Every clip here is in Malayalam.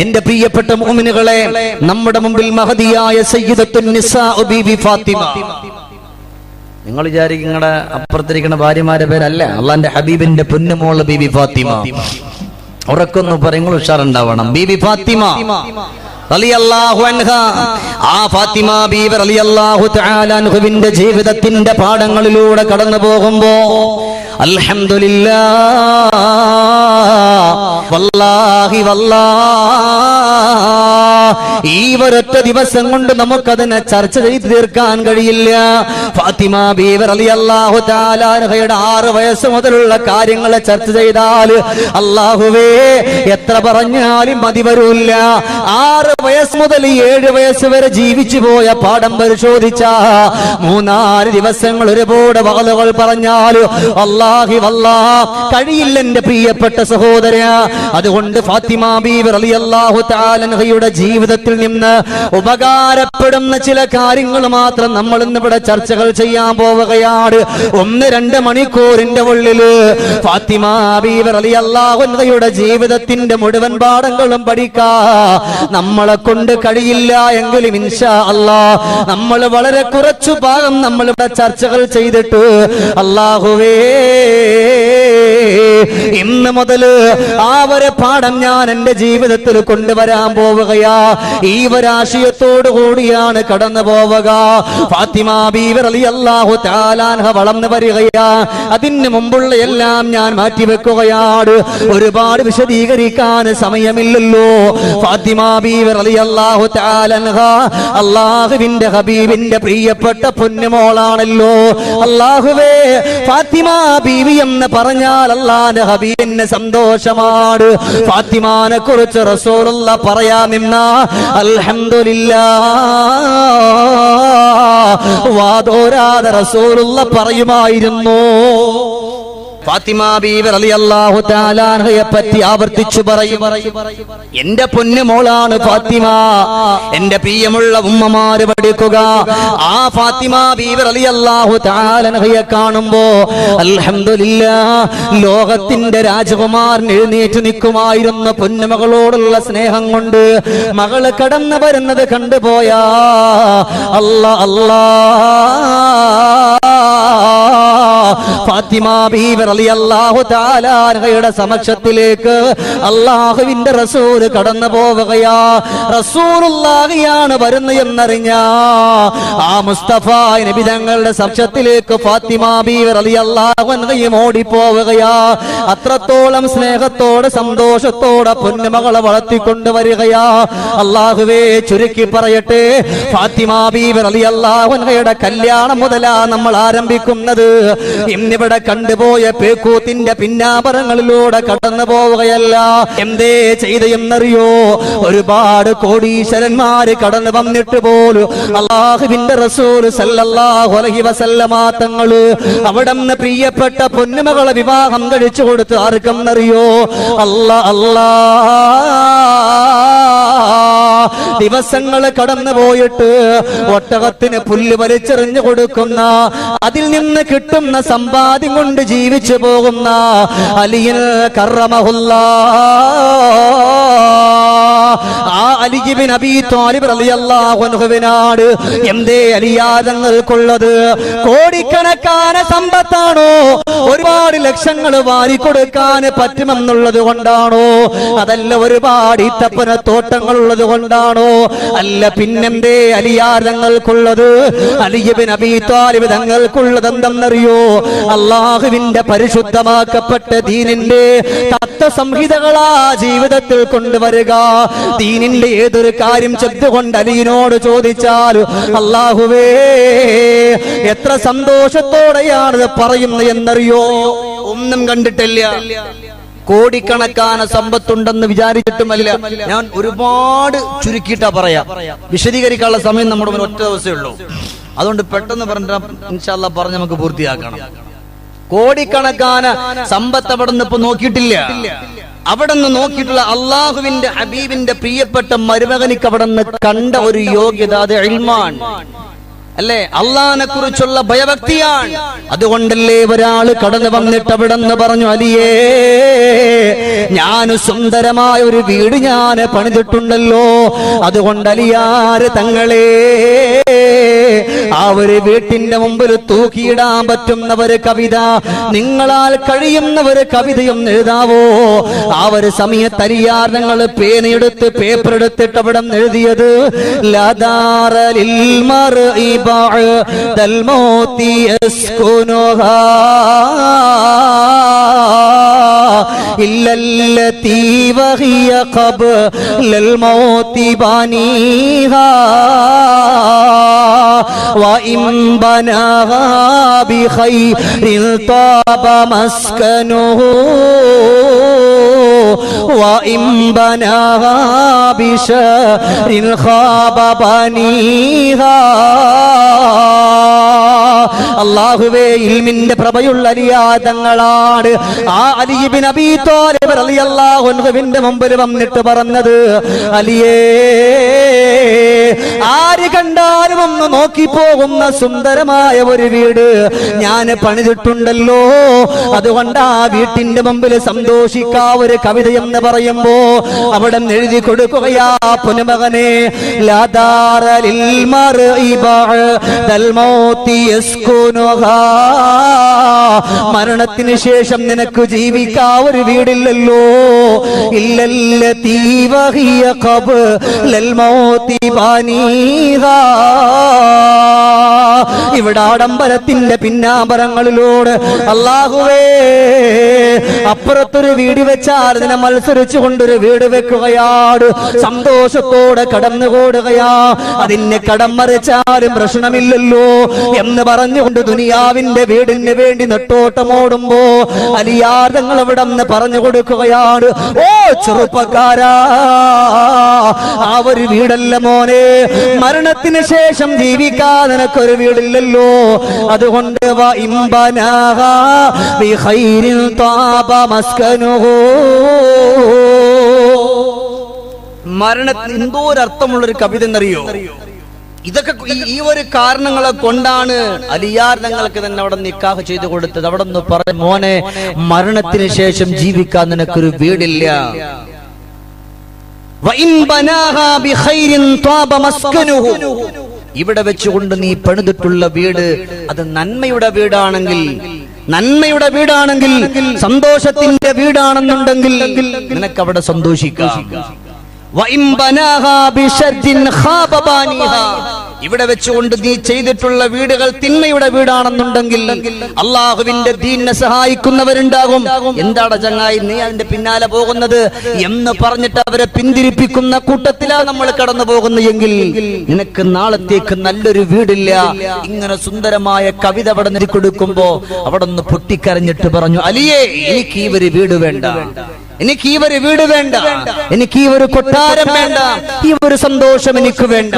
എന്റെ പ്രിയപ്പെട്ട മുഅ്മിനുകളെ, നമ്മുടെ മുമ്പിൽ മഹദിയായ സയ്യിദത്തുൻ നിസാ ബീവി ഫാത്തിമ. നിങ്ങൾ വിചാരിക്കും നിങ്ങളുടെ അപ്പുറത്തിരിക്കുന്ന ഭാര്യമാരുടെ പേരല്ല, അള്ളാന്റെ ഹബീബിന്റെ പൊന്നുമോള് ബീവി ഫാത്തിമ. ഉറക്കൊന്നു പറയുമ്പോൾ ഉഷാറുണ്ടാവണം. ബീവി ഫാത്തിമ റളിയല്ലാഹു അൻഹാ, ആ ഫാത്തിമ ബീവി റളിയല്ലാഹു തആല അൻഹുവിന്റെ ജീവിതത്തിന്റെ പാഠങ്ങളിലൂടെ കടന്നു പോകുമ്പോ അൽഹംദുലില്ലാഹ് വല്ലാഹി ഈ ഒരൊറ്റ ദിവസം കൊണ്ട് നമുക്കതിനെ ചർച്ച ചെയ്ത് തീർക്കാൻ കഴിയില്ല. ഫാത്തിമ ബീവി റളിയല്ലാഹു തആല അൻഹയുടെ 6 വയസ്സ് മുതലുള്ള കാര്യങ്ങളെ ചർച്ച ചെയ്താൽ അല്ലാഹുവേ എത്ര പറഞ്ഞാലും മതി വരൂല്ല. 6 വയസ്സ് മുതൽ 7 വയസ്സ് വരെ ജീവിച്ചു പോയ പാഠം പരിശോധിച്ച 3-4 ദിവസങ്ങൾ ഒരുപാട് വാളുകൾ പറഞ്ഞാൽ അല്ലാഹി വല്ലാഹ് കഴിയില്ല എന്റെ പ്രിയപ്പെട്ട സഹോദര. അതുകൊണ്ട് ഫാത്തിമ ബീവി റളിയല്ലാഹു തആല അൻഹയുടെ ജീവിതത്തിൽ നിന്ന് ഉപകാരപ്പെടുന്ന ചില കാര്യങ്ങൾ മാത്രം നമ്മൾ ഇന്നിവിടെ ചർച്ചകൾ ചെയ്യാൻ പോവുകയാണ്. 1-2 മണിക്കൂറിന്റെ ഉള്ളില് ഫാത്തിമ ബീവി റളിയല്ലാഹു അൻഹയുടെ ജീവിതത്തിന്റെ മുഴുവൻ പാഠങ്ങളും പഠിക്കാ നമ്മളെ കൊണ്ട് കഴിയില്ല. എങ്കിലും ഇൻഷാ അല്ലാഹ് നമ്മൾ വളരെ കുറച്ചു ഭാഗം നമ്മളിവിടെ ചർച്ചകൾ ചെയ്തിട്ട് അല്ലാഹുവേ ഇന്ന് മുതൽ ആ ഒരു പാഠം ഞാൻ എന്റെ ജീവിതത്തിൽ കൊണ്ടുവരാൻ പോവുകയാ. ഈ ഒരാശയത്തോടു കൂടിയാണ് കടന്നു പോവുക. ഫാത്തിമ ബീവി റളിയല്ലാഹു തആല അൻഹ വളർന്നു വരികയാ. അതിന് മുമ്പുള്ള എല്ലാം ഞാൻ മാറ്റിവെക്കുകയാണ്. ഒരുപാട് വിശദീകരിക്കാൻ സമയമില്ലല്ലോ. ഫാത്തിമ ബീവി റളിയല്ലാഹു തആല അൻഹ അല്ലാഹുവിന്റെ ഹബീബിന്റെ പ്രിയപ്പെട്ട പൊന്നുമോളാണല്ലോ. അല്ലാഹുവേ, ഫാത്തിമ ബീവി എന്ന് പറഞ്ഞാൽ അല്ലാഹുവിന്റെ ഹബീബിന് സന്തോഷമാണ്. ഫാത്തിമാനെ കുറിച്ച് റസൂലുള്ളാഹി പറയാൻ നിന്ന അൽഹംദുലില്ലാഹ് വാദോരാതെ റസൂലുള്ളാഹി പറയുമായിരുന്നു. ഫാത്തിമ ബീവി റളിയല്ലാഹു തആല അൻഹയെ പറ്റി ആവർത്തിച്ചു പറയും, എന്റെ പൊന്നുമോളാണ് ഫാത്തിമ. എന്റെ പ്രിയമുള്ള ഉമ്മമാര് പഠിക്കുക, ആ ഫാത്തിമ ബീവി റളിയല്ലാഹു തആല അൻഹയെ കാണുമ്പോ അൽഹംദുലില്ലാഹ് ലോകത്തിന്റെ രാജകുമാരൻ എഴുന്നേറ്റ് നിൽക്കുമായിരുന്നു. പൊന്നുമകളോടുള്ള സ്നേഹം കൊണ്ട് മകള് കടന്നു വരുന്നത് കണ്ടുപോയാ ഫാത്തിമ ബീവി റളിയല്ലാഹു തആല അൻഹയുടെ സമക്ഷത്തിലേക്ക് അല്ലാഹുവിന്റെ റസൂൽ കടന്നു പോവുകയാ. റസൂലുള്ളാഹിയാണ് വരുന്നത് എന്നറിഞ്ഞ ആ മുസ്തഫ നബി തങ്ങളുടെ സമക്ഷത്തിലേക്ക് ഫാത്തിമ ബീവി റളിയല്ലാഹു അൻഹയും ഓടിപ്പോവുകയാ. അത്രത്തോളം സ്നേഹത്തോടെ സന്തോഷത്തോടെ പൊന്നുമകളെ വളർത്തിക്കൊണ്ടുവരികയാ. അല്ലാഹുവേ, ചുരുക്കി പറയട്ടെ, ഫാത്തിമ ബീവി റളിയല്ലാഹു അൻഹയുടെ കല്യാണം മുതലാ നമ്മൾ ആരംഭിക്കുന്നത്. ഇന്നിവിടെ കണ്ടുപോയ പേക്കൂത്തിന്റെ പിന്നാമ്പറങ്ങളിലൂടെ കടന്നു പോവുകയല്ല. എന്തേ ചെയ്ത എന്നറിയോ? ഒരുപാട് കോടീശ്വരന്മാര് കടന്നു വന്നിട്ട് പോലും അല്ലാഹുവിന്റെ റസൂൽ സല്ലല്ലാഹു അലൈഹി വസല്ലമ തങ്ങള് അവിടുന്ന് പ്രിയപ്പെട്ട പൊന്നുമകളെ വിവാഹം കഴിച്ചു കൊടുത്ത് ആർക്കെന്നറിയോ? ദിവസങ്ങൾ കടന്നു പോയിട്ട് ഒട്ടകത്തിന് പുല്ല് വലിച്ചെറിഞ്ഞു കൊടുക്കുന്ന, അതിൽ നിന്ന് കിട്ടുന്ന സമ്പാദ്യം കൊണ്ട് ജീവിച്ചു പോകുന്ന അലിയിൽ കറമഹുല്ലാഹ്, ആ അലി ഇബ്നു അബീ ത്വാലിബ് റളിയല്ലാഹു അൻഹുവിനാണ് എന്തേ അലിയാദങ്ങൾക്കുള്ളത്? കോടിക്കണക്കാന സമ്പത്താണോ? ഒരുപാട് ലക്ഷങ്ങൾ വാരിക്കൊടുക്കാൻ പറ്റുമെന്നുള്ളത് കൊണ്ടാണോ? അതല്ല ഒരുപാട് ഈത്തപ്പന തോട്ടങ്ങൾ ഉള്ളത് കൊണ്ടാണോ? അല്ല, പിന്നെന്തേ അലിയാദങ്ങൾക്കുള്ളത്? അലി ഇബ്നു അബീ ത്വാലിബ് തങ്ങൾക്കുള്ളത് എന്തെന്നറിയോ? അല്ലാഹുവിന്റെ പരിശുദ്ധമാക്കപ്പെട്ട ദീനിന്റെ തത്വസംഹിതകളാ ജീവിതത്തിൽ കൊണ്ടുവരിക. ദീനിന്റെ ഏതൊരു കാര്യം ചെന്നുകൊണ്ട് അലിയിനോട് ചോദിച്ചാൽ അല്ലാഹുവേ എത്ര സന്തോഷത്തോടെയാണ് പറയുന്നത് എന്നറിയോ? ഒന്നും കണ്ടിട്ടില്ല. കോടിക്കണക്കാന സമ്പത്തുണ്ടെന്ന് വിചാരിച്ചിട്ടുമല്ല. ഞാൻ ഒരുപാട് ചുരുക്കിയിട്ടാ പറയാം, വിശദീകരിക്കാനുള്ള സമയം നമ്മുടെ മുന്നിൽ ഒറ്റ ദിവസമേ ഉള്ളൂ. അതുകൊണ്ട് പെട്ടെന്ന് പറഞ്ഞ ഇൻഷാ അല്ലാഹ് പറഞ്ഞ് നമുക്ക് പൂർത്തിയാക്കണം. കോടിക്കണക്കാന സമ്പത്ത് അവിടെ നിന്ന് ഇപ്പൊ നോക്കിയിട്ടില്ല. അവിടെ നിന്ന് നോക്കിയിട്ടുള്ള അള്ളാഹുവിന്റെ ഹബീബിന്റെ പ്രിയപ്പെട്ട മരുമകനിക്ക് അവിടെ നിന്ന് കണ്ട ഒരു യോഗ്യത, അത് ഇൽമാണ്. അല്ലേ? അള്ളാഹിനെ കുറിച്ചുള്ള ഭയഭക്തിയാണ്. അതുകൊണ്ടല്ലേ ഒരാള് കടന്നു വന്നിട്ട് അവിടെ നിന്ന് പറഞ്ഞു, അലിയേ, ഞാൻ സുന്ദരമായ ഒരു വീട് ഞാൻ പണിതിട്ടുണ്ടല്ലോ, അതുകൊണ്ട് അലിയാര് തങ്ങളെ ആ ഒരു വീട്ടിന്റെ മുമ്പിൽ തൂക്കിയിടാൻ പറ്റുന്നവര് കവിത, നിങ്ങളാൽ കഴിയുന്നവര് കവിതയും എഴുതാവോ? ആ ഒരു സമയത്ത് അലിയാർ ഞങ്ങൾ പേനയെടുത്ത് പേപ്പർ എടുത്തിട്ട് അവിടെ എഴുതിയത് ലദാറലിൽ മർഇ ബഅദൽ മൗതി യസ്കുനുഹാ ഇല്ലല്ലതി വഹിയ ഖബ്ലൽ മൗതി ബനീഹാ وإن بناها بخير طاب مسكنه وإن بناها بشر خاب بنيها. അല്ലാഹുവേ, ഇൽമിന്റെ പ്രഭയുള്ള അലിയാദങ്ങളാണ്. ആ അലി ഇബ്നു അബീ ത്വാലിബ് റളിയല്ലാഹു അൻഹുവിന്റെ മുമ്പിൽ വന്നിട്ട് പറഞ്ഞത്, അലിയേ, ആര് കണ്ടാലും ഒന്ന് നോക്കിപ്പോകുന്ന സുന്ദരമായ ഒരു വീട് ഞാൻ പണിതിട്ടുണ്ടല്ലോ, അതുകൊണ്ട് ആ വീട്ടിന്റെ മുമ്പിൽ സന്തോഷിക്കാ ഒരു കവിത എന്ന് പറയുമ്പോ അവിടെ എഴുതി കൊടുക്കുകയാ, പൊന്നുമകനെ, ലദാറലിൽ മർഇ ബഅദൽ മൗതി യസ്കുനുഹാ, മരണത്തിന് ശേഷം നിനക്ക് ജീവിക്കാ ഒരു വീടില്ലല്ലോ, ഇല്ലല്ലതി വഹിയ ഖബ്ലൽ മൗതി ബനീഹാ. ഇവിടെ ആഡംബരത്തിന്റെ പിന്നാമ്പരങ്ങളിലൂടെ അല്ലാഹുവേ, അപ്പുറത്തൊരു വീട് വെച്ചാൽ ഇതിനെ മത്സരിച്ചു കൊണ്ടൊരു വീട് വെക്കുകയാണ്, സന്തോഷത്തോടെ കടന്നുകൂടുകയാ, അതിനെ കടം മറിച്ചാലും പ്രശ്നമില്ലല്ലോ എന്ന് പറഞ്ഞുകൊണ്ട് ദുനിയാവിന്റെ വീടിന് വേണ്ടി നെട്ടോട്ടമോടുമ്പോ അലിയാർ തങ്ങൾ ഇവിടെ നിന്ന് പറഞ്ഞു കൊടുക്കുകയാണ്, ഓ ചെറുപ്പക്കാരാ, ആ ഒരു വീടല്ല മോനെ, മരണത്തിന് ശേഷം ജീവിക്കാൻ നിനക്കൊരു വീടില്ലല്ലോ, അതുകൊണ്ട് മരണത്തിന് എന്തോ ഒരു അർത്ഥമുള്ളൊരു കവിത എന്നറിയോ? ഇതൊക്കെ ഈ ഒരു കാരണങ്ങളെ കൊണ്ടാണ് അലിയാർ തങ്ങൾക്ക് തന്നെ അവിടെ നിക്കാഹ് ചെയ്തു കൊടുത്തത്. അവിടെ നിന്ന് പറഞ്ഞു, മോനെ, മരണത്തിന് ശേഷം ജീവിക്കാൻ നിനക്കൊരു വീടില്ല, ഇവിടെ വെച്ചുകൊണ്ട് നീ പണിതിട്ടുള്ള വീട് അത് നന്മയുടെ വീടാണെങ്കിൽ സന്തോഷത്തിന്റെ വീടാണെന്നുണ്ടെങ്കിൽ നിനക്ക് അവിടെ സന്തോഷിക്കാം. ഇവിടെ വെച്ചുകൊണ്ട് നീ ചെയ്തിട്ടുള്ള വീടുകൾ തിന്മയുടെ വീടാണെന്നുണ്ടെങ്കിൽ അള്ളാഹുവിന്റെ ദീനിനെ സഹായിക്കുന്നവരുണ്ടാകും. എന്താണ് ചങ്ങായി നീ അതിന്റെ പിന്നാലെ പോകുന്നത് എന്ന് പറഞ്ഞിട്ട് അവരെ പിന്തിരിപ്പിക്കുന്ന കൂട്ടത്തിലാണ് നമ്മൾ കടന്നു പോകുന്നത് എങ്കിൽ നിനക്ക് നാളത്തേക്ക് നല്ലൊരു വീടില്ല. ഇങ്ങനെ സുന്ദരമായ കവിത അവിടെ നിരി കൊടുക്കുമ്പോ അവിടെ ഒന്ന് പൊട്ടിക്കരഞ്ഞിട്ട് പറഞ്ഞു, അലിയേ, എനിക്ക് ഈ ഒരു വീട് വേണ്ട, എനിക്ക് ഈ ഒരു വീട് വേണ്ട, എനിക്ക് ഈ ഒരു കൊട്ടാരം വേണ്ട, ഈ ഒരു സന്തോഷം എനിക്ക് വേണ്ട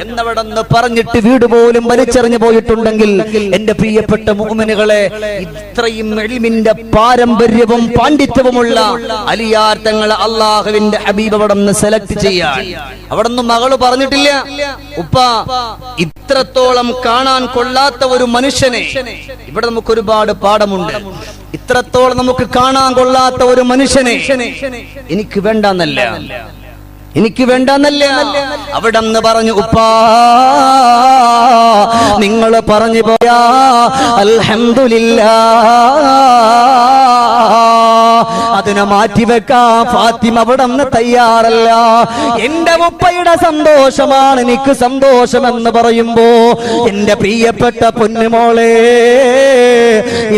എന്നവിടെന്ന് പറഞ്ഞിട്ട് വീട് പോലും വലിച്ചെറിഞ്ഞു പോയിട്ടുണ്ടെങ്കിൽ എന്റെ പ്രിയപ്പെട്ട മുഅ്മിനുകളെ, ഇത്രയും ഇൽമിന്റെ പാരമ്പര്യവും പാണ്ഡിത്യവുമുള്ള അലിയാർ തങ്ങളെ അള്ളാഹുവിന്റെ ഹബീബ് അവിടെ നിന്ന് സെലക്ട് ചെയ്യാൻ അവിടെ നിന്ന് മകള് പറഞ്ഞിട്ടില്ല, ഉപ്പ ഇത്രത്തോളം കാണാൻ കൊള്ളാത്ത ഒരു മനുഷ്യനെ, ഇവിടെ നമുക്ക് ഒരുപാട് പാഠമുണ്ട്, ഇത്രത്തോളം നമുക്ക് കാണാൻ കൊള്ളാത്ത ഒരു മനുഷ്യനെ എനിക്ക് വേണ്ടെന്നല്ല, എനിക്ക് വേണ്ടെന്നല്ല. അവിടെ നിന്ന് പറഞ്ഞു, ഉപ്പാ നിങ്ങൾ പറഞ്ഞു പോയാ അൽഹംദുലില്ലാഹ്, അതിനെ മാറ്റിവെക്കാൻ ഫാത്തിമ അവിടെ നിന്ന് തയ്യാറല്ല. എന്റെ ഉപ്പയുടെ സന്തോഷമാണ് എനിക്ക് സന്തോഷമെന്ന് പറയുമ്പോ എന്റെ പ്രിയപ്പെട്ട പൊന്നുമോളെ,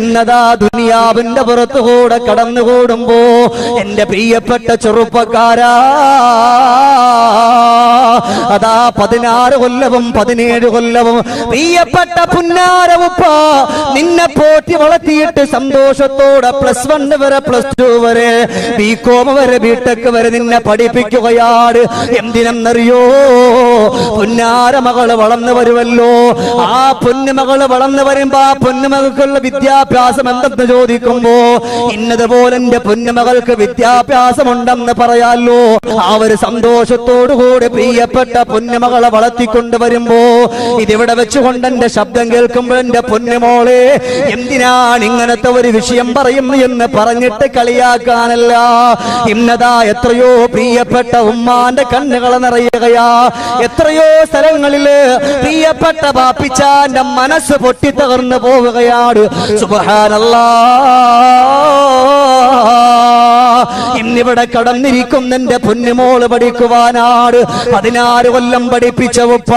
ഇന്നതാ ദുനിയാവിന്റെ പുറത്തുകൂടെ കടന്നുകൂടുമ്പോ എന്റെ പ്രിയപ്പെട്ട ചെറുപ്പക്കാരാ, അതാ 16 കൊല്ലവും 17 കൊല്ലവും പ്രിയപ്പെട്ട പുന്നാര ഉപ്പ നിന്നെ പോറ്റി വളർത്തിയിട്ട് സന്തോഷത്തോടെ +1 വരെ +2 വരെ ബികോം വരെ ബിടെക് വരെ നിന്നെ പഠിപ്പിക്കുകയാണ്. എന്തിനെന്നറിയോ? പുന്നാര മകള് വളർന്നു വരുമല്ലോ, ആ പൊന്നുമകള് വളർന്നു വരുമ്പോ ആ പൊന്നുമകൾക്കുള്ള വിദ്യാഭ്യാസം എന്തെന്ന് ചോദിക്കുമ്പോ ഇന്നതുപോലെ എന്റെ പൊന്നുമകൾക്ക് വിദ്യാഭ്യാസം ഉണ്ടെന്ന് പറയാലോ. ആ ഒരു സന്തോഷത്തോടുകൂടി പ്രിയപ്പെട്ട പ്രിയപ്പെട്ട പൊന്നുമകളെ വളർത്തിക്കൊണ്ടുവരുമ്പോ ഇതിവിടെ വെച്ചുകൊണ്ട് എന്റെ ശബ്ദം കേൾക്കുമ്പോൾ എന്റെ പൊന്നുമോളെ എന്തിനാണ് ഇങ്ങനത്തെ ഒരു വിഷയം പറയുന്നു എന്ന് പറഞ്ഞിട്ട് കളിയാക്കാനല്ല. ഇന്നതാ എത്രയോ പ്രിയപ്പെട്ട ഉമ്മാന്റെ കണ്ണുകൾ നിറയുകയാ. എത്രയോ സ്ഥലങ്ങളില് പ്രിയപ്പെട്ട ബാപ്പിച്ചാന്റെ മനസ്സ് പൊട്ടിത്തകർന്നു പോവുകയാണ്. സുബ്ഹാനല്ലാഹ്, ഇന്നിവിടെ കടന്നിരിക്കുന്ന എന്റെ പൊന്നുമോള് പഠിക്കുവാനാണ്. 16 കൊല്ലം പഠിപ്പിച്ച ഉപ്പ,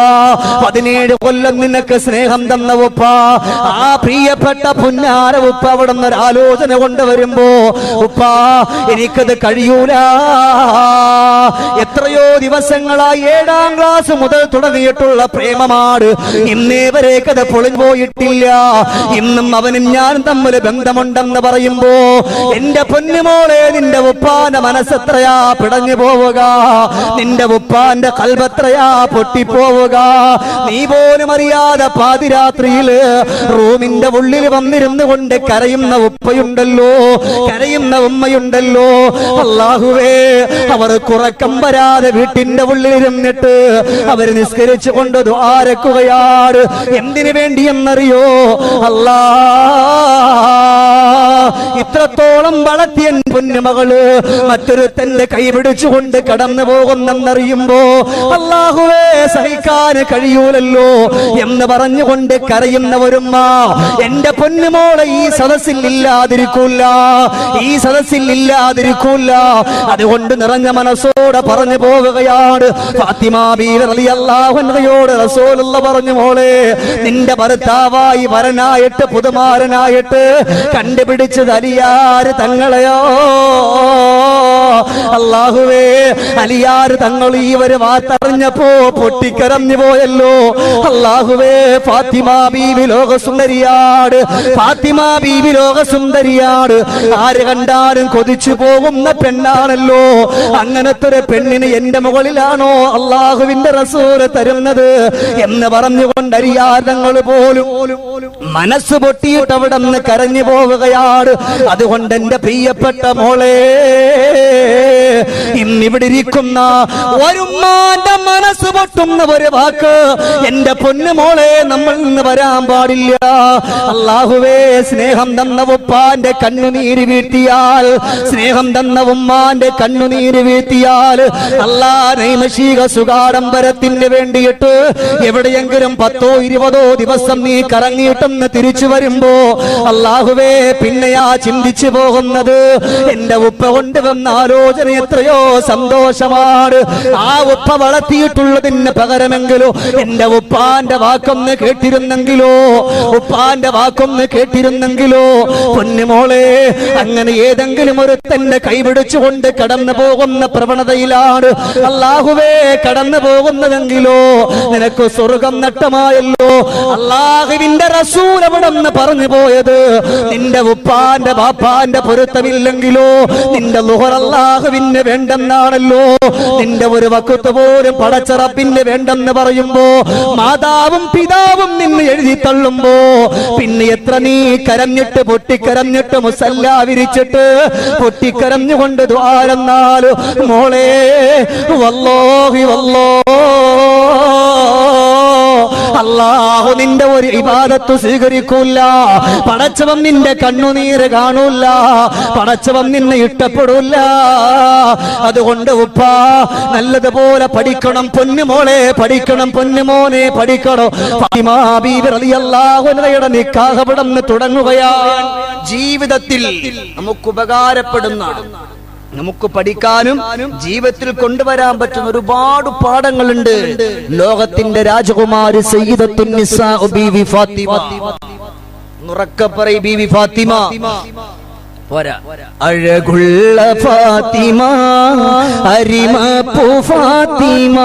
17 കൊല്ലം നിനക്ക് സ്നേഹം തന്ന ഉപ്പ, ആ പ്രിയപ്പെട്ട പുന്നാര ഉപ്പ അവിടെ നിന്ന് ഒരു ആലോചന കൊണ്ടുവരുമ്പോ ഉപ്പ എനിക്കത് കഴിയൂല. എത്രയോ ദിവസങ്ങളായി 7ാം ക്ലാസ് മുതൽ തുടങ്ങിയിട്ടുള്ള പ്രേമമാണ്. ഇന്നേ വരേക്കത് പൊളിഞ്ഞു പോയിട്ടില്ല. ഇന്നും അവനും ഞാനും തമ്മിൽ ബന്ധമുണ്ടെന്ന് പറയുമ്പോ എന്റെ പൊന്നുമോളെ നിന്റെ ഉപ്പാന്റെ മനസ്സെത്രയാ പിടഞ്ഞു പോവുക, നിന്റെ ഉപ്പാന്റെ കൽബെത്രയാ പൊട്ടിപ്പോവുക. നീ പോലും അറിയാതെ പാതിരാത്രിയില് റൂമിന്റെ ഉള്ളിൽ വന്നിരുന്നു കൊണ്ട് കരയുന്ന ഉപ്പയുണ്ടല്ലോ, കരയുന്ന ഉമ്മയുണ്ടല്ലോ. അല്ലാഹുവേ, അവർ കുറക്കം വരാതെ വീട്ടിന്റെ ഉള്ളിലിരുന്നിട്ട് അവർ നിസ്കരിച്ചു കൊണ്ട് ദ്വാരക്കുകയാണ്. എന്തിനു വേണ്ടിയെന്നറിയോ? അല്ലാ, ഇത്രത്തോളം വളർത്തിയ പൊന്നുമകള് മറ്റൊരുത്തന്റെ കൈ പിടിച്ചുകൊണ്ട് കടന്നു പോകുന്നെന്നറിയുമ്പോ അല്ലാഹുവേ സഹിക്കാൻ കഴിയൂലല്ലോ എന്ന് പറഞ്ഞുകൊണ്ട് കരയുന്നവരുമ്മ എന്റെ പൊന്നുമോളെ ഈ സദസ്സിൽ ഇല്ലാതിരിക്കൂല, ഈ സദസ്സിൽ ഇല്ലാതിരിക്കൂല. അതുകൊണ്ട് നിറഞ്ഞ മനസ്സോടെ പറഞ്ഞു പോവുകയാണ്. ഫാത്തിമ ബീവി റളിയല്ലാഹു അൻഹയോട് റസൂലുള്ളാഹി പറഞ്ഞു, മോളെ നിന്റെ ഭർത്താവായി വരനായിട്ട് പുതുമാരനായിട്ട് കണ്ടുപിടിച്ചത് അലിയാർ തങ്ങളെയോ. അല്ലാഹുവേ, അലിയാർ തങ്ങൾ ഈ ഒരു വാർത്തറിഞ്ഞപ്പോ പൊട്ടിക്കരഞ്ഞു പോയല്ലോ. അല്ലാഹുവേ, ഫാത്തിമ ബീവി ലോകസുന്ദരിയാണ്, ഫാത്തിമ ബീവി ലോകസുന്ദരിയാണ്. ആര് കണ്ടാലും കൊതിച്ചു പോകുന്ന പെണ്ണാണല്ലോ. അങ്ങനത്തെ ഒരു പെണ്ണിന് എന്റെ മുകളിലാണോ അള്ളാഹുവിന്റെ റസൂൽ തരുന്നത് എന്ന് പറഞ്ഞുകൊണ്ട് അലിയാർ തങ്ങൾ പോലും മനസ്സ് പൊട്ടിയിട്ട് അവിടെ നിന്ന് കരഞ്ഞു പോവുകയാണ്. അതുകൊണ്ട് എന്റെ പ്രിയപ്പെട്ട മോളെ, ഇന്നിവിടെ ഇരിക്കുന്ന ഒരുമ്മാന്റെ മനസ്സ് പൊട്ടുന്ന ഒരു വാക്ക് എന്റെ പൊന്നുമോളെ നമ്മൾ നിന്ന് വരാൻ പാടില്ല. അല്ലാഹുവേ, സ്നേഹം തന്ന ഉപ്പാന്റെ കണ്ണുനീര് വീഴ്ത്തിയാൽ, സ്നേഹം തന്ന ഉമ്മാന്റെ കണ്ണുനീര് വീഴ്ത്തിയാൽ അല്ലാ നൈമശീക സുഖാഡംബരത്തിന് വേണ്ടിയിട്ട് എവിടെയെങ്കിലും 10ഓ 20ഓ ദിവസം നീ കറങ്ങിയിട്ടെന്ന് തിരിച്ചു വരുമ്പോ അല്ലാഹുവേ പിന്നെയാ ചിന്തിച്ചു പോകുന്നത് എന്റെ ഉപ്പ കൊണ്ടുവന്ന ആലോചന എത്രയോ സന്തോഷമാണ്. ആ ഉപ്പ വളർത്തിയിട്ടുള്ളതിന് പകരമെങ്കിലോ എന്റെ ഉപ്പാന്റെ വാക്കൊന്ന് കേട്ടിരുന്നെങ്കിലോ, ഉപ്പാന്റെ വാക്കൊന്ന് കേട്ടിരുന്നെങ്കിലോ. പൊന്നുമോളെ, അങ്ങനെ ഏതെങ്കിലും ഒരു തന്നെ കൈപിടിച്ചുകൊണ്ട് കടന്നു പോകുന്ന പ്രവണതയിലാണ് അല്ലാഹുവേ കടന്നു പോകുന്നതെങ്കിലോ നിനക്ക് സ്വർഗം നഷ്ടമായല്ലോ. അല്ലാഹുവിന്റെ റസൂൽ അവിടെ നിന്ന് പറഞ്ഞു പോയത് നിന്റെ ഉപ്പാന്റെ ബാപ്പാന്റെ പൊരുത്തമില്ലെങ്കിലോ നിന്റെ ളുഹർ അല്ലാഹുവിന് വേണ്ടെന്നാണല്ലോ. നിന്റെ ഒരു വഖത്ത് പോലും പടച്ച റബ്ബിന് വേണ്ടെന്ന് പറയുമ്പോ, മാതാവും പിതാവും നിന്ന് എഴുതി തള്ളുമ്പോ പിന്നെ എത്ര നീ കരഞ്ഞിട്ട് പൊട്ടിക്കരഞ്ഞിട്ട് മുസല്ല വിരിച്ചിട്ട് പൊട്ടിക്കരഞ്ഞുകൊണ്ട് ദ്വാരന്നാല് മോളെ, വല്ലാഹി അല്ലാഹു നിന്റെ ഒരു ഇബാദത്ത് സ്വീകരിക്കൂല. പടച്ചവൻ നിന്റെ കണ്ണുനീര് കാണൂല, പടച്ചവൻ നിന്നെ ഇഷ്ടപ്പെടൂല. അതുകൊണ്ട് ഉപ്പ നല്ലതുപോലെ പഠിക്കണം പൊന്നുമോളെ, പഠിക്കണം പൊന്നുമോനെ, പഠിക്കണം. ഫാത്തിമ ബീവി റളിയല്ലാഹു അൻഹയുടെ നിക്കാഹ് ഇവിടുന്ന് തുടങ്ങുകയാണ്. ജീവിതത്തിൽ നമുക്ക് ഉപകാരപ്പെടുന്ന, നമുക്ക് പഠിക്കാനും ജീവിതത്തിൽ കൊണ്ടുവരാൻ പറ്റുന്ന ഒരുപാട് പാഠങ്ങളുണ്ട്. ലോകത്തിന്റെ രാജകുമാരി സയ്യിദത്തുൻ നിസാ ബീവി ഫാത്തിമ. ഉറക്കെ പറയ് ബീവി ഫാത്തിമ. അഴകുള്ള ഫാത്തിമ, അരിമപ്പൂ ഫാത്തിമ,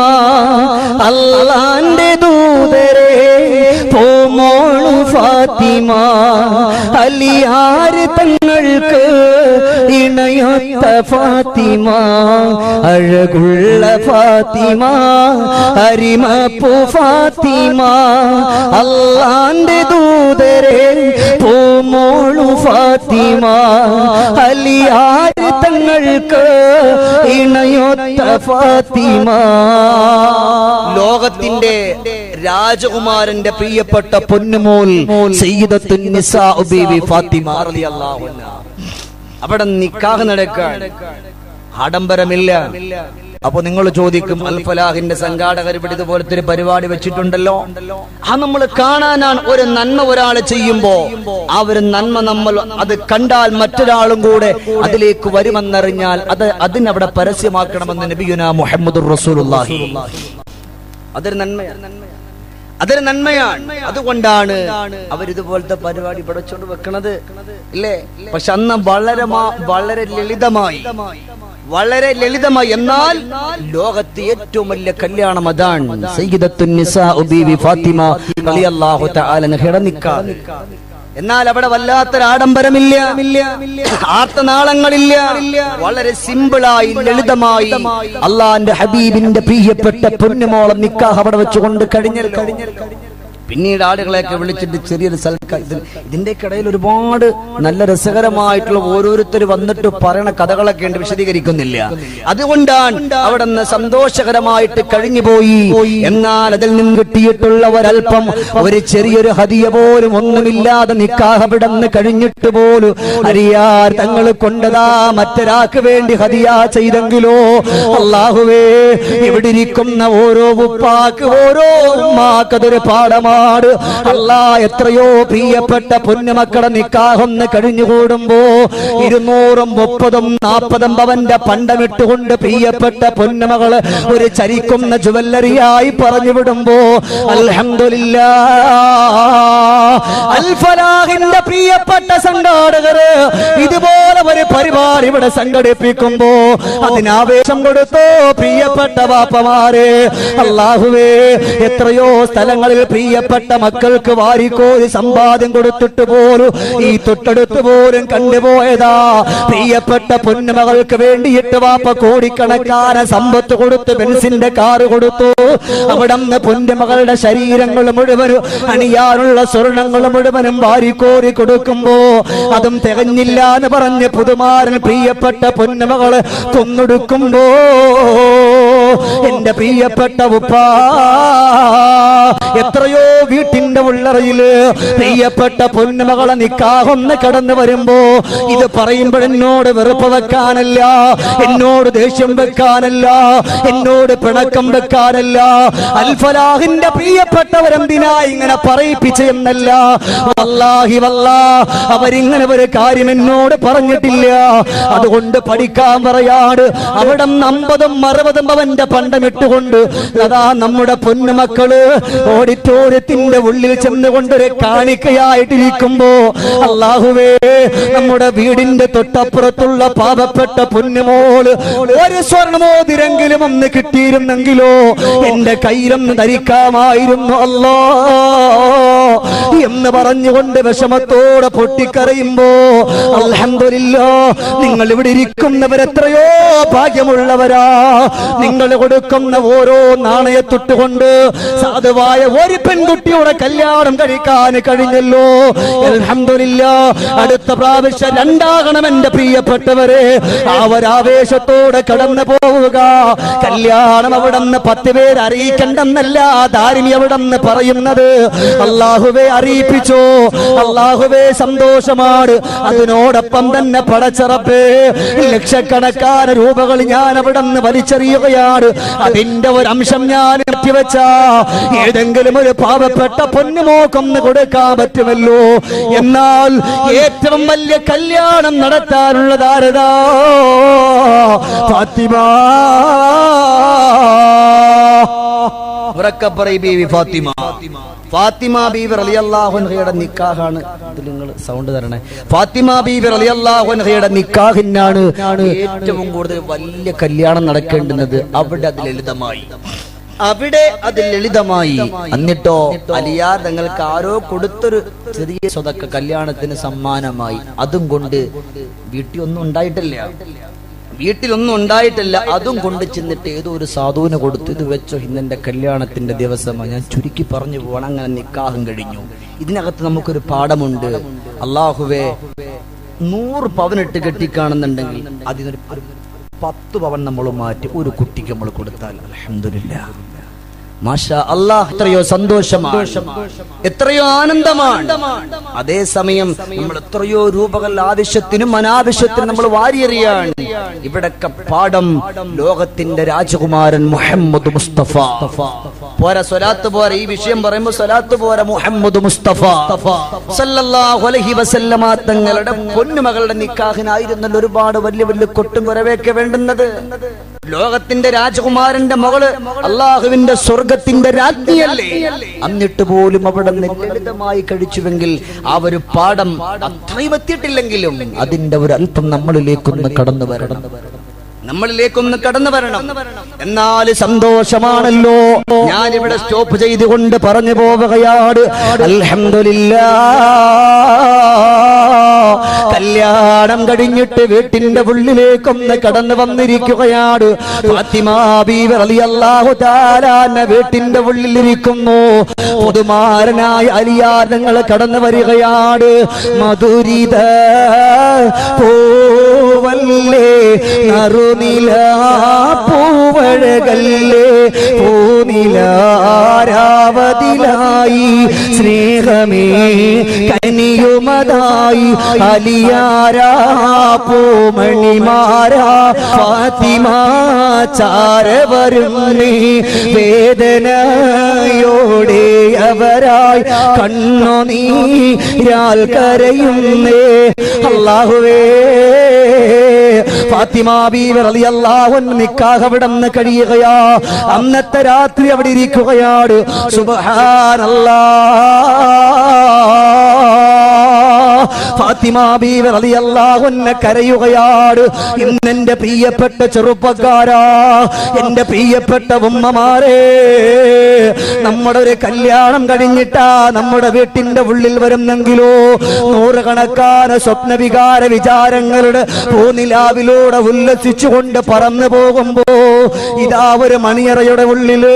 അല്ലാന്റെ ദൂതരെ പോമോളു ഫാത്തിമ, അലിയാർ തങ്ങൾ തങ്ങൾക്ക് ഇണയൊത്ത ഫാത്തിമ, അഴകുള്ള ഫാത്തിമ, അരിമപ്പു ഫാത്തിമ, അല്ലാന്റെ ദൂതരെ പൂമോളു ഫാത്തിമ, അലിയാർ തങ്ങൾക്ക് ഇണയൊത്ത ഫാത്തിമ. ലോകത്തിന്റെ രാജകുമാരന്റെ പ്രിയപ്പെട്ട പൊന്നുമോൾ സയ്യിദത്തുൻ നിസാ ബീവി ഫാത്തിമ റളിയല്ലാഹു അൻഹ. അവിടെ നിക്കാഹ് നടക്കാൻ ആഡംബരമില്ല. അപ്പൊ നിങ്ങൾ ചോദിക്കും, അൽ ഫലാഹിന്റെ സംഘാടകർ ഇവിടെ ഇതുപോലത്തെ ഒരു പരിപാടി വെച്ചിട്ടുണ്ടല്ലോ, ആ നമ്മൾ കാണാനാണ്. ഒരു നന്മ ഒരാൾ ചെയ്യുമ്പോ ആ ഒരു നന്മ നമ്മൾ അത് കണ്ടാൽ മറ്റൊരാളും കൂടെ അതിലേക്ക് വരുമെന്നറിഞ്ഞാൽ അതിനവിടെ പരസ്യമാക്കണമെന്ന് നബിയുനാ മുഹമ്മദുർ റസൂലുള്ളാഹി. അതൊരു നന്മയാണ്. അതുകൊണ്ടാണ് അവരിതുപോലത്തെ പരിപാടി പഠിച്ചോണ്ട് വെക്കണത്, ഇല്ലേ? പക്ഷെ അന്ന് വളരെ ലളിതമായി എന്നാൽ ലോകത്തെ ഏറ്റവും വലിയ കല്യാണം അതാണ്. സയ്യിദത്തുൻ നിസാ ബീവി ഫാത്തിമ റളിയല്ലാഹു തആല അൻഹയുടെ നിക്കാഹ്. എന്നാൽ അവിടെ വല്ലാത്തൊരു ആഡംബരമില്ല, ആർത്തനാളങ്ങളില്ല. വളരെ സിമ്പിളായി ലളിതമായി അള്ളാന്റെ ഹബീബിന്റെ പ്രിയപ്പെട്ട പൊന്നുമോളം നിക്കാഹ് അവിടെ വെച്ചുകൊണ്ട് കഴിഞ്ഞ പിന്നീട് ആളുകളെയൊക്കെ വിളിച്ചിട്ട് ചെറിയൊരു ഇതിന്റെ ഇടയിൽ ഒരുപാട് നല്ല രസകരമായിട്ടുള്ള ഓരോരുത്തർ വന്നിട്ട് പറയണ കഥകളൊക്കെ ഉണ്ട്, വിശദീകരിക്കുന്നില്ല. അതുകൊണ്ടാണ് അവിടെ നിന്ന് സന്തോഷകരമായിട്ട് കഴിഞ്ഞുപോയി. എന്നാൽ അതിൽ നിന്ന് കിട്ടിയിട്ടുള്ള ഒരൽപ്പം, ഒരു ചെറിയൊരു ഹദിയ പോലും ഒന്നുമില്ലാതെ നിക്കാഹ് അവിടെ നിന്ന് കഴിഞ്ഞിട്ട് പോലും അരിയാർ തങ്ങൾ കൊണ്ടതാ മറ്റൊരാൾക്ക് വേണ്ടി ഹദിയ ചെയ്തെങ്കിലോ, അല്ലാഹുവേ, ഇവിടെ ഇരിക്കുന്ന ഓരോ ഉപ്പാക്ക് ഓരോ ഉമ്മാക്കതൊരു പാഠമാണ്. അല്ലാ, എത്രയോ പ്രിയപ്പെട്ട പൊന്നുമക്കളുടെ നിക്കാഹൊന്ന് കഴിഞ്ഞുകൂടുമ്പോ 200, 30, 40 പവന്റെ പണ്ടമിട്ടുകൊണ്ട് പ്രിയപ്പെട്ട പൊന്നുമകള് ഒരു ചരിക്കുന്ന ജുവല്ലറിയായി പറഞ്ഞു വിടുമ്പോ അൽഹംദുലില്ലാഹ്, അൽ ഫലാഹിന്റെ പ്രിയപ്പെട്ട സംഘാടകര് ഇതുപോലെ ഒരു പരിപാടി ഇവിടെ സംഘടിപ്പിക്കുമ്പോ അതിനാവേശം കൊടുത്തോ പ്രിയപ്പെട്ട ബാപ്പമാരെ. അല്ലാഹുവേ, എത്രയോ സ്ഥലങ്ങളിൽ പ്രിയപ്പെട്ട മക്കൾക്ക് വാരിക്കോരി സമ്പാദ്യം കൊടുത്തിട്ട് പോലും ഈ തൊട്ടടുത്ത് പോലും കണ്ടുപോയതാ പ്രിയപ്പെട്ട പൊന്നുമകൾക്ക് വേണ്ടിയിട്ട് വാപ്പ കോടിക്കണക്കാന സമ്പത്ത് കൊടുത്ത് ബെൻസിന്റെ കാറ് കൊടുത്തു. അവിടെ നിന്ന് പൊന്നുമകളുടെ ശരീരങ്ങൾ മുഴുവനും അണിയാനുള്ള സ്വർണങ്ങൾ മുഴുവനും വാരിക്കോരി കൊടുക്കുമ്പോ അതും തികഞ്ഞില്ല എന്ന് പറഞ്ഞ് പുതുമാരൻ പ്രിയപ്പെട്ട പൊന്നുമകള് കൊന്നൊടുക്കുമ്പോ എന്റെ പ്രിയപ്പെട്ട ഉപ്പാ, എത്രയോ വീട്ടിന്റെ ഉള്ളറയില് പ്രിയപ്പെട്ട പൊന്നുമകളെ നിക്കാഹൊന്ന് കടന്നു വരുമ്പോ ഇത് പറയുമ്പോഴെന്നോട് വെറുപ്പ് വെക്കാനല്ല, എന്നോട് ദേഷ്യം വെക്കാനല്ല, എന്നോട് പിണക്കം വെക്കാനല്ല, അൽ ഫലാഹിന്റെ പ്രിയപ്പെട്ടവരെന്തിനാ ഇങ്ങനെ പറയിപ്പിച്ചെന്നല്ല. വല്ലാഹി അവരിങ്ങനെ ഒരു കാര്യം എന്നോട് പറഞ്ഞിട്ടില്ല. അതുകൊണ്ട് പഠിക്കാൻ പറയാട് അവിടെ 50, 60 പവന്റെ പണ്ടമിട്ടുകൊണ്ട് അതാ നമ്മുടെ പൊന്നുമക്കള് ഓഡിറ്റോറിയത്തിന്റെ ഉള്ളിൽ ചെന്നുകൊണ്ടൊരു കാണിക്കയായിട്ടിരിക്കുമ്പോ അല്ലാഹുവേ, നമ്മുടെ വീടിന്റെ തൊട്ടപ്പുറത്തുള്ള പാവപ്പെട്ട പൊന്നുമോള് ഒരു സ്വർണമോതിരെങ്കിലും ഒന്ന് കിട്ടിയിരുന്നെങ്കിലോ എന്റെ കയ്യിലൊന്ന് ധരിക്കാമായിരുന്നു അല്ലാ എന്ന് പറഞ്ഞുകൊണ്ട് വിഷമത്തോടെ പൊട്ടിക്കരയുമ്പോ അൽഹംദുലില്ലാഹ്, നിങ്ങൾ ഇവിടെ ഇരിക്കുന്നവരെത്രയോ ഭാഗ്യമുള്ളവരാ. നിങ്ങൾ കൊടുക്കുന്ന ഓരോ നാണയത്തൊട്ടുകൊണ്ട് സാധുവായ ഒരു പെൺകുട്ടിയുടെ കല്യാണം കഴിക്കാൻ കഴിഞ്ഞല്ലോ. അൽഹംദുലില്ലാഹ്, അടുത്ത പ്രാവശ്യം 2 എന്റെ പ്രിയപ്പെട്ടവരെ. ആ ഒരാവേശത്തോടെ കടന്നു പോവുക. കല്യാണം അവിടെ നിന്ന് 10 പേര് അറിയിക്കണ്ടെന്നല്ല ധാരിണി അവിടെ നിന്ന് പറയുന്നത്. അല്ലാഹുവേ അറിയിപ്പിച്ചോ, അല്ലാഹുവേ സന്തോഷമാണ്. അതിനോടൊപ്പം തന്നെ പടച്ചറപ്പേ, ലക്ഷക്കണക്കാന രൂപകൾ ഞാൻ അവിടെ നിന്ന് വലിച്ചെറിയുകയാണ്. അതിന്റെ ഒരു അംശം ഞാൻ മാറ്റിവെച്ച ഏതെങ്കിലും ഒരു പാവപ്പെട്ട പൊന്നുമോക്കൊന്ന് കൊടുക്കാൻ പറ്റുമല്ലോ. എന്നാൽ ഏറ്റവും വലിയ കല്യാണം നടത്താനുള്ളതാരതാ? ഫാത്തിമ. ഫാത്തിമ ബീവി റളിയല്ലാഹു അൻഹയുടെ നിക്കാഹാണ്. ഇതിൽ നിങ്ങൾ സൗണ്ട് തരണേ. ഫാത്തിമ ബീവി റളിയല്ലാഹു അൻഹയുടെ നിക്കാഹിനാണ് ഏറ്റവും കൂടുതൽ വലിയ കല്യാണം നടക്കേണ്ടുന്നത്. അവിടെ അത് ലളിതമായി അവിടെ അത് ലളിതമായി. എന്നിട്ടോ അലിയാർ തങ്ങൾക്ക് ആരോ കൊടുത്തൊരു ചെറിയ സ്വതക്ക കല്യാണത്തിന് സമ്മാനമായി. അതും കൊണ്ട് വീട്ടിലൊന്നും ഉണ്ടായിട്ടില്ല. അതും കൊണ്ട് ചെന്നിട്ട് ഏതോ ഒരു സാധുവിന് കൊടുത്തു. ഇത് വെച്ചോ, ഇന്നെന്റെ കല്യാണത്തിന്റെ ദിവസമാണ്. ഞാൻ ചുരുക്കി പറഞ്ഞു പോകണം. അങ്ങനെ നിക്കാഹം കഴിഞ്ഞു. ഇതിനകത്ത് നമുക്കൊരു പാഠമുണ്ട്. അല്ലാഹുവേ, 100 പവനിട്ട് കെട്ടിക്കാണെന്നുണ്ടെങ്കിൽ അതിനൊരു 10 പവൻ നമ്മൾ മാറ്റി ഒരു കുട്ടിക്ക് നമ്മൾ കൊടുത്താൽ അൽഹംദുലില്ലാഹ്, മാഷാ അല്ലാഹ്, എത്രയോ സന്തോഷമാണ്, എത്രയോ ആനന്ദമാണ്. അതേസമയം നമ്മൾ എത്രയോ രൂപകൾ ആവശ്യത്തിനും അനാവശ്യത്തിനും നമ്മൾ വാരിയെറിയാണ്. ഇവിടൊക്കെ പാഠം ലോകത്തിന്റെ രാജകുമാരൻ മുഹമ്മദ് മുസ്തഫ പോരാ. സ്വലാത്ത് പോരാ. ഈ വിഷയം പറയുമ്പോൾ സ്വലാത്ത് പോരാ. മുഹമ്മദ് മുസ്തഫ സല്ലല്ലാഹു അലൈഹി വസല്ലമ തങ്ങളുടെ പൊന്നുമകളുടെ നിക്കാഹിനായിരുന്നല്ലോ ഒരുപാട് വലിയ വലിയ കൊട്ടും കുറവൊക്കെ വേണ്ടുന്നത്. ലോകത്തിന്റെ രാജകുമാരന്റെ മകള് അള്ളാഹുവിന്റെ സ്വർഗത്തിന്റെ രാജ്ഞിയല്ലേ. എന്നിട്ട് പോലും അവിടെ ലളിതമായി കഴിച്ചുവെങ്കിൽ ആ ഒരു പാഠം അത്രയും എത്തിയിട്ടില്ലെങ്കിലും അതിന്റെ ഒരു അല്പം നമ്മളിലേക്കൊന്ന് കടന്നു വരണം. എന്നാൽ സന്തോഷമാണല്ലോ. ഞാനിവിടെ സ്റ്റോപ്പ് ചെയ്തുകൊണ്ട് പറഞ്ഞു പോവുകയാണ്. അൽഹംദുലില്ലാഹ്, കല്യാണം കഴിഞ്ഞിട്ട് വീട്ടിന്റെ ഉള്ളിലേക്കൊന്ന് കടന്നു വന്നിരിക്കുകയാണ്. ഫാത്തിമ ബീവി റളിയല്ലാഹു തആല വീട്ടിന്റെ ഉള്ളിലിരിക്കുന്നു. പുതുമാരനായ അലിയാർ തങ്ങൾ കടന്നു വരികയാണ്. മധുരിത പൂവല്ലേ, നറുനില പൂവഴകല്ലേ, പൂനിലാരാവതിലായി സ്നേഹമേ കനിയുമതായി അലിയാരാ പൂമണിമാരാ ഫാത്തിമ ചാരവരുന്നേ വേദനയോടെ അവരായി കണ്ണുനീരാൽ കരയുന്നേ. അല്ലാഹുവേ, ഫാത്തിമ ബീവി റളിയല്ലാഹു അൻഹ നിക്കാഹ് അവിടുന്ന് കഴിയുകയാ. അന്നത്തെ രാത്രി അവിടെ ഇരിക്കുകയാണ്. സുബ്ഹാനല്ലാഹ്, ഫാത്തിമ ബീവി റളിയല്ലാഹു അൻഹ കരയുകയാണ്. ഇന്നെന്റെ പ്രിയപ്പെട്ട ചെറുപ്പക്കാരാ, എന്റെ പ്രിയപ്പെട്ട ഉമ്മമാരെ, നമ്മുടെ ഒരു കല്യാണം കഴിഞ്ഞിട്ടാ നമ്മുടെ വീട്ടിന്റെ ഉള്ളിൽ വരുന്നെങ്കിലോ നൂറുകണക്കാന് സ്വപ്നവികാര വിചാരങ്ങളുടെ പൂനിലാവിലൂടെ ഉല്ലസിച്ചുകൊണ്ട് പറന്നു പോകുമ്പോ ഇതാ ഒരു മണിയറയുടെ ഉള്ളില്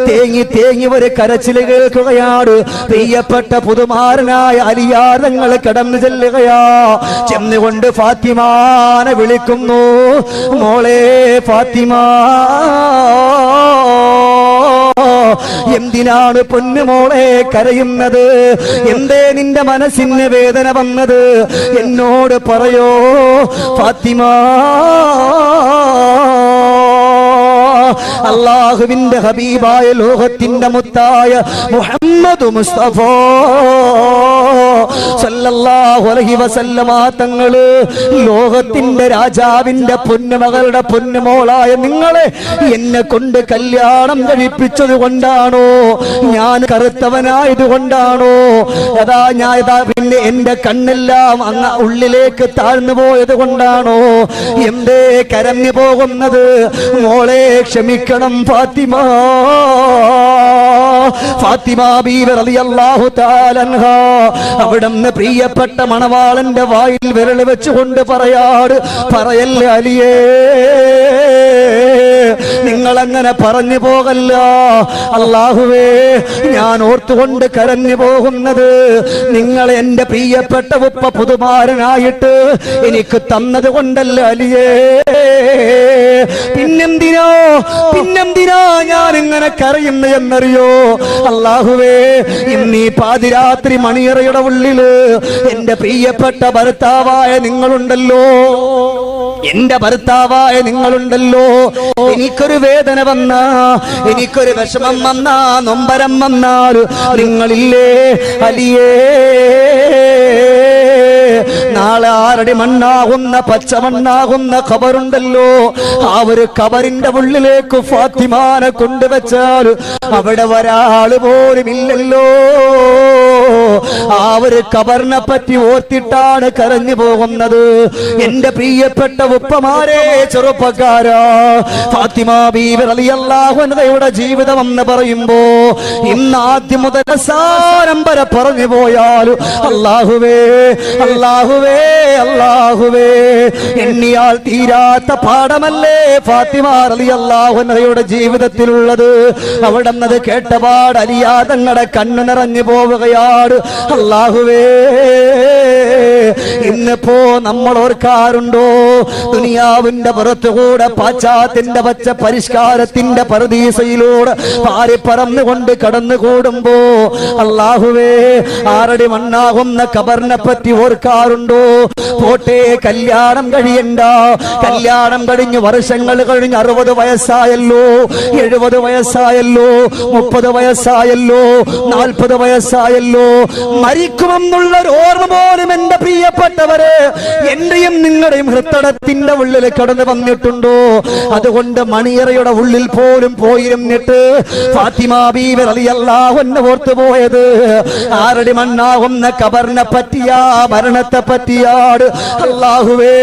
തേങ്ങി ഒരു കരച്ചില് കേൾക്കുകയാണ്. പ്രിയപ്പെട്ട പുതുമാരനായ അലിയാർ തങ്ങൾ കടന്നു ചെല്ലുകയാ. ചെന്നുകൊണ്ട് ഫാത്തിമാനെ വിളിക്കുന്നു. മോളെ ഫാത്തിമ, എന്തിനാണ് പൊന്നുമോളെ കരയുന്നത്? എന്തേ നിന്റെ മനസ്സിന് വേദന വന്നത്? എന്നോട് പറയോ ഫാത്തിമ. അല്ലാഹുവിന്റെ ഹബീബായ ലോകത്തിന്റെ മുത്തായ മുഹമ്മദ് മുസ്തഫ സല്ലല്ലാഹു അലൈഹി വസല്ലമ തങ്ങള് ലോകത്തിന്റെ രാജാവിന്റെ പൊന്നുമകളുടെ പൊന്നുമോളായ നിങ്ങളെ എന്നെ കൊണ്ട് കല്യാണം കഴിപ്പിച്ചത് കൊണ്ടാണോ? ഞാൻ കറുത്തവനായത് കൊണ്ടാണോ? പിന്നെ എന്റെ കണ്ണെല്ലാം അങ്ങ് ഉള്ളിലേക്ക് താഴ്ന്നു പോയത് കൊണ്ടാണോ? എന്തേ കരഞ്ഞു പോകുന്നത്? മോളെ ക്ഷമിക്കണം ഫാത്തിമ. ഫാത്തിമ ബീവി റളിയല്ലാഹു തആല അൻഹ അവിടുന്ന് പ്രിയപ്പെട്ട മണവാളന്റെ വായിൽ വിരൽ വെച്ചുകൊണ്ട് പറയല്ലേ അലിയേ, നിങ്ങളങ്ങനെ പറഞ്ഞു പോകല്ല. അല്ലാഹുവേ, ഞാൻ ഓർത്തുകൊണ്ട് കരഞ്ഞു പോകുന്നത് നിങ്ങൾ എന്റെ പ്രിയപ്പെട്ട ഉപ്പ പുതുമാരനായിട്ട് എനിക്ക് തന്നത് കൊണ്ടല്ല അലിയേ. പിന്നെന്തിനാ ഞാൻ ഇങ്ങനെ കരയുന്നു എന്നറിയോ? അല്ലാഹുവേ, ഇന്നീ പാതിരാത്രി മണിയറയുടെ ഉള്ളില് എന്റെ പ്രിയപ്പെട്ട ഭർത്താവായ നിങ്ങളുണ്ടല്ലോ, എന്റെ ഭർത്താവായ നിങ്ങളുണ്ടല്ലോ. എനിക്കൊരു വേദന വന്നാ, എനിക്കൊരു വിഷമം വന്നാ, നൊമ്പരം വന്നാൽ നിങ്ങളില്ലേ അലിയേ? നാളെ ആരുടെ മണ്ണാകുന്ന പച്ചമണ്ണാകുന്ന ഖബറുണ്ടല്ലോ, ആ ഒരു ഖബറിന്റെ ഉള്ളിലേക്ക് ഫാത്തിമാനെ കൊണ്ടുവച്ചാൽ അവിടെ ഒരാള് പോലും ഇല്ലല്ലോ. ആ ഒരു ഖബറിനെ പറ്റി ഓർത്തിട്ടാണ് കരഞ്ഞു പോകുന്നത്. എന്റെ പ്രിയപ്പെട്ട ഉപ്പമാരെ, ചെറുപ്പക്കാരാ, ഫാത്തിമ ബീവി റളിയല്ലാഹു അൻഹയുടെ ജീവിതം എന്ന് പറയുമ്പോ ഇന്ന് ആദ്യം മുതൽ അവസാനം വരെ പറഞ്ഞു പോയാൽ അല്ലാഹുവേ അല്ലാഹുവേ അല്ലാഹുവേ, എണ്ണിയാൽ തീരാത്ത പാഠമല്ലേ ഫാത്തിമ റളിയല്ലാഹു അൻഹയുടെ ജീവിതത്തിലുള്ളത്. അവിടെ അത് കേട്ടപാട് അലിയാതങ്ങളുടെ കണ്ണു നിറഞ്ഞു പോവുകയാണ്. അല്ലാഹുവേ, ഇന്നിപ്പോ നമ്മൾ ഓർക്കാറുണ്ടോ ദുനിയാവിന്റെ പുറത്തുകൂടെ പാശ്ചാത്യന്റെ പച്ച പരിഷ്കാരത്തിന്റെ പരദീസയിലൂടെ പാറി പറന്നുകൊണ്ട് കടന്നുകൂടുമ്പോ അല്ലാഹുവേ, ആറടി മണ്ണാകുന്ന ഖബറിനെ പറ്റി ഓർക്കാറുണ്ടോ? പോട്ടെ, കല്യാണം കഴിയണ്ട, കല്യാണം കഴിഞ്ഞ് വർഷങ്ങൾ കഴിഞ്ഞ് 60 വയസ്സായല്ലോ, 70 വയസ്സായല്ലോ, 30 വയസ്സായല്ലോ, 40 വയസ്സായല്ലോ, മരിക്കുമെന്നുള്ളൊരു ഓർമ്മ പോലും എന്റെ പ്രിയപ്പെട്ടവരെ എന്റെയും നിങ്ങളുടെയും ഹൃദയത്തിന്റെ ഉള്ളിൽ കടന്നു വന്നിട്ടുണ്ടോ? അതുകൊണ്ട് മണിയറയുടെ ഉള്ളിൽ പോലും പോയിരുന്നിട്ട് ഫാത്തിമ ബീവി റളിയല്ലാഹു അൻഹ ഓർത്തു പോയത് ആറടി മണ്ണാകുന്ന ഖബറിനെ പറ്റിയാ, മരണത്തെ പറ്റിയാണ്. അല്ലാഹുവേ,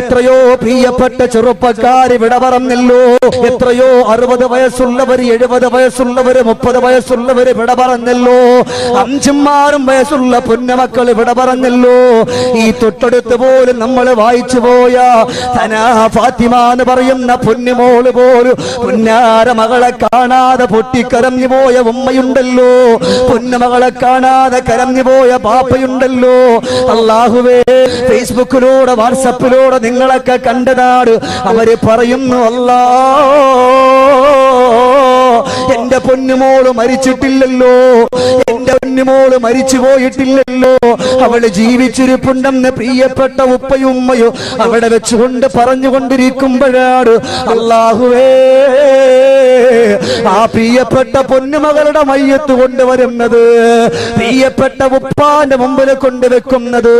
എത്രയോ പ്രിയപ്പെട്ട ചെറുപ്പക്കാർ വിട പറഞ്ഞല്ലോ, എത്രയോ 60 വയസ്സുള്ളവർ, 70 വയസ്സുള്ളവർ, 30 വയസ്സുള്ളവർ വിട പറഞ്ഞല്ലോ, 5ഉം 6ഉം വയസ്സുള്ള പൊന്നമക്കൾ വിട പറഞ്ഞല്ലോ. ഈ തൊട്ടടുത്ത് പോലും നമ്മൾ വായിച്ചു പോയ തനാ ഫാത്തിമ എന്ന് പറയുന്ന പൊന്നുമോള് പോലും പൊന്നാര മകളെ കാണാതെ പൊട്ടിക്കരഞ്ഞു പോയ ഉമ്മയുണ്ടല്ലോ, പൊന്നുമകളെ കാണാതെ കരഞ്ഞു പോയ ബാപ്പയുണ്ടല്ലോ. അല്ലാഹുവേ, ഫേസ്ബുക്കിലൂടെ വാട്സപ്പിലൂടെ നിങ്ങളൊക്കെ കണ്ടതാണ്. അവര് പറയുന്നു, അല്ലാ, എന്റെ പൊന്നുമോള് മരിച്ചിട്ടില്ലല്ലോ, എന്റെ പൊന്നുമോള് മരിച്ചു പോയിട്ടില്ലല്ലോ, അവള് ജീവിച്ചിരിപ്പുണ്ടെന്ന് പ്രിയപ്പെട്ട ഉപ്പയും ഉമ്മയോ അവിടെ വെച്ചുകൊണ്ട് പറഞ്ഞുകൊണ്ടിരിക്കുമ്പോഴാണ് അല്ലാഹുവേ, ആ പ്രിയപ്പെട്ട പൊന്നുമകളുടെ മയ്യത്ത് കൊണ്ടുവരുന്നത്, പ്രിയപ്പെട്ട ഉപ്പാന്റെ മുമ്പിൽ കൊണ്ടുവെക്കുന്നത്,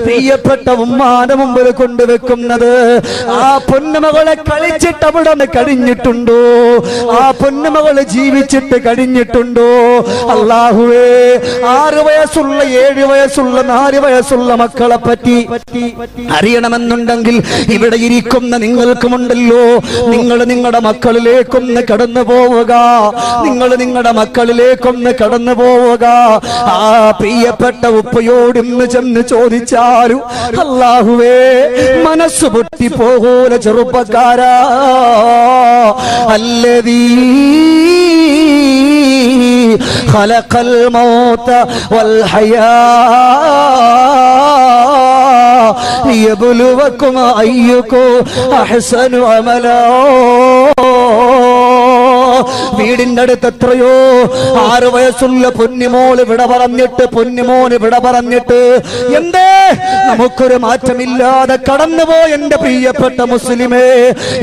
പ്രിയപ്പെട്ട ഉമ്മാന്റെ മുമ്പിൽ കൊണ്ടുവെക്കുന്നത്. ആ പൊന്നുമകളെ കളിച്ചിട്ട് അവിടെ കഴിഞ്ഞിട്ടുണ്ടോ? ആ പൊന്നുമകള് ജീവിച്ചിട്ട് കഴിഞ്ഞിട്ടുണ്ടോ? അല്ലാഹുവേ, 6 വയസ്സുള്ള, 7 വയസ്സുള്ള, 4 വയസ്സുള്ള മക്കളെ പറ്റി അറിയണമെന്നുണ്ടെങ്കിൽ ഇവിടെ ഇരിക്കുന്ന നിങ്ങൾക്കുമുണ്ടല്ലോ. നിങ്ങൾ നിങ്ങളുടെ മക്കളിലേക്കൊന്ന് കടന്നു പോവുക, നിങ്ങൾ നിങ്ങളുടെ മക്കളിലേക്കൊന്ന് കടന്നു പോവുക. ആ പ്രിയപ്പെട്ട ഉപ്പയോട് ഇന്ന് ചെന്ന് ചോദിച്ചാലും അല്ലാഹുവേ, മനസ്സ് പൊട്ടിപ്പോകൂല ചെറുപ്പക്കാരാ. അല്ലദീ ഖലഖൽ മൗത വൽ ഹയാ ലിയബ്ലുവകും അയ്യുകും അഹ്സനു അമലാ. വീടിന്റെ അടുത്ത് എത്രയോ 6 വയസ്സുള്ള പൊന്നുമോള് വിട പറഞ്ഞിട്ട്, പൊന്നുമോന് വിട പറഞ്ഞിട്ട് എന്തേ നമുക്കൊരു മാറ്റമില്ലാതെ കടന്നുപോയ എന്റെ പ്രിയപ്പെട്ട മുസ്ലിമേ,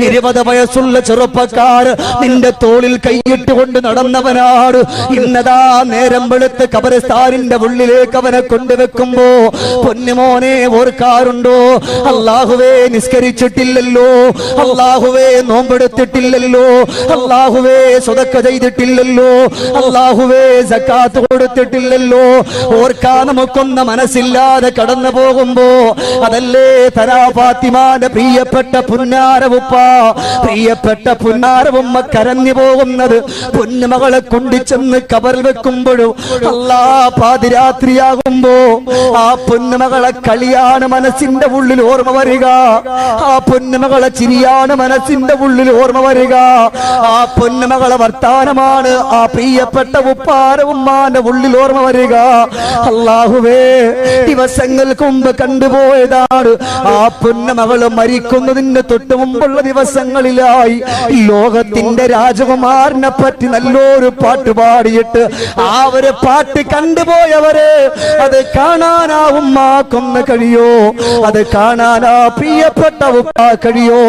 20 വയസ്സുള്ള ചെറുപ്പക്കാർ നിന്റെ തോളിൽ കൈയിട്ടുകൊണ്ട് നടന്നവനാണ്. ഇന്നതാ നേരം വെളുത്ത് ഖബറിസ്ഥാനിന്റെ ഉള്ളിലേക്ക് അവനെ കൊണ്ടുവെക്കുമ്പോ പൊന്നുമോനെ ഓർക്കാറുണ്ടോ? അല്ലാഹുവേ, നിസ്കരിച്ചിട്ടില്ലല്ലോ, അല്ലാഹുവേ നോമ്പെടുത്തിട്ടില്ലല്ലോ, അല്ലാഹുവേ സ്വതക്ക ചെയ്തിട്ടില്ലല്ലോ, അല്ലാഹുവേ സക്കാത്ത് കൊടുത്തിട്ടില്ലല്ലോ. ഓർക്കാൻ നമുക്കൊന്ന മനസ്സില്ലാതെ കടന്നു പോകുമ്പോ അതല്ലേ തരാ ഫാത്തിമാന്റെ പ്രിയപ്പെട്ട പുന്നാരവുപ്പ, പ്രിയപ്പെട്ട പുന്നാരവുമ്മ കരഞ്ഞു പോകുന്നത്. പൊന്നുമകളെ കൊണ്ടിച്ചെന്ന് ഖബറിൽ വെക്കുമ്പോഴും അല്ലാ, പാതിരാത്രിയാകുമ്പോ ആ പൊന്നുമകളെ കളിയാണ് മനസ്സിന്റെ ഉള്ളിൽ ഓർമ്മ വരിക, ആ പൊന്നുമകളെ ചിരിയാണ് മനസ്സിന്റെ ഉള്ളിൽ ഓർമ്മ വരിക, ആ പൊന്നുമകളെ വർത്താനമാണ് ആ പ്രിയപ്പെട്ട ഉപ്പാന്റെ ഉമ്മാന്റെ ഉള്ളിൽ ഓർമ്മ വരിക. അല്ലാഹുവേ, ദിവസങ്ങൾക്ക് മുമ്പ് കണ്ടുപോയതാണ്. ആ പൊന്നുമകള് മരിക്കുന്നതിന് തൊട്ട് മുമ്പുള്ള ദിവസങ്ങളിലായി ലോകത്തിന്റെ രാജകുമാരനെ പറ്റി നല്ലൊരു പാട്ട് പാടിയിട്ട് ആ ഒരു പാട്ട് കണ്ടുപോയവര് അത് കാണാനാ ഉമ്മാക്കൊന്ന് കഴിയോ? അത് കാണാനാ പ്രിയപ്പെട്ട ഉപ്പ കഴിയോ?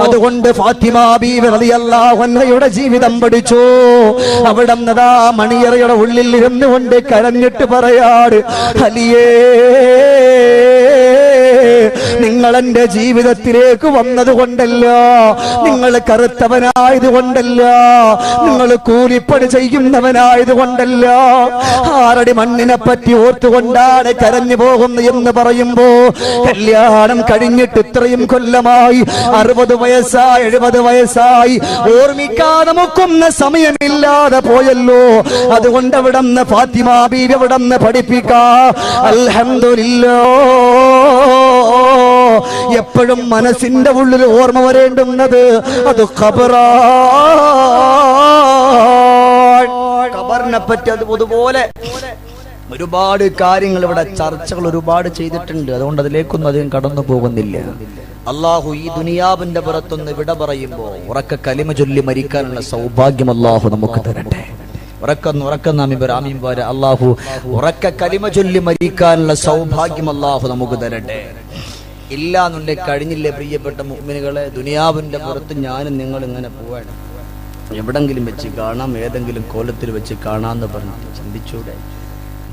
അതുകൊണ്ട് ഫാത്തിമ ബീവി റളിയല്ലാഹു അൻഹയുടെ ജീവിതം പഠിച്ചു. അവിടെ നിന്നതാ മണിയറയുടെ ഉള്ളിൽ ഇരുന്നുകൊണ്ട് കരഞ്ഞിട്ട് പറയാട്, അലിയേ നിങ്ങൾ എന്റെ ജീവിതത്തിലേക്ക് വന്നതുകൊണ്ടല്ല, നിങ്ങൾ കറുത്തവനായതുകൊണ്ടല്ല, നിങ്ങൾ കൂലിപ്പണി ചെയ്യുന്നവനായതുകൊണ്ടല്ല, 6 അടി മണ്ണിനെ പറ്റി ഓർത്തുകൊണ്ടാണ് കരഞ്ഞു പോകുന്നത് എന്ന് പറയുമ്പോ, കല്യാണം കഴിഞ്ഞിട്ട് ഇത്രയും കൊല്ലമായി, 60 വയസ്സായി 70 വയസ്സായി, ഓർമ്മിക്കാൻ നമുക്കൊന്ന് സമയമില്ലാതെ പോയല്ലോ. അതുകൊണ്ട് അവിടുന്ന് ഫാത്തിമ ബീവി അവിടുന്ന് പഠിപ്പിക്കാ, അൽഹംദുലില്ലാഹ്, എപ്പോഴും മനസ്സിന്റെ ഉള്ളിൽ ഓർമ്മ വരേണ്ടുന്നത് അത് ഖബറിനെ പറ്റി. അതുപോലെ ഒരുപാട് കാര്യങ്ങൾ ഇവിടെ ചർച്ചകൾ ഒരുപാട് ചെയ്തിട്ടുണ്ട്. അതുകൊണ്ട് അതിലേക്കൊന്നും അധികം കടന്നു പോകുന്നില്ല. അള്ളാഹു ഈ ദുനിയാവിന്റെ പുറത്തൊന്ന് വിട പറയുമ്പോ ഉറക്ക കലിമ ചൊല്ലി മരിക്കാനുള്ള സൗഭാഗ്യം അള്ളാഹു നമുക്ക് തരട്ടെ. അള്ളാഹു ഉറക്ക കലിമ ചൊല്ലി മരിക്കാനുള്ള സൗഭാഗ്യം അള്ളാഹു നമുക്ക് തരട്ടെ. ഇല്ലാന്നുണ്ടെങ്കിൽ കഴിഞ്ഞില്ലേ പ്രിയപ്പെട്ട മുഅ്മിനുകളെ, ദുനിയാവിന്റെ പുറത്ത് ഞാനും നിങ്ങൾ ഇങ്ങനെ പോവാണ്, എവിടെങ്കിലും വെച്ച് കാണാം, ഏതെങ്കിലും കോലത്തിൽ വെച്ച് കാണാന്ന് പറഞ്ഞിട്ട്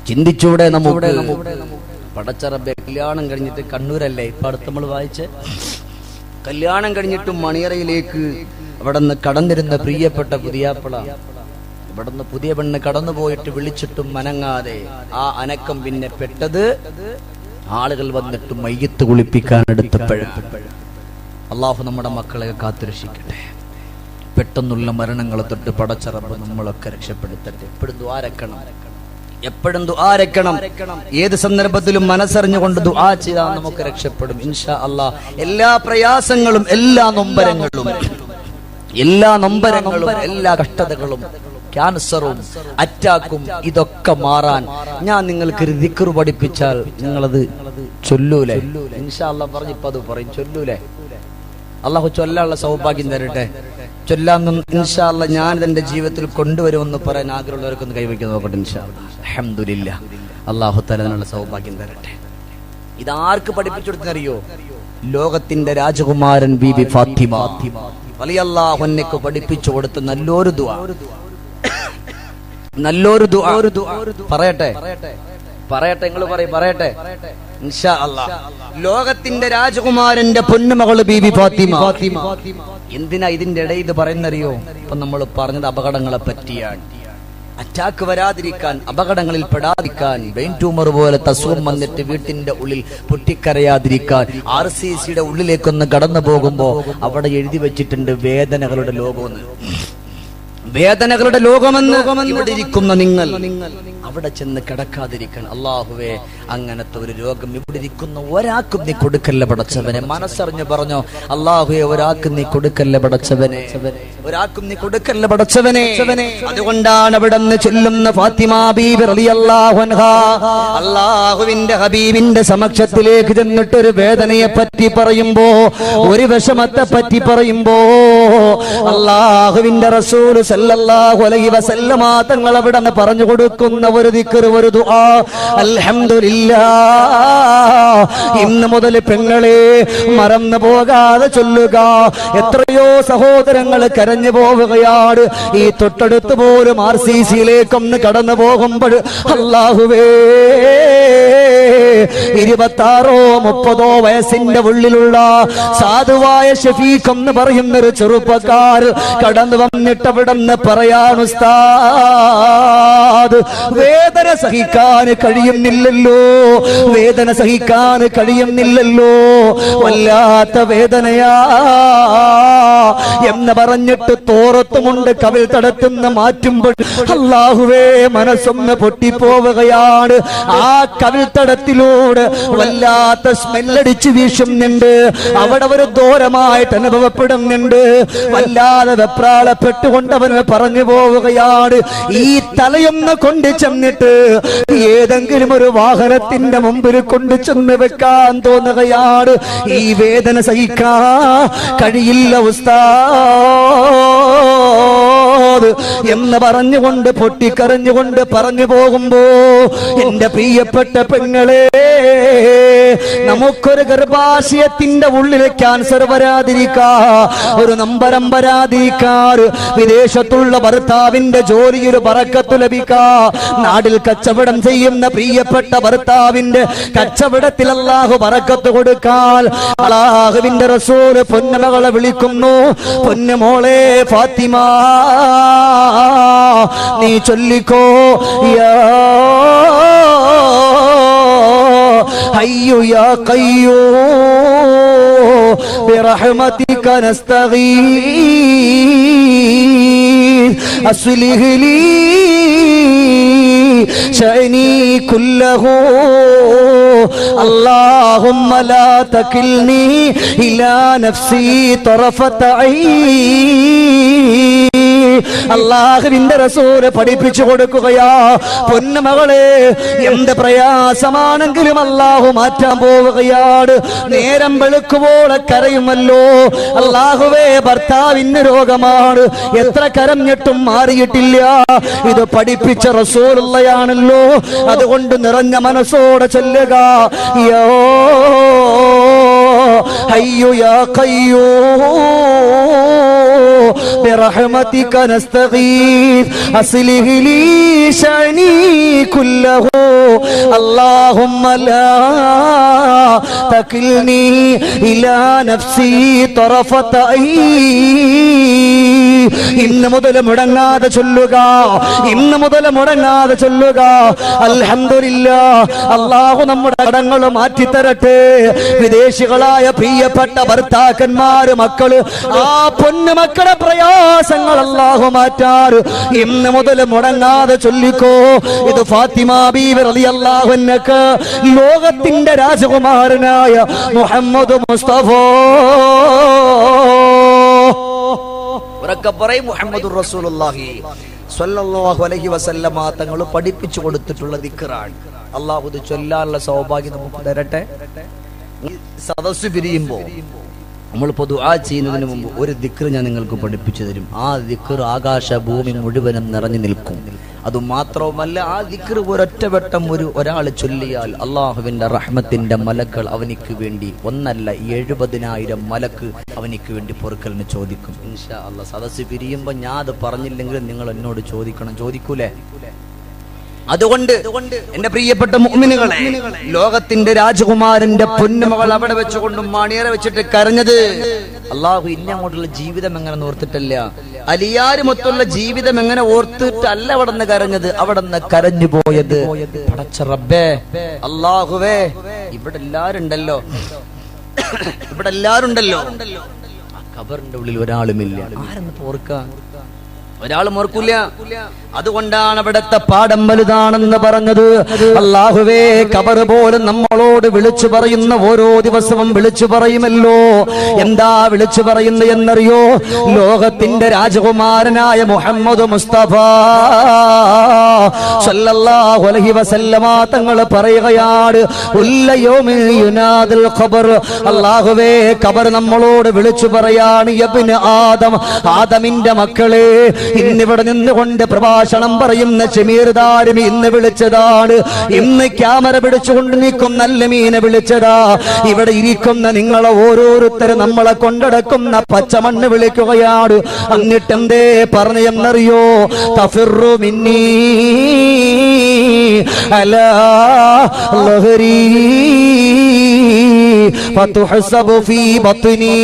ചിന്തിച്ചൂടെ നമുക്ക്? പടച്ചറബെ, കല്യാണം കഴിഞ്ഞിട്ട് കണ്ണൂരല്ലേ ഇപ്പൊ അടുത്ത് നമ്മൾ വായിച്ച്, കല്യാണം കഴിഞ്ഞിട്ടും മണിയറയിലേക്ക് അവിടെ നിന്ന് കടന്നിരുന്ന പ്രിയപ്പെട്ട പുതിയാപ്പിള, ഇവിടെ നിന്ന് പുതിയ പെണ്ണ് കടന്നുപോയിട്ട് വിളിച്ചിട്ടും അനങ്ങാതെ, ആ അനക്കം പിന്നെ പെട്ടത് ആളുകൾ വന്നിട്ട് മയ്യത്ത് കുളിപ്പിക്കാൻ എടുത്തപ്പോഴാണ്. അള്ളാഹു നമ്മുടെ മക്കളെ കാത്തുരക്ഷിക്കട്ടെ. പെട്ടെന്നുള്ള മരണങ്ങളെ തൊട്ട് പടച്ചറബ് നമ്മളൊക്കെ രക്ഷപ്പെടുത്തട്ടെ. എപ്പോഴും ദുആ രക്കണം. ഏത് സന്ദർഭത്തിലും മനസ്സറിഞ്ഞുകൊണ്ട് ദുആ ചെയ്താൽ നമുക്ക് രക്ഷപ്പെടും ഇൻഷാ അല്ലാഹ്. എല്ലാ പ്രയാസങ്ങളും, എല്ലാ നൊമ്പരങ്ങളും, എല്ലാ കഷ്ടതകളും, ക്യാൻസറും അറ്റാക്കും ഇതൊക്കെ മാറാൻ ഞാൻ നിങ്ങൾക്ക് ഒരു ദിക്ർ പഠിപ്പിച്ചാൽ നിങ്ങളത് ചൊല്ലൂലേ? ഇൻഷാ അല്ലാഹ് പറഞ്ഞിപ്പോ അത് പറയും, ചൊല്ലൂലേ? അള്ളാഹു ചൊല്ലാനുള്ള സൗഭാഗ്യം തരട്ടെ. ചൊല്ലാമെന്നും ഇൻഷാ അല്ലാഹ് ഞാൻ എന്റെ ജീവിതത്തിൽ കൊണ്ടുവരുമെന്ന് പറയാൻ ആഗ്രഹമുള്ളവർക്കൊന്ന് കൈവയ്ക്കാൻ നോക്കട്ടെ ഇൻഷാ അല്ലാഹ്. അൽഹംദുലില്ലാഹ്, അള്ളാഹു തആല അതിനുള്ള സൗഭാഗ്യം തരട്ടെ. ഇതാർക്ക് പഠിപ്പിച്ചു കൊടുത്തറിയോ? ലോകത്തിന്റെ രാജകുമാരൻ ബീബി ഫാത്തിമ റളിയല്ലാഹു അൻഹയ്ക്ക് പഠിപ്പിച്ചു കൊടുത്ത നല്ലൊരു ദുആ. പറയട്ടെ, നിങ്ങൾ പറയട്ടെ ഇൻഷാ അല്ലാഹ്. ലോകത്തിന്റെ രാജകുമാരന്റെ പൊന്നുമകള് ബീബി ഫാത്തിമ. എന്തിനാ ഇതിന്റെ ഇടയിൽ ഇത് പറയുന്നറിയോ? ഇപ്പൊ നമ്മൾ പറഞ്ഞത് അപകടങ്ങളെ പറ്റിയാണ്. അറ്റാക്ക് വരാതിരിക്കാൻ, അപകടങ്ങളിൽ പെടാതിരിക്കാൻ, ബ്രെയിൻ ട്യൂമർ പോലെ അസുഖം വന്നിട്ട് വീട്ടിന്റെ ഉള്ളിൽ പൊട്ടിക്കരയാതിരിക്കാൻ, RCCയുടെ ഉള്ളിലേക്കൊന്ന് കടന്നു പോകുമ്പോ അവിടെ എഴുതി വെച്ചിട്ടുണ്ട് വേദനകളുടെ ലോകമെന്ന്. വേദനകളുടെ ലോകമെന്ന്. ഇവിടെ ഇരിക്കുന്ന നിങ്ങൾ അവിടെ ചെന്ന് കിടക്കാതിരിക്കാൻ. അള്ളാഹുവേ, അങ്ങനത്തെ ഒരു രോഗം ഇവിടെ ഇരിക്കുന്ന ഒരാൾക്കും നീ കൊടുക്കല്ല പടച്ചവനെ. മനസ്സറിഞ്ഞു പറഞ്ഞോ, അള്ളാഹുവേ, ഒരാൾക്കും നീ കൊടുക്കല്ല പടച്ചവനെ, ഒരാൾക്കും നീ കൊടുക്കല്ല പടച്ചവനെ. അതുകൊണ്ടാണ് അവിടെ നിന്ന് ചൊല്ലുന്ന ഫാത്തിമ ബീബി റളിയല്ലാഹു അൻഹാ അള്ളാഹുവിന്റെ ഹബീബിന്റെ സമക്ഷത്തിലേക്ക് ചെന്നിട്ടൊരു വേദനയെ പറ്റി പറയുമ്പോ, ഒരു വിഷമത്തെ പറ്റി പറയുമ്പോ, അള്ളാഹുവിന്റെ റസൂൽ സല്ലല്ലാഹു അലൈഹി വസല്ലമ തങ്ങൾ അവിടെ നിന്ന് പറഞ്ഞു കൊടുക്കുന്ന ഒരു ദിക്ർ, ഒരു ദുആ. അൽഹംദുലില്ലാഹ്, ഇന്ന് മുതൽ പെങ്ങളെ മറന്നു പോകാതെ ചൊല്ലുക. എത്രയോ സഹോദരങ്ങൾ കരഞ്ഞു പോവുകയാണ്. ഈ തൊട്ടടുത്ത് പോലും RCCയിലേക്കൊന്ന് കടന്നു പോകുമ്പോൾ അല്ലാഹുവേ, 26 30 വയസ്സിന്റെ ഉള്ളിലുള്ള സാധുവായ ഷഫീഖ് എന്ന് പറയുന്നൊരു ചെറുപ്പക്കാർ കടന്നു വന്നിട്ട് അവിടെ നിന്ന് പറയാൻ, ഉസ്താദ്, വേദന സഹിക്കാൻ കഴിയുന്നില്ലല്ലോ, വേദന സഹിക്കാൻ കഴിയുന്നില്ലല്ലോ, വല്ലാത്ത വേദനയാ എന്ന് പറഞ്ഞിട്ട് തോറത്തുമുണ്ട് കവിൾ തടത്തുന്ന മാറ്റുമ്പോൾ അല്ലാഹുവേ, മനസ്സൊന്ന് പൊട്ടിപ്പോവുകയാണ്. ആ കവിൾ തടത്തിലൂടെ വല്ലാത്ത സ്മെല്ലടിച്ച് വീശുന്നുണ്ട്. അവിടെ ഒരു ദൂരമായിട്ട് അനുഭവപ്പെടുന്നുണ്ട്. വല്ലാതെ വെപ്രാളപ്പെട്ടുകൊണ്ട് അവന് പറഞ്ഞു പോവുകയാണ്. ഈ തലയൊന്ന് കൊണ്ടു ചെന്നിട്ട് ഏതെങ്കിലും ഒരു വാഹനത്തിന്റെ മുമ്പിൽ കൊണ്ടു ചെന്ന് വെക്കാൻ തോന്നുകയാണ്. ഈ വേദന സഹിക്കാൻ കഴിയില്ല ഉസ്താദ് എന്ന് പറഞ്ഞുകൊണ്ട് പൊട്ടിക്കരഞ്ഞുകൊണ്ട് പറഞ്ഞു പോകുമ്പോ, എന്റെ പ്രിയപ്പെട്ട പെങ്ങളെ, നമുക്കൊരു ഗർഭാശയത്തിന്റെ ഉള്ളിൽ ക്യാൻസർ വരാതിരിക്കാ, ഒരു നമ്പരം വരാതിരിക്കാറ്, വിദേശത്തുള്ള ഭർത്താവിന്റെ ജോലിയൊരു ബറക്കത്ത് ലഭിക്കാ, നാട്ടിൽ കച്ചവടം ചെയ്യുന്ന പ്രിയപ്പെട്ട ഭർത്താവിന്റെ കച്ചവടത്തിൽ അല്ലാഹു ബറക്കത്ത് കൊടുക്കാൻ അല്ലാഹുവിന്റെ റസൂൽ പൊന്നമകളെ വിളിക്കുന്നു. പൊന്നുമോളെ ഫാത്തിമ, നീ ചൊല്ലിക്കോ യാ ഹയ്യു യാ ഖയ്യൂം ബിറഹ്മതിക നസ്തഗീസ് അസ്ലിഹ് ലീ ശഅനി കുല്ലഹു اللهم لا تكلني إلى نفسي طرفة عين. അല്ലാഹുവിന്റെ റസൂല് പഠിപ്പിച്ചു കൊടുക്കുകയാ, പൊന്നുമകളെ എന്ത് പ്രയാസമാണെങ്കിലും അല്ലാഹു മാറ്റാൻ പോവുകയാണ്. നേരം വെളുക്കുവോളെ കരയുമല്ലോ, അല്ലാഹുവേ ഭർത്താവിന് രോഗമാണ്, എത്ര കരഞ്ഞിട്ടും മാറിയിട്ടില്ല. ഇത് പഠിപ്പിച്ച റസൂലുള്ളയാണല്ലോ, അതുകൊണ്ട് നിറഞ്ഞ മനസ്സോടെ ചൊല്ലുക യാ ഹയ്യു യാ ഖയ്യൂം ബിറഹ്മതിക നസ്തഗീസ് അസ്ലിഹ് ലീ ശഅനി കുല്ലഹു اللهم لا تكلني إلى نفسي طرفة عين. ഇന്ന് മുതൽ മുടങ്ങാതെ ചൊല്ലുക, ഇന്ന് മുതൽ മുടങ്ങാതെ ചൊല്ലുക. അൽഹംദുലില്ലാഹ്, അല്ലാഹു നമ്മുടെ കടങ്ങൾ മാറ്റിത്തരട്ടെ. വിദേശികളായ പ്രിയപ്പെട്ട ഭർത്താക്കന്മാര്, മക്കള്, ആ പൊന്നു മക്കളുടെ പ്രയാസങ്ങൾ അല്ലാഹു മാറ്റാറ് ഇന്ന് മുതൽ മുടങ്ങാതെ ചൊല്ലിക്കോ. ഇത് ഫാത്തിമ ബീവി റളിയല്ലാഹു അൻഹക്ക് ലോകത്തിന്റെ രാജകുമാരനായ മുഹമ്മദ് മുസ്തഫ മുഹമ്മദുർ റസൂലുള്ളാഹി സ്വല്ലല്ലാഹു അലൈഹി വസല്ലമ തങ്ങൾ പഠിപ്പിച്ചു കൊടുത്തിട്ടുള്ള ദിക്റാണ്. അല്ലാഹു ഇത് ചൊല്ലാനുള്ള സൗഭാഗ്യം നമുക്ക് തരട്ടെ. സദസ്സ് പിരിയുമ്പോൾ നമ്മളിപ്പോൾ ദുആ ചെയ്യുന്നതിന് മുമ്പ് ഒരു ദിക്ർ ഞാൻ നിങ്ങൾക്ക് പഠിപ്പിച്ചു തരും. ആ ദിക്ർ ആകാശ ഭൂമി മുഴുവനും നിറഞ്ഞു നിൽക്കും. അതുമാത്രവുമല്ല, ആ ദിക്ർ ഒരൊറ്റവട്ടം ഒരാൾ ചൊല്ലിയാൽ അള്ളാഹുവിന്റെ റഹ്മത്തിന്റെ മലക്കൾ അവനിക്ക് വേണ്ടി ഒന്നല്ല 70,000 മലക്ക് അവനിക്ക് വേണ്ടി പൊറുക്കലിന് ചോദിക്കും. ഇൻഷാ അല്ലാഹ് സദസ്സ് പിരിയുമ്പോൾ ഞാൻ അത് പറഞ്ഞില്ലെങ്കിൽ നിങ്ങൾ എന്നോട് ചോദിക്കണം. ചോദിക്കൂലേ? അതുകൊണ്ട് എന്റെ പ്രിയപ്പെട്ട മുഅ്മിനുകളെ, ലോകത്തിന്റെ രാജകുമാരന്റെ പൊന്നുമകൾ അവിടെ വെച്ചുകൊണ്ട് മണിയറ വെച്ചിട്ട് കരഞ്ഞത് അല്ലാഹു ഇന്നെ അങ്ങോട്ടുള്ള ജീവിതം എങ്ങനെ ഓർത്തിട്ടല്ല, അലിയാരുമൊത്തുള്ള ജീവിതം എങ്ങനെ ഓർത്തിട്ടല്ല അവിടെ നിന്ന് കരഞ്ഞത്, അവിടെ നിന്ന് കരഞ്ഞു പോയത്. പടച്ച റബ്ബേ, അല്ലാഹുവേ, ഇവിടെ എല്ലാരും ഉണ്ടല്ലോ, ഇവിടെ എല്ലാരും ഉണ്ടല്ലോ, ഖബറിന്റെ ഉള്ളിൽ ഒരാളുമില്ല, ആരെന്ന് ഓർക്കാൻ ഒരാളും ഓർക്കൂല. അതുകൊണ്ടാണ് അവിടുത്തെ പാഠം വലുതാണെന്ന് പറഞ്ഞത്. അല്ലാഹുവേ, ഖബർ പോലും നമ്മളോട് വിളിച്ചു പറയുന്ന ഓരോ ദിവസവും വിളിച്ചു പറയുമല്ലോ. എന്താ വിളിച്ചു പറയുന്നത് എന്നറിയോ? ലോകത്തിന്റെ രാജകുമാരനായ മുഹമ്മദ് മുസ്തഫ സല്ലല്ലാഹു അലൈഹി വസല്ലമ തങ്ങൾ പറയുകയാണ്, അല്ലാഹുവേ, ഖബർ നമ്മളോട് വിളിച്ചു പറയാണ്, യബ്ന ആദം, ആദമിന്റെ മക്കളെ, ഇന്നിവിടെ നിന്നുകൊണ്ട് പ്രഭാഷണം പറയുന്ന ഷമീർ ദാരിമി ഇന്ന് വിളിച്ചതാണ്. ഇന്ന് ക്യാമറ പിടിച്ചുകൊണ്ട് നിൽക്കുന്ന അല്ലമീനെ വിളിച്ചതാ. ഇവിടെ ഇരിക്കുന്ന നിങ്ങളെ ഓരോരുത്തരും നമ്മളെ കൊണ്ടടക്കുന്ന പച്ചമണ്ണ് വിളിക്കുകയാണ്. എന്നിട്ടെന്തേ പറഞ്ഞെന്നറിയോ? തഫിറു മിന്നീ അലാ ലഹരി ഫതുഹസബു ഫീ ബത്നി.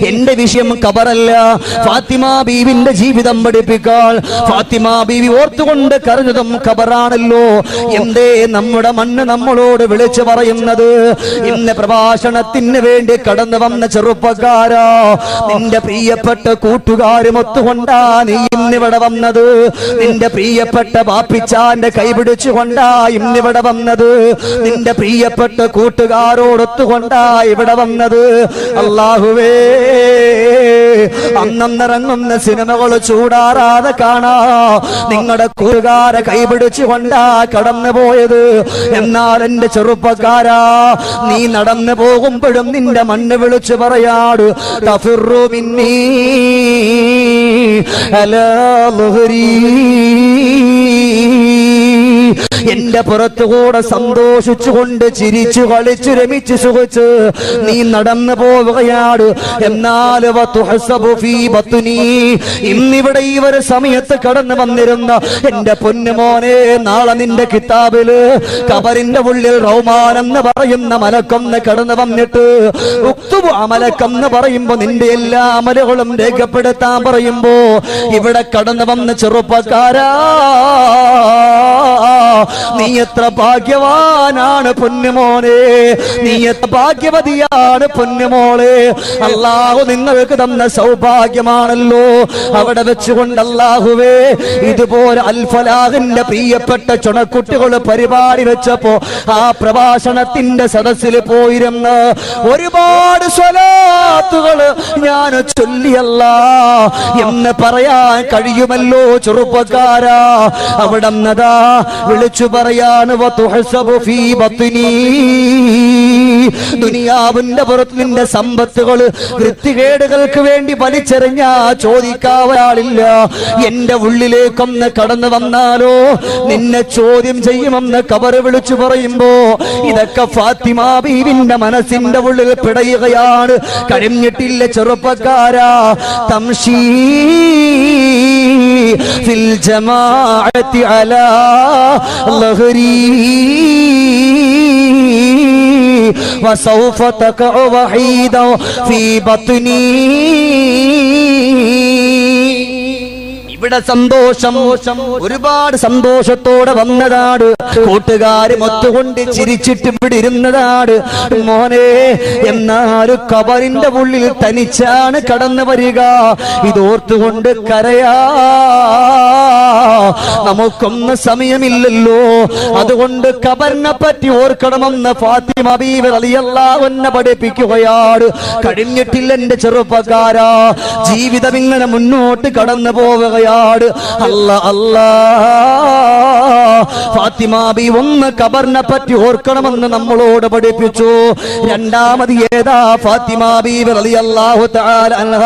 എന്റെ വിഷയം ഖബറല്ല, ഫാത്തിമ ബീവിന്റെ ജീവിതം പഠിപ്പിക്കാൻ ഫാത്തിമ ബീവി ഓർത്തുകൊണ്ട് കരഞ്ഞതും ഖബറാണല്ലോ. എന്തേ നമ്മുടെ മണ്ണ് നമ്മളോട് വിളിച്ചു പറയുന്നത്? ഇന്ന് പ്രഭാഷണത്തിന് വേണ്ടി കടന്നു വന്ന ചെറുപ്പക്കാരാ, നിന്റെ പ്രിയപ്പെട്ട കൂട്ടുകാരും ഒത്തുകൊണ്ടാ നീ ഇന്നിവിടെ വന്നത്. നിന്റെ പ്രിയപ്പെട്ട ബാപ്പിച്ചാന്റെ കൈപിടിച്ചുകൊണ്ടാ ഇന്നിവിടെ വന്നത്. നിന്റെ പ്രിയപ്പെട്ട കൂട്ടുകാരോടൊത്തുകൊണ്ടാ ഇവിടെ വന്നത്. അല്ലാഹുവേ, അന്നന്നിറങ്ങുന്ന സിനിമകൾ ചൂടാറാതെ കാണാ നിങ്ങളുടെ കൂട്ടുകാരെ കൈപിടിച്ചുകൊണ്ടാ കടന്നു പോയത്. എന്നാൽ എന്റെ ചെറുപ്പക്കാരാ, നീ നടന്നു പോകുമ്പോഴും നിന്റെ മണ്ണ് വിളിച്ചു പറയാട്, തഫിറു മിന്നീ അലാ ളുഹരി. നിന്റെ പുറത്തുകൂടെ സന്തോഷിച്ചുകൊണ്ട് ചിരിച്ചു കളിച്ചു രമിച്ചു സുഖിച്ച് നീ നടന്നു പോവുകയാണ്. എന്നാൽ ഇന്നിവിടെ ഈ ഒരു സമയത്ത് കടന്നു വന്നിരുന്ന എന്റെ പൊന്നുമോനെ, നാളെ നിന്റെ കിതാബില് ഖബറിന്റെ ഉള്ളിൽ റൗമാൻ എന്ന് പറയുന്ന മലക്കൊന്ന് കടന്നു വന്നിട്ട് ഉക്തുബു അമലക്കെന്ന് പറയുമ്പോ നിന്റെ എല്ലാ അമലുകളും രേഖപ്പെടുത്താൻ പറയുമ്പോ ഇവിടെ കടന്നു വന്ന ചെറുപ്പക്കാരാ, നീ എത്ര ഭാഗ്യവാനാണ് പൊന്നുമോനെ, നീ എത്ര ഭാഗ്യവതിയാണ് പൊന്നുമോളെ. അല്ലാഹു നിങ്ങൾക്ക് തന്ന സൗഭാഗ്യമാണല്ലോ. അവിടെ വെച്ചുകൊണ്ട് അല്ലാഹുവേ, ഇതുപോലെ അൽ ഫലാഹിന്റെ പ്രിയപ്പെട്ട ചുണക്കുട്ടികൾ പരിപാടി വെച്ചപ്പോ ആ പ്രഭാഷണത്തിന്റെ സദസ്സിൽ പോയിരുന്ന് ഒരുപാട് സ്വലാത്തുകൾ ഞാൻ ചൊല്ലിയല്ല എന്ന് പറയാൻ കഴിയുമല്ലോ ചെറുപ്പക്കാരാ. അവിടെ നദാ വിളിച്ചു പറയാണ്, ദുനിയാവിന്റെ പുറത്ത് നിന്റെ സമ്പത്തുകൾ വൃത്തികേടുകൾക്ക് വേണ്ടി വലിച്ചെറിഞ്ഞാ ചോദിക്കാവരാളില്ല. എന്റെ ഉള്ളിലേക്കൊന്ന് കടന്നു വന്നാലോ നിന്നെ ചോദ്യം ചെയ്യുമെന്ന് ഖബർ വിളിച്ചു പറയുമ്പോ ഇതൊക്കെ ഫാത്തിമ ബീവിന്റെ മനസ്സിന്റെ ഉള്ളിൽ പിടയുകയാണ്. കഴിഞ്ഞിട്ടില്ല ചെറുപ്പക്കാരാ. തംശീ ഫിൽ ജമാഅത്തി അലാ ലഹരി വസൗഫ തഖഉ വഹീദ ഫീ ബത്നി. ഇവിടെ സന്തോഷം, ഒരുപാട് സന്തോഷത്തോടെ വന്നതാണ്. കൂട്ടുകാര് മൊത്തുകൊണ്ട് ചിരിച്ചിട്ട് ഇവിടെ ഇരുന്നതാണ് മോനെ. എന്നാലും ഖബറിന്റെ ഉള്ളിൽ തനിച്ചാണ് കടന്നു വരിക. ഇതോർത്തുകൊണ്ട് കരയാ നമുക്കൊന്നും സമയമില്ലല്ലോ. അതുകൊണ്ട് ഖബറിനെ പറ്റി ഓർക്കണമെന്ന് ഫാത്തിമ ബീവി റളിയല്ലാഹു അൻഹ പഠിപ്പിക്കുകയാണ്. കഴിഞ്ഞിട്ടില്ല എന്റെ ചെറുപ്പക്കാരാ, ജീവിതം ഇങ്ങനെ മുന്നോട്ട് കടന്നു പോവുകയാണ്. അല്ലാ അല്ലാ, ഫാത്തിമ ബി ഒന്ന് ഖബറിനെ പറ്റി ഓർക്കണമെന്ന് നമ്മളോട് പഠിപ്പിച്ചു. രണ്ടാമത് ഏതാ ഫാത്തിമ ബീവി റളിയല്ലാഹു തആല അൻഹ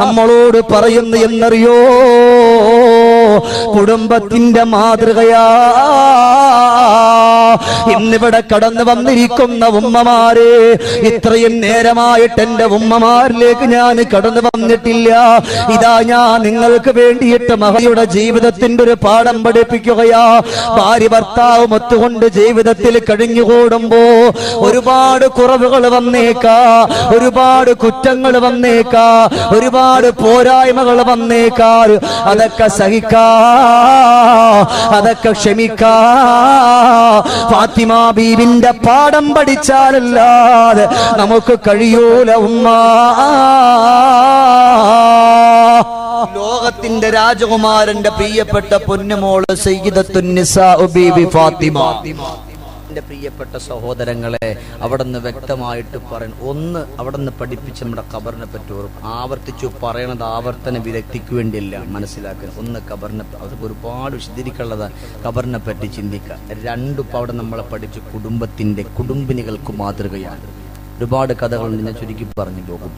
നമ്മളോട് പറയുന്നു എന്നറിയോ? കുടുംബത്തിന്റെ മാതൃകയാ. ഇന്നിവിടെ കടന്നു വന്നിരിക്കുന്ന ഉമ്മമാരെ, ഇത്രയും നേരമായിട്ട് എന്റെ ഉമ്മമാരിലേക്ക് ഞാൻ കടന്നു വന്നിട്ടില്ല. ഇതാ ഞാൻ നിങ്ങൾക്ക് വേണ്ടിയിട്ട് മഹയുടെ ജീവിതത്തിന്റെ ഒരു പാഠം പഠിപ്പിക്കുകയാ. ഭാര്യ ഭർത്താവും ഒത്തുകൊണ്ട് ജീവിതത്തിൽ കഴിഞ്ഞുകൂടുമ്പോ ഒരുപാട് കുറവുകൾ വന്നേക്കാ, ഒരുപാട് കുറ്റങ്ങൾ വന്നേക്കാ, ഒരുപാട് പോരായ്മകൾ വന്നേക്കാ. അതൊക്കെ സഹിക്കാ, അതൊക്കെ ക്ഷമിക്കാ. ഫാത്തിമ ബീവിന്റെ പാഠം പഠിച്ചാലല്ലാതെ നമുക്ക് കഴിയൂല ഉമ്മ. ലോകത്തിന്റെ രാജകുമാരന്റെ പ്രിയപ്പെട്ട പൊന്നുമോള് സയ്യിദത്തുൻ നിസാ ബീവി ഫാത്തിമ. എന്റെ പ്രിയപ്പെട്ട സഹോദരങ്ങളെ, അവിടുന്ന് വ്യക്തമായിട്ട് പറയണം. ഒന്ന് അവിടുന്ന് പഠിപ്പിച്ച് നമ്മുടെ ഖബറിനെ പറ്റി ആവർത്തിച്ചു പറയണത് ആവർത്തന വിരക്തിക്ക് വേണ്ടിയല്ല, മനസ്സിലാക്കുക. ഒന്ന് ഖബറിനെ അതൊക്കെ ഒരുപാട് വിശദീകരിക്കാനുള്ളതാണ്. ഖബറിനെ പറ്റി ചിന്തിക്കുക. രണ്ടു അവിടെ നമ്മളെ പഠിച്ച് കുടുംബിനികൾക്ക് മാതൃകയാണ്. ഒരുപാട് കഥകളുണ്ട്, ഞാൻ ചുരുക്കി പറഞ്ഞു പോകും.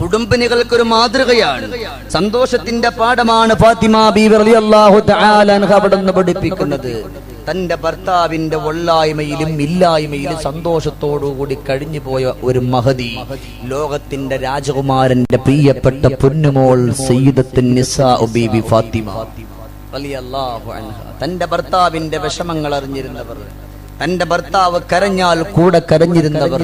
കുടുംബിനികൾക്കൊരു മാതൃകയാണ്, സന്തോഷത്തിന്റെ പാഠമാണ് ഫാത്തിമ ബീവി റളിയല്ലാഹു തആല അൻഹ അവിടുന്ന് പഠിപ്പിക്കുന്നത്. തന്റെ ഭർത്താവിന്റെ ഒള്ളായ്മയിലും ഇല്ലായ്മയിലും സന്തോഷത്തോടുകൂടി കഴിഞ്ഞു പോയ ഒരു മഹദി, ലോകത്തിന്റെ രാജകുമാരന്റെ പ്രിയപ്പെട്ട പൊന്നുമോൾ സയ്യിദത്തുൻ നിസാ ബീവി ഫാത്തിമ റളിയല്ലാഹു അൻഹ. തന്റെ ഭർത്താവിന്റെ വിഷമങ്ങൾ അറിഞ്ഞിരുന്നവർ, തന്റെ ഭർത്താവ് കരഞ്ഞാൽ കൂടെ കരഞ്ഞിരുന്നവർ,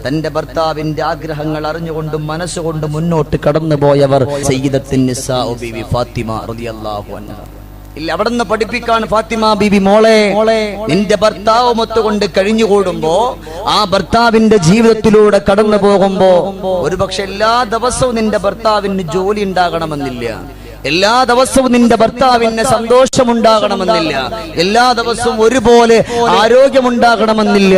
തന്റെ ഭർത്താവിന്റെ ആഗ്രഹങ്ങൾ അറിഞ്ഞുകൊണ്ട് മനസ്സുകൊണ്ട് മുന്നോട്ട് കടന്നുപോയവർ സയ്യിദത്തുൻ നിസാ ബീവി ഫാത്തിമ റളിയല്ലാഹു അൻഹ. ഇല്ല, അവിടുന്ന് പഠിപ്പിക്കാൻ ഫാത്തിമ ബീബി, മോളെ നിന്റെ ഭർത്താവ് മൊത്തുകൊണ്ട് കഴിഞ്ഞുകൂടുമ്പോ ആ ഭർത്താവിന്റെ ജീവിതത്തിലൂടെ കടന്നു പോകുമ്പോ ഒരുപക്ഷെ എല്ലാ ദിവസവും നിന്റെ ഭർത്താവിന് ജോലി ഉണ്ടാകണമെന്നില്ല, എല്ലാ ദിവസവും നിന്റെ ഭർത്താവിന് സന്തോഷമുണ്ടാകണമെന്നില്ല, എല്ലാ ദിവസവും ഒരുപോലെ ആരോഗ്യമുണ്ടാകണമെന്നില്ല.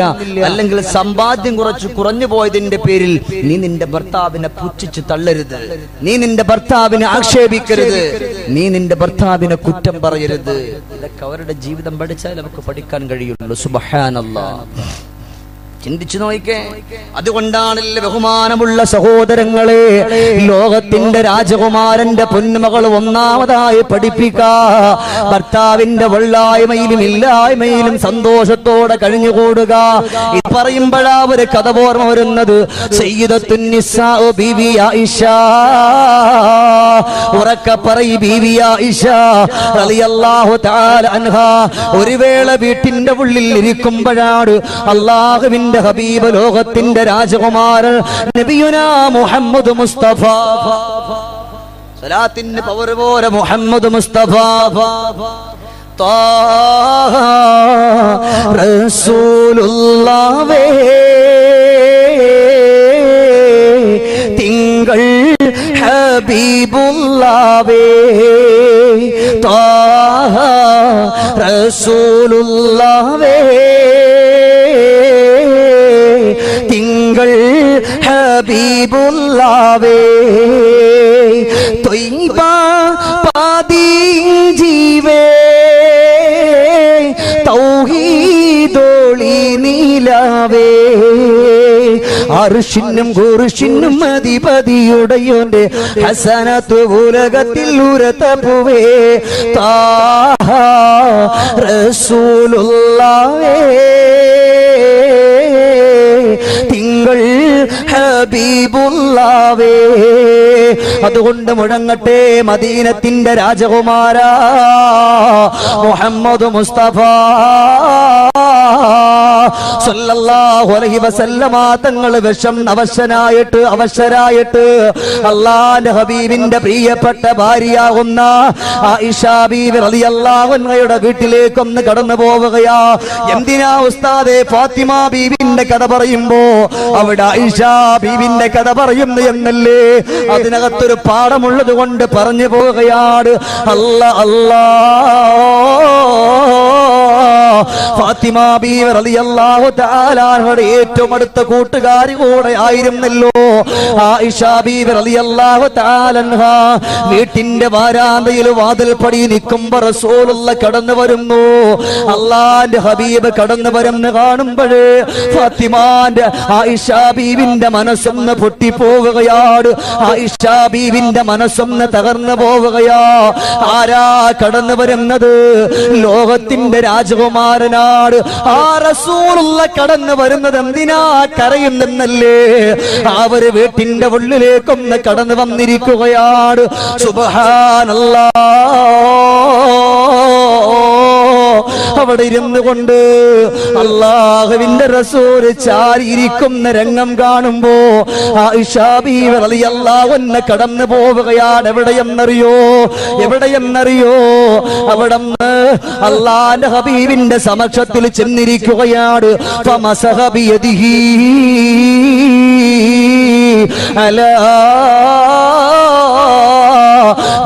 അല്ലെങ്കിൽ സമ്പാദ്യം കുറഞ്ഞു പോയതിന്റെ പേരിൽ നീ നിന്റെ ഭർത്താവിനെ പുച്ഛിച്ച് തള്ളരുത്, നീ നിന്റെ ഭർത്താവിനെ ആക്ഷേപിക്കരുത്, നീ നിന്റെ ഭർത്താവിനെ കുറ്റം പറയരുത്. ഇതൊക്കെ അവരുടെ ജീവിതം പഠിച്ചാൽ നമുക്ക് പഠിക്കാൻ കഴിയുള്ളൂ. സുബ്ഹാനല്ലാഹ്. ചിന്തിച്ചു നോക്കേ. അതുകൊണ്ടാണല്ലോ ബഹുമാനമുള്ള സഹോദരങ്ങളെ, ലോകത്തിന്റെ രാജകുമാരന്റെ പൊന്നുമകൾ ഒന്നാമതായി പഠിപ്പിക്കാ ഭർത്താവിന്റെ വെള്ളായ്മയിലും ഇല്ലായ്മയിലും സന്തോഷത്തോടെ കഴിഞ്ഞുകൂടുക. ഇത് പറയുമ്പോഴാ ഒരു കഥ ഓർമ്മ വരുന്നത്. സയ്യിദത്തുൻ നിസാ ബീവി ആയിഷ, ഉറക്കെ പറയ് ബീവി ആയിഷ റളിയല്ലാഹു തആല അൻഹാ, ഒരു വേള വീട്ടിന്റെ ഉള്ളിൽ ഇരിക്കുമ്പോഴാണ് അല്ലാഹുവിന്റെ ഹബീബ്, ലോകത്തിന്റെ രാജകുമാരൻ നബിയുനാ മുഹമ്മദ് മുസ്തഫ, സലാത്തിന്റെ പവർ പോലെ മുഹമ്മദ് മുസ്തഫ ത്വാഹ റസൂലുള്ളാഹേ തിങ്കൾ ഹബീബുള്ളാഹേ ത്വാഹ റസൂലുള്ളാഹേ തിങ്കൾ ഹബീബുള്ളാഹേ ത്വയ്ബ പാദീജീവേ തൗഹീദോളി നീലാവേ അർശിനും കുർശിനും അധിപതിയുടയോന്റെ ഹസനത്ത് ഉലകത്തിൽ ഉരതപ്പുവേ താഹ റസൂലുള്ളാഹേ തിങ്കൾ ഹബീബുള്ളാഹേ. അതുകൊണ്ട് മുഴങ്ങട്ടെ മദീനത്തിന്റെ രാജകുമാരാ മുഹമ്മദ് മുസ്തഫ സല്ലല്ലാഹു അലൈഹി വസല്ലമ തങ്ങൾ വിഷം അവശരായിട്ട് അല്ലാഹുവിന്റെ ഹബീബിന്റെ പ്രിയപ്പെട്ട ഭാര്യയാകുന്ന ആയിഷ ബീവി റളിയല്ലാഹു അൻഹയുടെ വീട്ടിലേക്ക് ഒന്ന് കടന്നു പോവുകയാ. എന്തിനാ ഉസ്താദേ ഫാത്തിമ ബീവിന്റെ കഥ പറയുമ്പോ അവിടെ ആയിഷ ബീവിന്റെ കഥ പറയുന്നു എന്നല്ലേ? അതിനകത്തൊരു പാഠമുള്ളത് കൊണ്ട് പറഞ്ഞു പോവുകയാണ്. ഫാത്തിമ ബീവി റളിയല്ലാഹു തആല അൻഹയുടെ ഏറ്റവും അടുത്ത കൂട്ടുകാരി കൂടെ ആയിരുന്നല്ലോ ആയിഷ ബീവി റളിയല്ലാഹു തആല അൻഹ. വീട്ടിന്റെ വാരാന്തയിൽ വാതിൽപ്പടി നിൽക്കുമ്പോൾ റസൂലുള്ള കടന്നു വരുന്നു. അല്ലാഹുവിന്റെ ഹബീബ് കടന്നു വരുന്ന കാണുമ്പോൾ ഫാത്തിമാന്റെ ആയിഷ ബീവിന്റെ മനസ്സൊന്ന് പൊട്ടിപ്പോവുകയാണ്. ആയിഷ ബീവിന്റെ മനസ്സൊന്ന് തകർന്നു പോവുകയാ. ആരാ കടന്നു വരുന്നത്? ലോകത്തിന്റെ രാജകുമാരനാണ്. ആ റസൂലുള്ള കടന്നു വരുന്നത് എന്തിനാ? കരയുന്നല്ലേ? അവര് വീട്ടിന്റെ ഉള്ളിലേക്കൊന്ന് കടന്നു വന്നിരിക്കുകയാണ്. സുബ്ഹാനല്ലാഹ്. അവിടെ ഇരുന്നു കൊണ്ട് അല്ലാഹുവിന്റെ റസൂല് ചാരിയിരിക്കുന്ന രംഗം കാണുമ്പോ ആയിഷ ബീവി റളിയല്ലാഹു അൻഹ കടന്നു പോവുകയാണ്. എവിടെയെന്നറിയോ? അവിടുന്ന് അല്ലാഹുവിന്റെ ഹബീബിന്റെ സമക്ഷത്തിൽ ചെന്നിരിക്കുകയാണ്. ഫമസഹ ബിയദിഹി അലാ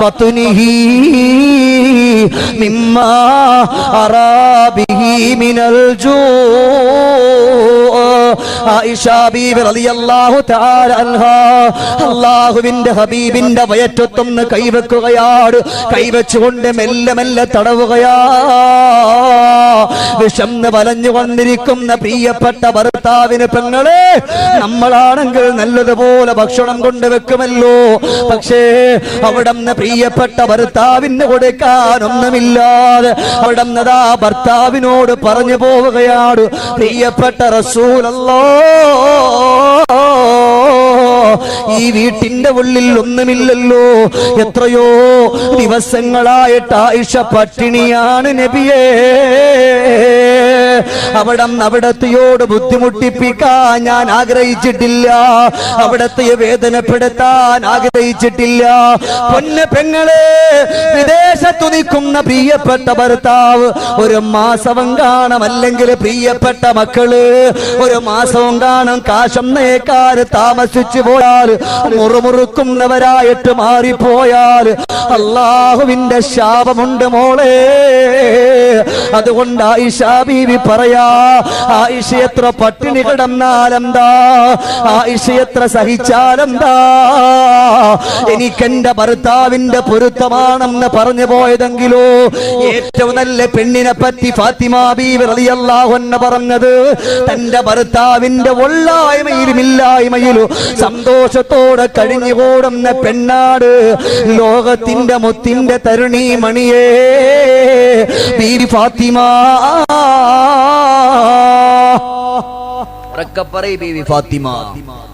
ബത്നിഹി മിമ്മാ അറാബിഹി മിനൽ ജൂ. ആയിഷ ബീവി റളിയല്ലാഹു തആല അൻഹ അല്ലാഹുവിന്റെ ഹബീബിന്റെ വയറ്റത്തൊന്ന് കൈവെക്കുകയാണ്. കൈവച്ചുകൊണ്ട് മെല്ലെ മെല്ലെ തടവുകയാ. വിഷന്ന് വലഞ്ഞു വന്നിരിക്കുന്ന പ്രിയപ്പെട്ട ഭർത്താവിന് പെങ്ങളെ, നമ്മളാണെങ്കിൽ നല്ലതുപോലെ ഭക്ഷണം കൊണ്ടുവെക്കുമല്ലോ. പക്ഷേ അവിടുന്ന് പ്രിയപ്പെട്ട ഭർത്താവിന് കൊടുക്കാനൊന്നുമില്ലാതെ അവിടുന്ന് ഭർത്താവിനോട് പറഞ്ഞു പോവുകയാണ്. പ്രിയപ്പെട്ട റസൂലല്ലാഹ്, ഈ വീട്ടിന്റെ ഉള്ളിൽ ഒന്നുമില്ലല്ലോ. എത്രയോ ദിവസങ്ങളായിട്ട് ആയിഷ പട്ടിണിയാണ് നബിയേ. അവിടത്തെയോട് ബുദ്ധിമുട്ടിപ്പിക്കാൻ ഞാൻ ആഗ്രഹിച്ചിട്ടില്ല. അവിടത്തെ വേദനപ്പെടുത്താൻ ആഗ്രഹിച്ചിട്ടില്ല. പൊന്ന് പെങ്ങളെ, വിദേശത്തു നിൽക്കുന്ന പ്രിയപ്പെട്ട ഭർത്താവ് ഒരു മാസവും കാണും, അല്ലെങ്കിൽ പ്രിയപ്പെട്ട മക്കള് ഒരു മാസവും കാണും. കാശന്നേക്കാർ താമസിച്ചു പോയാൽ, മുറുമുറുക്കുന്നവരായിട്ട് മാറിപ്പോയാൽ അല്ലാഹുവിന്റെ ശാപമുണ്ട് മോളെ. അതുകൊണ്ട് ആയിഷ ബീവി പറയാ, ആയിഷ എത്ര പട്ടിണി കിടന്നാലെന്താ, ആയിഷ എത്ര സഹിച്ചാലെന്താ, എനിക്കെന്റെ ഭർത്താവിന്റെ പൊരുത്തമാണെന്ന് പറഞ്ഞു പോയതെങ്കിലോ ഏറ്റവും നല്ല പെണ്ണിനെ പറ്റി ഫാത്തിമ ബീവി റളിയല്ലാഹു അൻഹ പറഞ്ഞത് തന്റെ ഭർത്താവിന്റെ ഒള്ളായ്മയിലും ഇല്ലായ്മയിലും സന്തോഷത്തോടെ കഴിഞ്ഞുകൂടുന്ന പെണ്ണാട് ലോകത്തിന്റെ മുത്തിന്റെ തരുണി മണിയേ ബീവി ഫാത്തിമ. ബീവി ഫാത്തിമ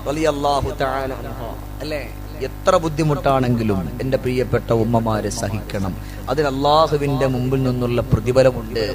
റളിയല്ലാഹു തആല അൻഹ അല്ലേ, എത്ര ബുദ്ധിമുട്ടാണെങ്കിലും എന്റെ പ്രിയപ്പെട്ട ഉമ്മമാരെ സഹിക്കണം. അതിന് അല്ലാഹുവിന്റെ മുമ്പിൽ നിന്നുള്ള പ്രതിഫലമുണ്ട്,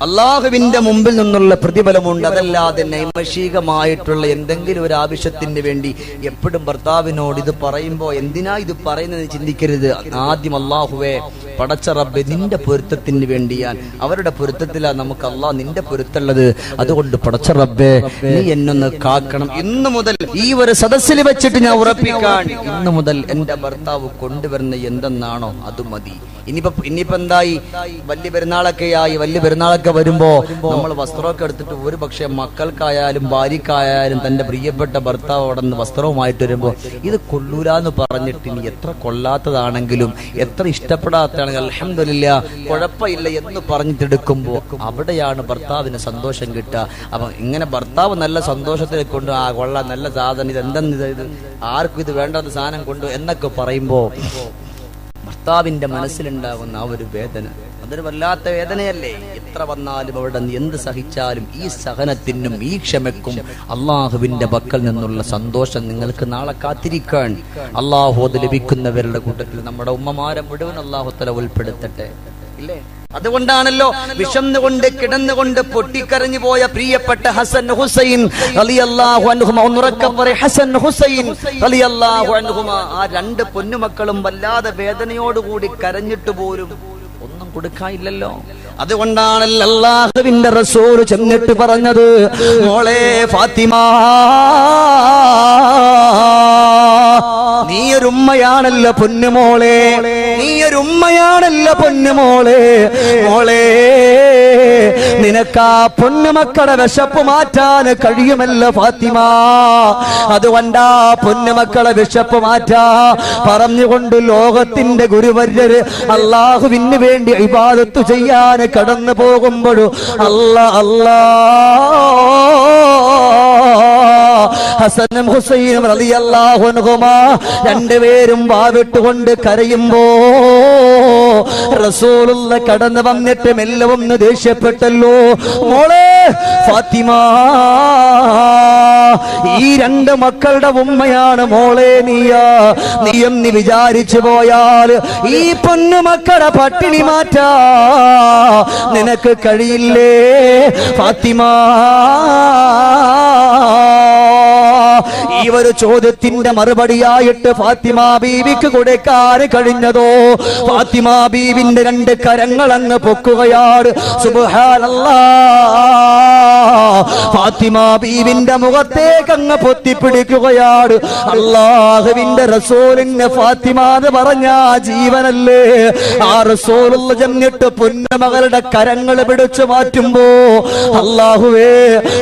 അള്ളാഹുവിന്റെ മുമ്പിൽ നിന്നുള്ള പ്രതിഫലമുണ്ട്. അതല്ലാതെ നൈമിഷികമായിട്ടുള്ള എന്തെങ്കിലും ഒരു ആവശ്യത്തിന് വേണ്ടി എപ്പോഴും ഭർത്താവിനോട് ഇത് പറയുമ്പോ എന്തിനാ ഇത് പറയുന്നത് ചിന്തിക്കരുത്. ആദ്യം അള്ളാഹുവേ പടച്ച റബ്ബേ നിന്റെ പൊരുത്തത്തിന് വേണ്ടിയാൽ, അവരുടെ പൊരുത്തത്തിലാണ് നമുക്ക് അള്ളാഹ് നിന്റെ പൊരുത്തുള്ളത്, അതുകൊണ്ട് പടച്ച റബ്ബേ നീ എന്നൊന്ന് കാക്കണം. ഇന്നു മുതൽ ഈ ഒരു സദസ്സിൽ വെച്ചിട്ട് ഞാൻ ഉറപ്പിക്കാൻ, ഇന്നു മുതൽ എന്റെ ഭർത്താവ് കൊണ്ടുവരുന്ന എന്തെന്നാണോ അത് മതി. ഇനിയിപ്പോ എന്തായി, വലിയ പെരുന്നാളൊക്കെ വരുമ്പോ നമ്മൾ വസ്ത്രമൊക്കെ എടുത്തിട്ട് ഒരു പക്ഷെ മക്കൾക്കായാലും ഭാര്യക്കായാലും തന്റെ പ്രിയപ്പെട്ട ഭർത്താവ് അവിടെ നിന്ന് വസ്ത്രവുമായിട്ട് വരുമ്പോ ഇത് കൊള്ളൂലെന്ന് പറഞ്ഞിട്ട് ഇനി എത്ര കൊള്ളാത്തതാണെങ്കിലും എത്ര ഇഷ്ടപ്പെടാത്തതാണെങ്കിലും അൽഹംദുലില്ലാഹ് കുഴപ്പമില്ല എന്ന് പറഞ്ഞിട്ടെടുക്കുമ്പോ അവിടെയാണ് ഭർത്താവിന് സന്തോഷം കിട്ടുക. അപ്പൊ ഇങ്ങനെ ഭർത്താവ് നല്ല സന്തോഷത്തിൽ കൊണ്ട് ആ കൊള്ളാം നല്ല സാധനം, ഇത് എന്തെന്ന് ഇത് ആർക്കും ഇത് വേണ്ടാത്ത സാധനം കൊണ്ട് എന്നൊക്കെ പറയുമ്പോ ഭർത്താവിന്റെ മനസ്സിലുണ്ടാകുന്ന ആ ഒരു വേദന, അതൊരു വല്ലാത്ത വേദനയല്ലേ. എത്ര വന്നാലും അവിടെ എന്ത് സഹിച്ചാലും ഈ സഹനത്തിനും ഈ ക്ഷമയ്ക്കും അള്ളാഹുവിന്റെ പക്കൽ നിന്നുള്ള സന്തോഷം നിങ്ങൾക്ക് നാളെ കാത്തിരിക്കാൻ. അള്ളാഹു അത് ലഭിക്കുന്നവരുടെ കൂട്ടത്തിൽ നമ്മുടെ ഉമ്മമാരെ മുഴുവൻ അള്ളാഹു തആല ഉൾപ്പെടുത്തട്ടെ, ഇല്ലേ? അതുകൊണ്ടാണല്ലോ വിശന്നുകൊണ്ട് കിടന്നുകൊണ്ട് പൊട്ടിക്കരഞ്ഞു പോയ പ്രിയപ്പെട്ട ഹസൻ ഹുസൈൻ റളിയല്ലാഹു അൻഹുമ, ഹസൻ ഹുസൈൻ റളിയല്ലാഹു അൻഹുമ, ആ രണ്ട് പൊന്നുമക്കളും വല്ലാതെ വേദനയോടുകൂടി കരഞ്ഞിട്ട് പോലും ഒന്നും കൊടുക്കാനില്ലല്ലോ. അതുകൊണ്ടാണല്ലോ അല്ലാഹുവിന്റെ റസൂൽ ചെന്നിട്ട് പറഞ്ഞത്, മോളെ ഫാത്തിമ നീയൊരു ഉമ്മയാണല്ലോ പൊന്നുമോളെ, നീയൊരു ഉമ്മയാണല്ലോ പൊന്നുമോളെ, മോളെ നിനക്കാ പൊന്നുമക്കളുടെ വിശപ്പ് മാറ്റാൻ കഴിയുമല്ലോ ഫാത്തിമ, അതുകൊണ്ടാ പൊന്നുമക്കളെ വിശപ്പ് മാറ്റാ പറഞ്ഞുകൊണ്ട് ലോകത്തിന്റെ ഗുരുവര്യര് അള്ളാഹുവിന് വേണ്ടി ഇബാദത്ത് ചെയ്യാൻ കടന്നു പോകുമ്പോഴും ഹസനും ഹുസൈനും റളിയല്ലാഹു അൻഹുമാ രണ്ടുപേരും വാവിട്ടുകൊണ്ട് കരയുമ്പോ റസൂലുള്ള കടന്നു വന്നിട്ട് മെല്ലെ ഒന്ന് ദേഷ്യപ്പെട്ടല്ലോ, മോളെ ഫാത്തിമ ഈ രണ്ട് മക്കളുടെ ഉമ്മയാണ് മോളെ നീയെന്ന് വിചാരിച്ചു പോയാൽ ഈ പൊന്നു മക്കളുടെ പട്ടിണി മാറ്റാ നിനക്ക് കഴിയില്ലേ ഫാത്തിമ. ഈ ഒരു ചോദ്യത്തിന്റെ മറുപടിയായിട്ട് ഫാത്തിമ ബീവിക്ക് കൊടുക്കാൻ കഴിഞ്ഞതോ, ഫാത്തിമ ബീവിന്റെ രണ്ട് കരങ്ങൾ അങ്ങ് പൊക്കുകയാണ്. സുബ്ഹാനല്ലാഹ്, ഫാത്തിമ ബീവിന്റെ മുഖത്തേക്ക് അങ്ങ് പൊത്തിപ്പിടിക്കുകയാണ്. അല്ലാഹുവിന്റെ റസൂലിന് ഫാത്തിമ എന്ന് പറഞ്ഞ ജീവനല്ലേ. ആ റസൂലുള്ള ചെന്നിട്ട് പൊന്നുമകളുടെ കരങ്ങൾ പിടിച്ചു മാറ്റുമ്പോ അല്ലാഹുവേ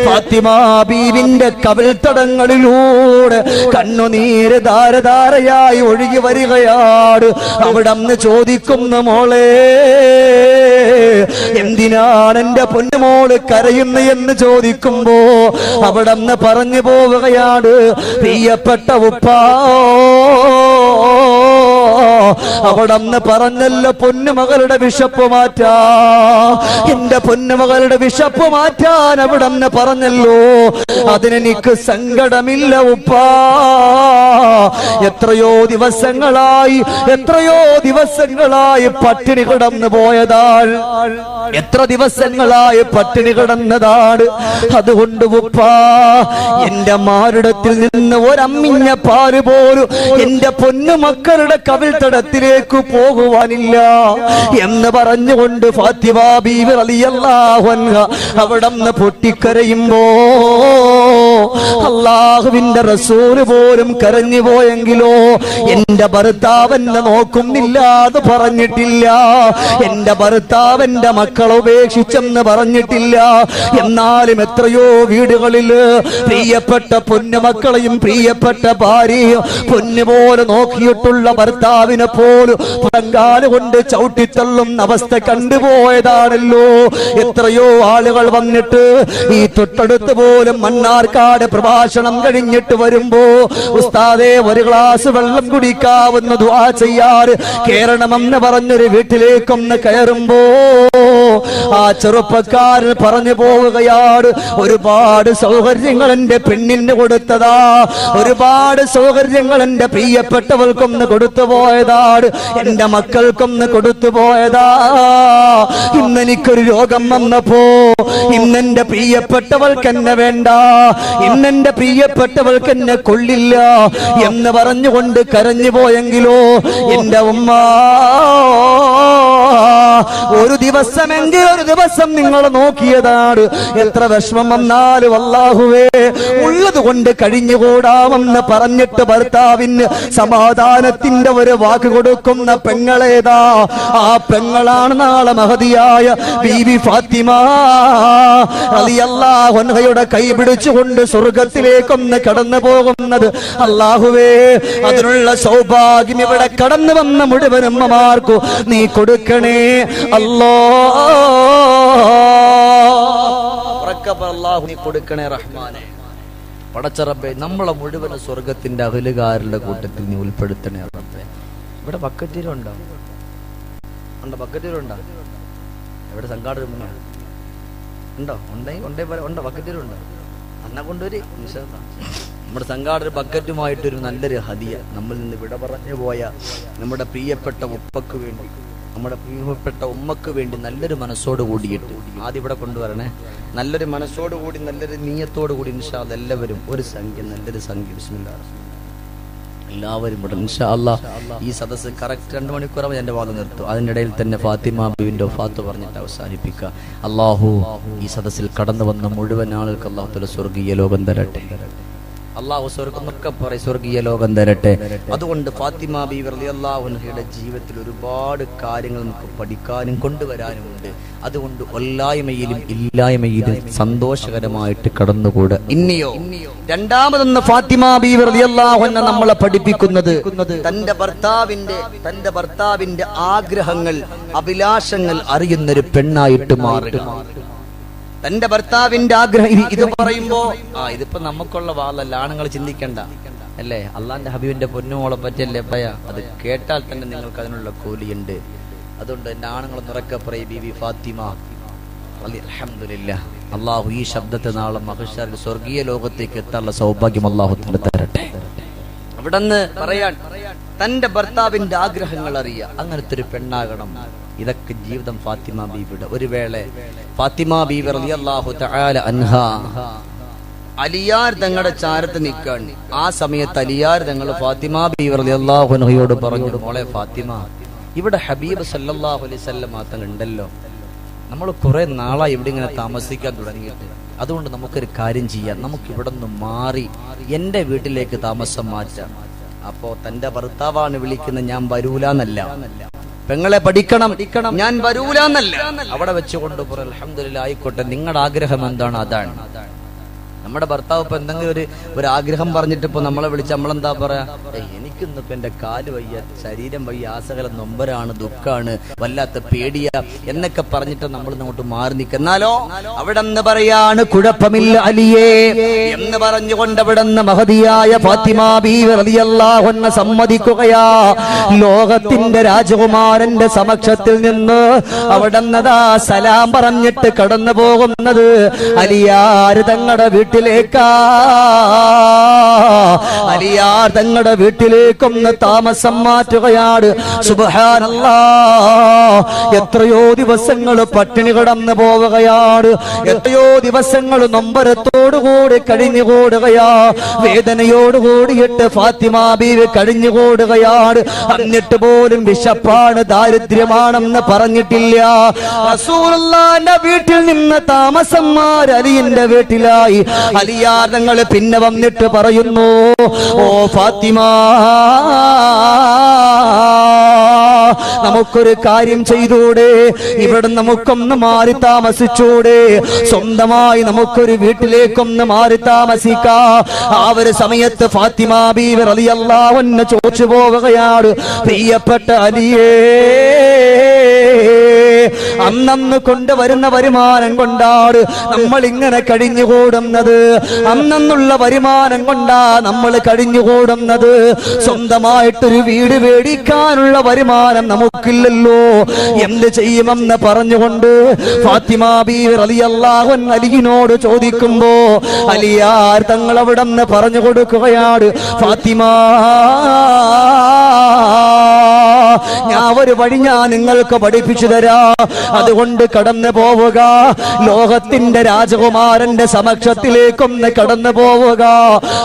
ഫാത്തിമ ബീവിന്റെ കവിൾത്തടങ്ങളിലൂടെ കണ്ണുനീര് ധാരധാരയായി ഒഴുകി വരികയാണ്. അവിടന്ന് ചോദിക്കുന്നു, മോളെ എന്തിനാണ് എന്റെ പൊന്നുമോള് കരയുന്നു എന്ന് ചോദിക്കുമ്പോ അവിടന്ന് പറഞ്ഞു പോവുകയാണ്, പ്രിയപ്പെട്ട ഉപ്പാ അവിടന്ന് പറഞ്ഞല്ലോ പൊന്നുമകളുടെ വിശപ്പ് മാറ്റാ, എന്റെ പൊന്നുമകളുടെ വിശപ്പ് മാറ്റാൻ അവിടന്ന് പറഞ്ഞല്ലോ, അതിനെനിക്ക് സങ്കടമില്ല ഉപ്പാ. എത്രയോ ദിവസങ്ങളായി പട്ടിണി കിടന്നു പോയതാണ്, എത്ര ദിവസങ്ങളായി പട്ടിണി കിടന്നതാണ്. അതുകൊണ്ട് ഉപ്പാ എന്റെ മാറിടത്തിൽ നിന്ന് ഒരമ്മിഞ്ഞ പാല് പോലും എന്റെ പൊന്നുമക്കളുടെ കവിൾത്തടത്തിലേക്ക് പോകുവാനില്ല എന്ന് പറഞ്ഞുകൊണ്ട് ഫാത്തിമ ബീവി റളിയല്ലാഹു അൻഹ അവിടന്ന് പൊട്ടിക്കരയുമ്പോ അല്ലാഹുവിന്റെ റസൂല് പോലും കരഞ്ഞു പോയെങ്കിലോ എന്റെ ഭർത്താവ് എന്നെ നോക്കുന്നില്ല എന്ന് പറഞ്ഞിട്ടില്ല, എന്റെ ഭർത്താവ് എന്റെ മക്കളെ ഉപേക്ഷിച്ചെന്ന് പറഞ്ഞിട്ടില്ല. എന്നാലും എത്രയോ വീടുകളിൽ പ്രിയപ്പെട്ട പൊന്നുമക്കളെയും പ്രിയപ്പെട്ട ഭാര്യയും പൊന്നുപോലെ നോക്കിയിട്ടുള്ള ഭർത്താവിനെ പോലും പുറങ്കാല് കൊണ്ട് ചവിട്ടിത്തള്ളുന്ന അവസ്ഥ കണ്ടുപോയതാണല്ലോ. എത്രയോ ആളുകൾ വന്നിട്ട് ഈ തൊട്ടടുത്ത് പോലും മണ്ണാർക്കാട് പ്രഭാഷണം കഴിഞ്ഞിട്ട് വരുമ്പോ ഉസ്താദേ ഒരു ഗ്ലാസ് വെള്ളം കുടിക്കാവുന്ന ദുആ ചെയ്യാറ് കേറണമെന്ന് പറഞ്ഞൊരു വീട്ടിലേക്കൊന്ന് കയറുമ്പോ ആ ചെറുപ്പക്കാരൻ പറഞ്ഞു പോവുകയാണ്, ഒരുപാട് സൗകര്യങ്ങൾ എന്റെ പെണ്ണിന് കൊടുത്തതാ, ഒരുപാട് സൗകര്യങ്ങൾ എന്റെ പ്രിയപ്പെട്ടവർക്കൊന്ന് കൊടുത്തു പോയതാണ്, എന്റെ മക്കൾക്കൊന്ന് കൊടുത്തു പോയതാ. ഇന്നെനിക്കൊരു രോഗം വന്നപ്പോ ഇന്നെന്റെ പ്രിയപ്പെട്ടവൾക്ക് എന്നെ വേണ്ട, ഇന്നെന്റെ പ്രിയപ്പെട്ടവൾക്ക് എന്നെ കൊള്ളില്ല എന്ന് പറഞ്ഞുകൊണ്ട് കരഞ്ഞു പോയെങ്കിലോ എന്റെ ഉമ്മ ഒരു ദിവസമെങ്കിൽ ഒരു ദിവസം നിങ്ങൾ നോക്കിയതാണ്. എത്ര വിഷമം വന്നാലും അല്ലാഹുവേ ഉള്ളത് കൊണ്ട് കഴിഞ്ഞുകൂടാമെന്ന് പറഞ്ഞിട്ട് ഭർത്താവിന് സമാധാനത്തിന്റെ ഒരു വാക്ക് കൊടുക്കുന്ന പെങ്ങളേതാ? ആ പെങ്ങളാണ് നാളെ മഹദിയായ ബീവി ഫാത്തിമ റളിയല്ലാഹു അൻഹയുടെ കൈ പിടിച്ചുകൊണ്ട് സ്വർഗത്തിലേക്കൊന്ന് കടന്നു പോകുന്നത്. അല്ലാഹുവേ അതിനുള്ള സൗഭാഗ്യം ഇവിടെ കടന്നു വന്ന മുഴുവൻ അമ്മമാർക്കും നീ കൊടുക്കണേ അല്ലാഹു, നീ കൊടുക്കണേ റഹ്മാനെ. പടച്ചറബേ നമ്മളെ മുഴുവൻ സ്വർഗത്തിന്റെ അഹലുകാരുടെ കൂട്ടത്തിൽ നീ ഉൾപ്പെടുത്തണേ റബ്ബേ. ഇവിടെ ബക്കറ്റീരുണ്ടോ? ഉണ്ടോ? ബക്കറ്റീരുണ്ടോ? എവിടെ സംഘാടന ഉണ്ടോ? ഉണ്ടോ? ബക്കറ്റീരുണ്ടോ? അന്നെ കൊണ്ടുവരി. നമ്മുടെ സംഘാടന ബക്കറ്റുമായിട്ടൊരു നല്ലൊരു ഹദിയ നമ്മിൽ നിന്ന് വിട പറഞ്ഞു പോയ നമ്മുടെ പ്രിയപ്പെട്ട ഉപ്പക്ക് വേണ്ടി, നമ്മുടെ പ്രിയപ്പെട്ട ഉമ്മക്ക് വേണ്ടി നല്ലൊരു മനസ്സോട് കൂടിയിട്ട് ആദ്യം ഇവിടെ കൊണ്ടുവരണേ. നല്ലൊരു മനസ്സോട് കൂടി നല്ലൊരു നീയത്തോട് കൂടി ഇൻഷാ അല്ലാഹ് എല്ലാവരും ഒരു സംഖ്യ, നല്ലൊരു സംഖ്യ ബിസ്മില്ലാഹ് എല്ലാവരും ഇവിടെ ഇൻഷാ അല്ലാഹ്. ഈ സദസ്സ് കറക്റ്റ് 2 മണിക്കൂറാവും എന്റെ വാദം നിർത്തും. അതിനിടയിൽ തന്നെ ഫാത്തിമ ബീവിന്റെ വഫാത്ത് പറഞ്ഞിട്ട് അവസാനിപ്പിക്കുക. അല്ലാഹു ഈ സദസ്സിൽ കടന്നു വന്ന മുഴുവൻ ആളുകൾക്ക് അല്ലാഹു തആല സ്വർഗ്ഗീയ ലോകം തരട്ടെ. അള്ളാഹു സ്വർഗമൊക്കെ പറയും സ്വർഗീയ ലോകം തരട്ടെ. അതുകൊണ്ട് ഫാത്തിമ ബീവി റളിയല്ലാഹു അൻഹയുടെ ജീവിതത്തിൽ ഒരുപാട് കാര്യങ്ങൾ നമുക്ക് പഠിക്കാനും കൊണ്ടുവരാനുമുണ്ട്. അതുകൊണ്ട് ഒല്ലായ്മയിലും ഇല്ലായ്മയിലും സന്തോഷകരമായിട്ട് കടന്നുകൂടെ. ഇനിയോ രണ്ടാമതൊന്ന് ഫാത്തിമ ബീവി റളിയല്ലാഹു അൻഹ നമ്മളെ പഠിപ്പിക്കുന്നത് തന്റെ ഭർത്താവിന്റെ ആഗ്രഹങ്ങൾ അഭിലാഷങ്ങൾ അറിയുന്നൊരു പെണ്ണായിട്ട് മാറുക. തന്റെ ഭർത്താവിന്റെ ആഗ്രഹം ഇത് പറയുമ്പോ ഇതിപ്പോ നമുക്കുള്ള വാളല്ല, ആണുങ്ങൾ ചിന്തിക്കണ്ട അല്ലേ? അള്ളാന്റെ ഹബീബിന്റെ പൊന്നുമോളെ പറ്റിയല്ലേ പയ, അത് കേട്ടാൽ തന്നെ നിങ്ങൾക്ക് അതിനുള്ള കൂലിയുണ്ട്. അതുകൊണ്ട് എന്റെ ആണുങ്ങൾ നിറക്കെ പറയും ബീവി ഫാത്തിമ അൽഹംദുലില്ലാഹ്. അള്ളാഹു ഈ ശബ്ദത്തെ നാളെ മഹ്ശറിൽ സ്വർഗീയ ലോകത്തേക്ക് എത്താനുള്ള സൗഭാഗ്യം അള്ളാഹു തരട്ടെ. അവിടെന്ന് പറയാൻ തന്റെ ഭർത്താവിന്റെ ആഗ്രഹങ്ങൾ അറിയുക, അങ്ങനത്തെ ഒരു പെണ്ണാകണം. ഇതൊക്കെ ജീവിതം ഫാത്തിമ ബീവിയുടെ. ഒരു വേള ഫാത്തിമ ബീവി റളിയല്ലാഹു തആല അൻഹ അലിയാർ തങ്ങളുടെ ചാരത്ത് നിൽക്കാൻ, ആ സമയത്ത് അലിയാർ തങ്ങൾ ഫാത്തിമ ബീവി റളിയല്ലാഹു അൻഹയോട് പറഞ്ഞു, മോളെ ഫാത്തിമ, ഇവിടെ ഹബീബ് സല്ലല്ലാഹു അലൈഹി വസല്ലം തങ്ങൾ ഉണ്ടല്ലോ, നമ്മൾ കുറെ നാളായി ഇവിടെ ഇങ്ങനെ താമസിക്കാൻ തുടങ്ങിയിട്ട്, അതുകൊണ്ട് നമുക്കൊരു കാര്യം ചെയ്യാം, നമുക്ക് ഇവിടെ നിന്ന് മാറി എന്റെ വീട്ടിലേക്ക് താമസം മാറ്റാം. അപ്പോ തന്റെ ഭർത്താവാണ് വിളിക്കുന്നത്, ഞാൻ വരൂലെന്നല്ല, പെങ്ങളെ പഠിക്കണം, ഞാൻ വരൂലെന്നല്ല, അവിടെ വെച്ചുകൊണ്ട് പറ അൽഹംദുലില്ലാഹ് ആയിക്കോട്ടെ, നിങ്ങളുടെ ആഗ്രഹം എന്താണ് അതാണ്. നമ്മുടെ ഭർത്താവ് ഇപ്പൊ എന്തെങ്കിലും ഒരു ആഗ്രഹം പറഞ്ഞിട്ട് ഇപ്പൊ നമ്മളെ വിളിച്ച് നമ്മളെന്താ പറയാ, എനിക്കിന്നിപ്പോ എന്റെ കാല് വയ്യ, ശരീരം വയ്യ, ആസകല നൊമ്പരാണ്, ദുഃഖാണ്, വല്ലാത്ത പേടിയ എന്നൊക്കെ പറഞ്ഞിട്ട് നമ്മൾ അങ്ങോട്ട് മാറി നിൽക്കുന്നാലോ അവിടെ നിന്ന് പറയാണ് കുഴപ്പമില്ല അലിയേ എന്ന് പറഞ്ഞുകൊണ്ട് അവിടെ നിന്ന് മഹദിയായ ഫാത്തിമ ബീവി റളിയല്ലാഹു അൻഹ സമ്മതിക്കുകയാ. ലോകത്തിന്റെ രാജകുമാരന്റെ സമക്ഷത്തിൽ നിന്ന് അവിടെ നിന്നതാ സലാം പറഞ്ഞിട്ട് കടന്നു പോകുന്നത് അലിയാർ തങ്ങളുടെ വീട്ടിലേക്കാ. അലിയാർ തങ്ങളുടെ വീട്ടിലേക്കൊന്ന് താമസം മാറ്റുകയാണ്. സുബ്ഹാനല്ലാഹ്, എത്രയോ ദിവസങ്ങൾ പട്ടിണി കിടന്നു പോവുകയാണ്, എത്രയോ ദിവസങ്ങൾ നൊമ്പരത്തോടുകൂടി കഴിഞ്ഞുകൂടുകയാ, വേദനയോടുകൂടിയിട്ട് ഫാത്തിമ ബീവി കഴിഞ്ഞുകൂടുകയാണ്. എന്നിട്ട് പോലും വിശപ്പാണ്, ദാരിദ്ര്യമാണെന്ന് പറഞ്ഞിട്ടില്ല. റസൂലുള്ളാഹിന്റെ വീട്ടിൽ നിന്ന് താമസം മാറി അലിയുടെ വീട്ടിലായി. അലിയാർ തങ്ങൾ പിന്നെ വന്നിട്ട് പറയുന്നു, ഓ ഫാത്തിമ, നമുക്കൊരു കാര്യം ചെയ്തൂടെ? ഇവിടെ നമുക്കൊന്ന് മാറി താമസിച്ചൂടെ? സ്വന്തമായി നമുക്കൊരു വീട്ടിലേക്കൊന്ന് മാറി താമസിക്കാം. ആ ഒരു സമയത്ത് ഫാത്തിമ ബീവി റളിയല്ലാഹു അൻഹ ചോദിച്ചു പോവുകയാണ്, പ്രിയപ്പെട്ട അലിയേ, അന്നന്ന് കൊണ്ടുവരുന്ന വരുമാനം കൊണ്ടാണ് നമ്മൾ ഇങ്ങനെ കഴിഞ്ഞുകൂടുന്നത്. അന്നുള്ള വരുമാനം കൊണ്ടാ നമ്മൾ കഴിഞ്ഞുകൂടുന്നത്. സ്വന്തമായിട്ടൊരു വീട് മേടിക്കാനുള്ള വരുമാനം നമുക്കില്ലല്ലോ. എന്ത് ചെയ്യുമെന്ന് പറഞ്ഞുകൊണ്ട് ഫാത്തിമ ബീവി റളിയല്ലാഹു അൻഹ അലിയിനോട് ചോദിക്കുമ്പോ അലിയാർ തങ്ങൾ അവിടെ നിന്ന് പറഞ്ഞു കൊടുക്കുകയാണ്, ഫാത്തിമ, ഞാൻ ഒരു വഴി ഞാൻ നിങ്ങൾക്ക് പഠിപ്പിച്ചു തരാം. അതുകൊണ്ട് കടന്നു പോവുക. ലോകത്തിന്റെ രാജകുമാരന്റെ സമക്ഷത്തിലേക്കൊന്ന് കടന്നു പോവുക.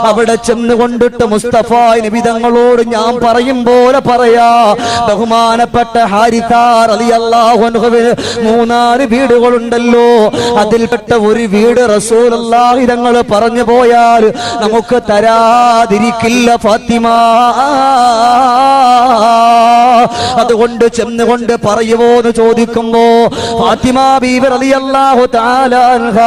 അവിടെ ചെന്നുകൊണ്ടിട്ട് മുസ്തഫ നബി തങ്ങളോട് ഞാൻ പറയും പോലെ പറയാ. ബഹുമാനപ്പെട്ട ഹാരിഥ റളിയല്ലാഹു അൻഹുവിന് 3-4 വീടുകളുണ്ടല്ലോ. അതിൽപ്പെട്ട ഒരു വീട് റസൂലുള്ളാഹി തങ്ങൾ പറഞ്ഞു പോയാൽ നമുക്ക് തരാതിരിക്കില്ല ഫാത്തിമ. അതുകൊണ്ട് ചെന്നുകൊണ്ട് പറയുമോ എന്ന് ചോദിക്കുമ്പോ ഫാത്തിമ ബീവി റളിയല്ലാഹു തആല അൻഹ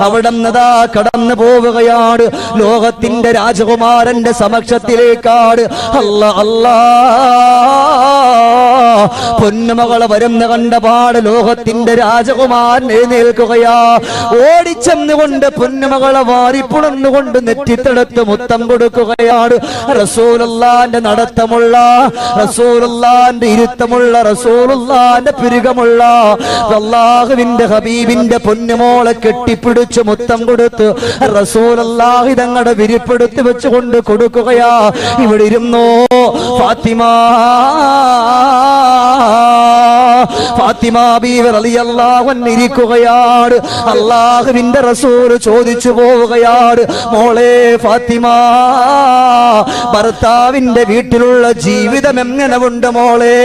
അവിടെ നിന്നതാ കടന്നു പോവുകയാണ്. ലോകത്തിന്റെ രാജകുമാരന്റെ സമക്ഷത്തിലേക്കാണ്. അല്ലാ അല്ലാ, പൊന്നുമകളെ വരുന്ന കണ്ടപാട് ലോകത്തിന്റെ രാജകുമാരൻ എഴുന്നേൽക്കുകയാ. ഓടിച്ചെന്നുകൊണ്ട് പൊന്നുമകളെ വാരിപ്പുണർന്നുകൊണ്ട് നെറ്റിത്തടുത്ത് മുത്തം കൊടുക്കുകയാണ്. റസൂലുള്ളാന്റെ നടത്തമുള്ള, റസൂലുള്ളാന്റെ ഇരുത്തമുള്ള, റസൂലുള്ളാന്റെ പിരുകമുള്ള അല്ലാഹുവിന്റെ ഹബീബിന്റെ പൊന്നുമോളെ കെട്ടിപ്പിടിച്ച് മുത്തം കൊടുത്ത് റസൂലുള്ളാഹി തങ്ങളുടെ വിരിപ്പെടുത്തി വെച്ചുകൊണ്ട് കൊടുക്കുകയാ. ഇവിടെ ഇരുന്നോ ഫാത്തിമ. ഫാത്തിമ ബീവി റളിയല്ലാഹു അൻഹ ഇരിക്കുകയാണ്. അല്ലാഹുവിന്റെ റസൂൽ ചോദിച്ചു പോവുകയാണ്, മോളെ ഫാത്തിമ, ഭർത്താവിന്റെ വീട്ടിലുള്ള ജീവിതം എങ്ങനെ ഉണ്ട് മോളെ?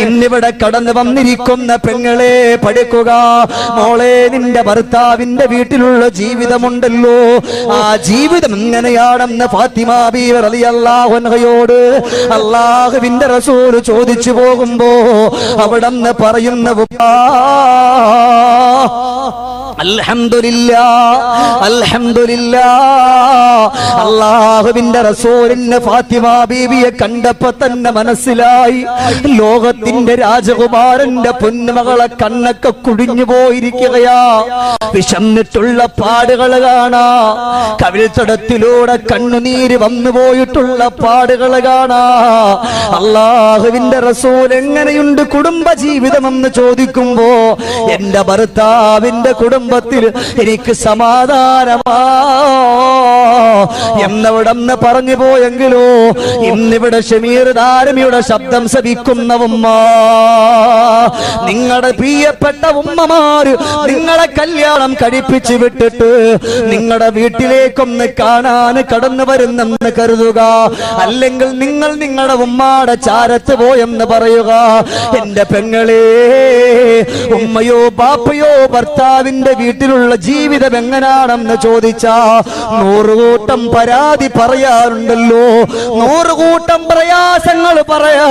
ഇന്നിവിടെ കടന്നു വന്നിരിക്കുന്ന പെങ്ങളെ പഠിക്കുക. മോളെ, നിന്റെ ഭർത്താവിന്റെ വീട്ടിലുള്ള ജീവിതമുണ്ടല്ലോ, ആ ജീവിതം എങ്ങനെയാണെന്ന് ഫാത്തിമ ബീവി റളിയല്ലാഹു അൻഹയോട് അല്ലാഹുവിന്റെ റസൂൽ ചോദിച്ചു പോകുമ്പോ അവിടെ നിന്ന് പറയുന്ന അൽഹംദുലില്ലാഹ്, അൽഹംദുലില്ലാഹ്. അല്ലാഹുവിന്റെ റസൂലിന് ഫാത്തിമ ബീവിയെ കണ്ടപ്പോ തന്നെ മനസ്സിലായി, ലോകത്തിന്റെ രാജകുമാരന്റെ പൊന്നുമകളെ കണ്ണൊക്കെ കുടിഞ്ഞു പോയിരിക്കുകയാ. വിശന്നിട്ടുള്ള പാടുകൾ കാണാ, കവിൾത്തടത്തിലൂടെ കണ്ണുനീര് വന്നു പോയിട്ടുള്ള പാടുകൾ കാണാ. അല്ലാഹുവിന്റെ റസൂൽ എങ്ങനെയുണ്ട് കുടുംബ ജീവിതമെന്ന് ചോദിക്കുമ്പോ എന്റെ ഭർത്താവിന്റെ കുടുംബത്തിൽ എനിക്ക് സമാധാനമാ എന്നവിടെന്ന് പറഞ്ഞു പോയെങ്കിലോ ഇന്നിവിടെ ഷമീർ ധാരമിയുടെ ശബ്ദം ശ്രവിക്കുന്ന ഉമ്മ, നിങ്ങളുടെ പ്രിയപ്പെട്ട ഉമ്മമാര് നിങ്ങളെ കല്യാണം കഴിപ്പിച്ചു വിട്ടിട്ട് നിങ്ങളുടെ വീട്ടിലേക്കൊന്ന് കാണാൻ കടന്നു വരുന്നെന്ന് കരുതുക. അല്ലെങ്കിൽ നിങ്ങൾ നിങ്ങളുടെ ഉമ്മാടെ ചാരത്ത് പോയെന്ന് പറയുക. എന്റെ പെങ്ങളെ, ഉമ്മയോ ബാപ്പയോ ഭർത്താവിന്റെ വീട്ടിലുള്ള ജീവിതം എങ്ങനാണെന്ന് ചോദിച്ചാ 100 കൂട്ടം പരാതി പറയാറുണ്ടല്ലോ, 100 കൂട്ടം പ്രയാസങ്ങൾ പറയാ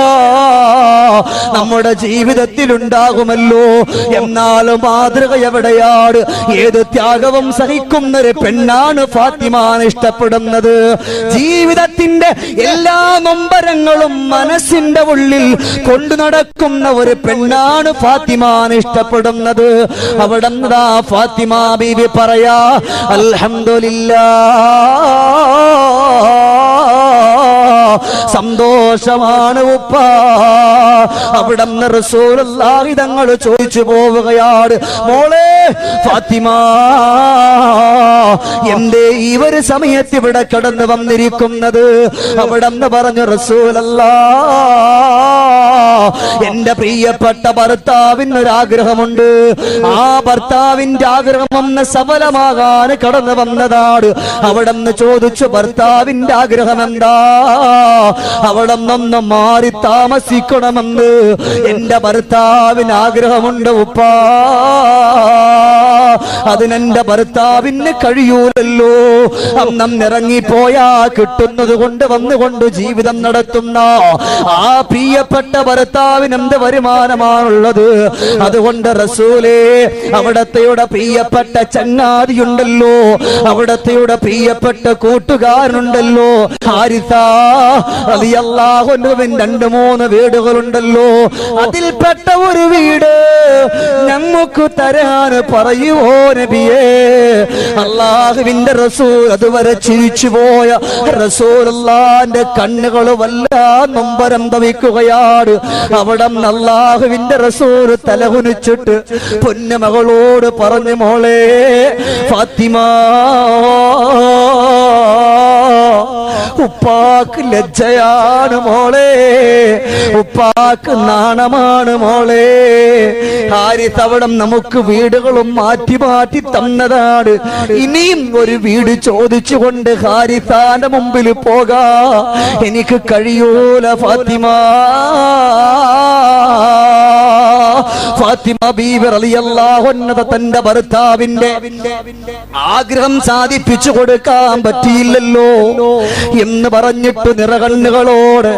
നമ്മുടെ ജീവിതത്തിൽ ഉണ്ടാകുമല്ലോ. എന്നാലും മാതൃക എവിടെയാണ്? ഏത് ത്യാഗവും സഹിക്കുന്നൊരു പെണ്ണാണ് ഫാത്തിമാനെ ഇഷ്ടപ്പെടുന്നത്. ജീവിതത്തിന്റെ എല്ലാ നൊമ്പരങ്ങളും മനസ്സിന്റെ ഉള്ളിൽ കൊണ്ടു നടക്കുന്ന ഒരു പെണ്ണാണ് ഫാത്തിമാനെ ഇഷ്ടപ്പെടുന്നത്. അവിടെ ഫാത്തിമ ബീവി പറയാ, അൽഹംദുലില്ലാഹ്, സന്തോഷമാണ് ഉപ്പ. അവിടുന്ന് റസൂലുള്ളാഹി തങ്ങൾ ചോദിച്ചു പോവുകയാണ്, മോളെ ഫാത്തിമ, എന്തേ ഈ ഒരു സമയത്ത് ഇവിടെ കടന്നു വന്നിരിക്കുന്നത്? അവിടുന്ന് പറഞ്ഞു, റസൂലല്ലാഹ്, എന്റെ പ്രിയപ്പെട്ട ഭർത്താവിനൊരാഗ്രഹമുണ്ട്. ആ ഭർത്താവിന്റെ ആഗ്രഹം ഒന്ന് സഫലമാകാൻ കടന്നു വന്നതാണ്. അവിടുന്ന് ചോദിച്ചു, ഭർത്താവിന്റെ ആഗ്രഹം എന്താ? അവിടുന്നൊന്ന് മാറി താമസിക്കണമെന്ന് എന്റെ ഭർത്താവിന് ആഗ്രഹമുണ്ട് ഉപ്പാ. അതിനെന്റെ ഭർത്താവിന് കഴിയൂലല്ലോ. അന്നിറങ്ങിപ്പോയാ കിട്ടുന്നത് കൊണ്ട് വന്നുകൊണ്ട് ജീവിതം നടത്തുന്ന ആ പ്രിയപ്പെട്ട ഭർത്താവിന് എന്ത് വരുമാനമാണുള്ളത്? അതുകൊണ്ട് റസൂലേ, അവിടത്തെയുടെ പ്രിയപ്പെട്ട ചങ്ങാതിയുണ്ടല്ലോ, അവിടത്തെയുടെ പ്രിയപ്പെട്ട കൂട്ടുകാരനുണ്ടല്ലോ, ഹാരിസ റളിയല്ലാഹു അൻഹുവിന് 2-3 വീടുകളുണ്ടല്ലോ. അതിൽപ്പെട്ട ഒരു വീട് ഞങ്ങൾക്ക് തരാൻ പറയുവോ നബിയേ? അല്ലാഹുവിന്റെ റസൂൽ അതുവരെ ചിരിച്ചുപോയ റസൂലുള്ളാഹിന്റെ കണ്ണുകൾ വല്ലാതെ നൊമ്പരം തവിക്കുകയാണ്. അവിടെ അല്ലാഹുവിന്റെ റസൂൽ തലകുനിച്ചിട്ട് പൊന്നുമകളോട് പറഞ്ഞു, മോളെ ഫാത്തിമ, ഉപ്പാക്ക് ലജ്ജയാണ് മോളെ, ഉപ്പാക്ക് നാണമാണ് മോളെ. ഹാരിസ് അവിടം നമുക്ക് വീടുകളും മാറ്റി മാറ്റി തന്നതാണ്. ഇനിയും ഒരു വീട് ചോദിച്ചുകൊണ്ട് ഹാരിസാന്റെ മുമ്പിൽ പോകാ എനിക്ക് കഴിയൂല ഫാത്തിമ. ഫാത്തിമ ബീവി റളിയല്ലാഹു അൻഹ തന്റെ ഭർത്താവിന്റെ ആഗ്രഹം സാധിപ്പിച്ചു കൊടുക്കാൻ പറ്റിയില്ലല്ലോ എന്ന് പറഞ്ഞിട്ട് നിറകണ്ണുകളോട്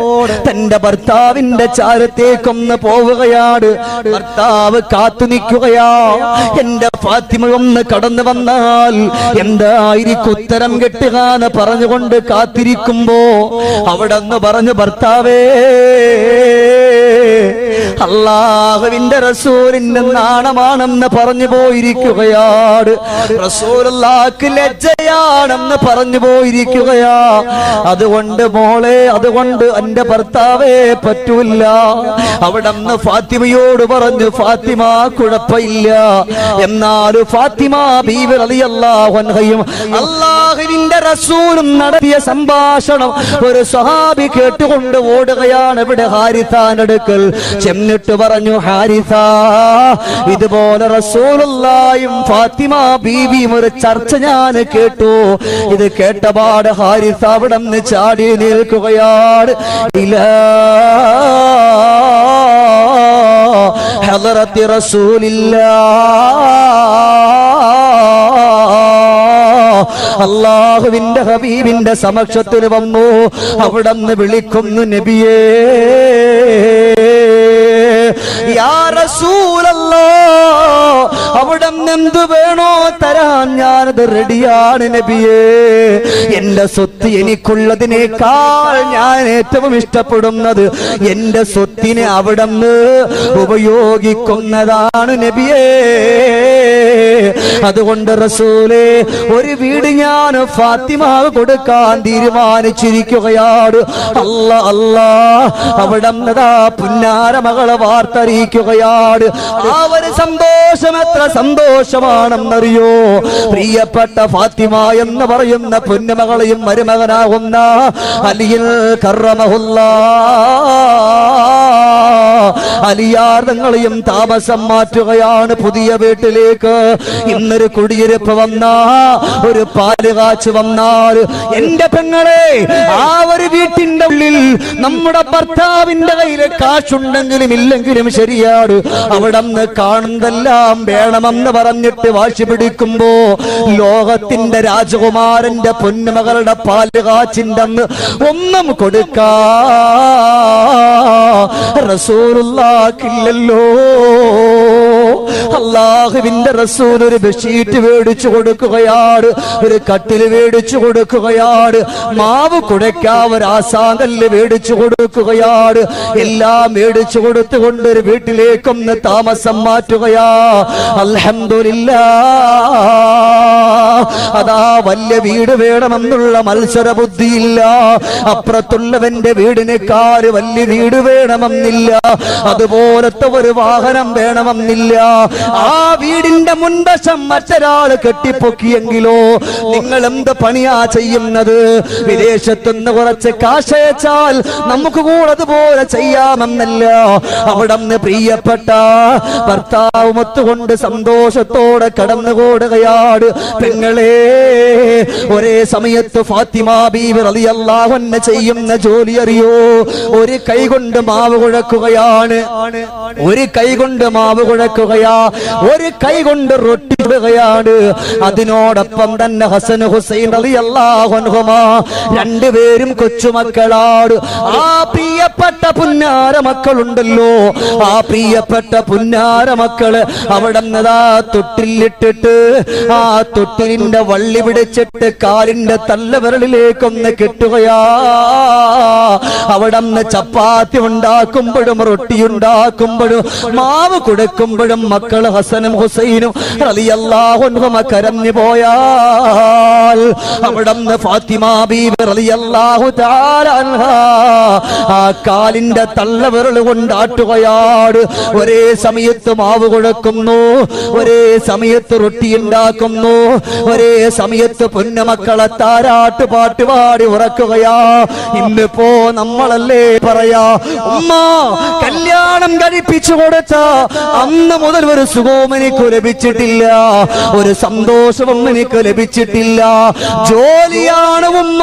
തന്റെ ഭർത്താവിന്റെ ചാരത്തേക്കൊന്ന് പോവുകയാണ്. ഭർത്താവ് കാത്തു നിൽക്കുകയാ. എന്റെ ഫാത്തിമ ഒന്ന് കടന്നു വന്നാൽ എന്തായിരിക്കും ഉത്തരം കിട്ടുക എന്ന് പറഞ്ഞുകൊണ്ട് കാത്തിരിക്കുമ്പോ അവിടെ നിന്ന് പറഞ്ഞു, ഭർത്താവേ, അല്ലാഹുവിന്റെ റസൂലിന്റെ നാണമാണെന്ന് പറഞ്ഞു പോയിരിക്കുകയാണ്, റസൂലുള്ളാഹിക്ക് ലജ്ജയാണെന്ന് പറഞ്ഞു പോയിരിക്കുകയാ. അതുകൊണ്ട് മോളെ, അതുകൊണ്ട് എന്റെ ഭർത്താവേ പറ്റൂല. അവിടെ നിന്ന് ഫാത്തിമയോട് പറഞ്ഞു, ഫാത്തിമ കുഴപ്പമില്ല. എന്നാലും ഫാത്തിമ ബീവി റളിയല്ലാഹു അൻഹയും അല്ലാഹുവിന്റെ റസൂലും നടത്തിയ സംഭാഷണം ഒരു സ്വഹാബി കേട്ടുകൊണ്ട് ഓടുകയാണ്. ഇവിടെ ഹാരിസാന്റെ അടുക്കൽ ചെന്നിട്ട് പറഞ്ഞു, ഹാരിസ, ഇതുപോലെ റസൂലുള്ളാഹിയും ഫാത്തിമ ബീവിയും ഒരു ചർച്ച ഞാൻ കേട്ടു. ഇത് കേട്ടപാട് ഹാരിസ അവിടെ നിന്ന് ചാടി നിൽക്കുകയാണ്. ഇലാ ഹളറത്തി റസൂലില്ലാഹ്, അല്ലാഹുവിന്റെ ഹബീബിന്റെ സമക്ഷത്തിൽ വന്നു. അവിടെ നിന്ന് വിളിക്കുന്നു, നബിയേ, യാ റസൂലല്ലാഹ്, അവിടെ എന്ത് വേണോ തരാൻ ഞാനത് റെഡിയാണ് നബിയേ. എന്റെ സ്വത്ത് എനിക്കുള്ളതിനേക്കാൾ ഞാൻ ഏറ്റവും ഇഷ്ടപ്പെടുന്നത് എന്റെ സ്വത്തിനെ അവിടെ നിന്ന് ഉപയോഗിക്കുന്നതാണ് നബിയേ. അതുകൊണ്ട് റസൂലേ, ഒരു വീട് ഞാൻ ഫാത്തിമ കൊടുക്കാൻ തീരുമാനിച്ചിരിക്കുകയാണ്. അല്ലാ അല്ലാ, അവിടെ പുന്നാര മകളെ വാർത്തറിയിക്കുകയാണ്. ആ ഒരു സന്തോഷം എത്ര സന്തോഷമാണെന്നറിയോ? പ്രിയപ്പെട്ട ഫാത്തിമ എന്ന് പറയുന്ന പൊന്നുമകളെയും മരുമകനാകുന്ന അലിയിൽ അലിയാർ തങ്ങളെയും താമസം മാറ്റുകയാണ് പുതിയ വീട്ടിലേക്ക്. ഇന്നൊരു കുടിയിരുപ്പ് വന്ന, ഒരു പാല് കാച്ച് വന്നാൽ, എന്റെ പെങ്ങളെ, ആ ഒരു വീട്ടിന്റെ ഉള്ളിൽ നമ്മുടെ ഭർത്താവിന്റെ കയ്യിൽ കാശുണ്ടെങ്കിലും ഇല്ലെങ്കിലും ശരിയാണ്, അവിടെ നിന്ന് കാണുന്നതെല്ലാം വേണമെന്ന് പറഞ്ഞിട്ട് വാശി പിടിക്കുമ്പോ ലോകത്തിന്റെ രാജകുമാരന്റെ പൊന്നുമകളുടെ പാല് കാച്ചിന്റെ അന്ന് ഒന്നും കൊടുക്കാ റസൂലുള്ളാഹിക്കില്ലല്ലോ. അല്ലാഹുവിന്റെ റസൂൽ ഒരു ബെഡ്ഷീറ്റ് മേടിച്ചു കൊടുക്കുകയാണ്, ഒരു കട്ടിൽ മേടിച്ചു കൊടുക്കുകയാണ്, മാവ് കുഴയ്ക്കാൻ ഒരു ആസാങ്കല്ല് മേടിച്ചു കൊടുക്കുകയാണ്. എല്ലാം മേടിച്ചു കൊടുത്തുകൊണ്ട് ഒരു വീട്ടിലേക്കൊന്ന് താമസം മാറ്റുകയാ. അൽഹംദുലില്ലാഹ്, അതാ വലിയ വീട് വേണമെന്നുള്ള മത്സര ബുദ്ധിയില്ല. അപ്പുറത്തുള്ളവന്റെ വീടിനേക്കാൾ വലിയ വീട് വേണമെന്നില്ല, അതുപോലത്തെ ഒരു വാഹനം വേണമെന്നില്ല. ആ വീടിന്റെ മുൻവശം മറ്റൊരാൾ കെട്ടിപ്പൊക്കിയെങ്കിലോ നിങ്ങൾ എന്ത് പണിയാ ചെയ്യുന്നത്? വിദേശത്തുനിന്ന് കുറച്ച് കാശയച്ചാൽ നമുക്ക് കൂടെ അതുപോലെ ചെയ്യാമെന്നല്ല. അവിടെ നിന്ന് പ്രിയപ്പെട്ട ഭർത്താവ് മൊത്തുകൊണ്ട് സന്തോഷത്തോടെ കടന്നുകൂടുകയാണ്. പെങ്ങളെ, ഒരേ സമയത്ത് ഫാത്തിമ ബീവി റളിയല്ലാഹു അൻഹ ചെയ്യുന്ന ജോലി അറിയോ? ഒരു കൈ കൊണ്ട് മാവ് കുഴക്കുകയാണ്, ഒരു കൈ കൊണ്ട് മാവ് കുഴക്കുകയാണ്. ഒരു കൈ കൊണ്ട് റൊട്ടി ചുടുകയാണ്. അതിനോടൊപ്പം തന്നെ ഹസൻ ഹുസൈൻ റളിയല്ലാഹു അൻഹുമാ രണ്ടുപേരും കൊച്ചുമക്കളാണ്. ആ പ്രിയപ്പെട്ട പുന്നാര മക്കളുണ്ടല്ലോ, ആ പ്രിയപ്പെട്ട പുന്നാര മക്കള് അവിടെ തൊട്ടിലിട്ടിട്ട് ആ തൊട്ടിലിന്റെ വള്ളി പിടിച്ചിട്ട് കാലിന്റെ തള്ളവിരലിലേക്കൊന്ന് കെട്ടുകയാ. അവിടെ ചപ്പാത്തി ഉണ്ടാക്കുമ്പോഴും റൊട്ടി ഉണ്ടാക്കുമ്പോഴും മാവ് കൊടുക്കുമ്പോഴും മക്കള് ഹസനും ഹുസൈനും റളിയല്ലാഹു അൻഹുമ കരഞ്ഞു പോയാൽ അവിടെ ഫാത്തിമ ബീവി റളിയല്ലാഹു തആല അൻഹാ ആ കാലിന്റെ തള്ളവിരൽ കൊണ്ടാട്ടുകയാണ്. ഒരേ സമയത്ത് മാവ് കൊടുക്കുന്നു, ഒരേ സമയത്ത് റൊട്ടി ഉണ്ടാക്കുന്നു, ഒരേ സമയത്ത് പൊന്നുമക്കളെ താരാട്ട് പാട്ട് പാടി ഉറക്കുകയാ. ഇന്നിപ്പോ നമ്മളല്ലേ പറയാ, ഉമ്മ കല്യാണം കഴിപ്പിച്ചു കൊടുത്ത അന്ന് മുതൽ ഒരു സുഖവും എനിക്ക് ലഭിച്ചിട്ടില്ല, ഒരു സന്തോഷവും എനിക്ക് ലഭിച്ചിട്ടില്ല. ജോലിയാണ് ഉമ്മ.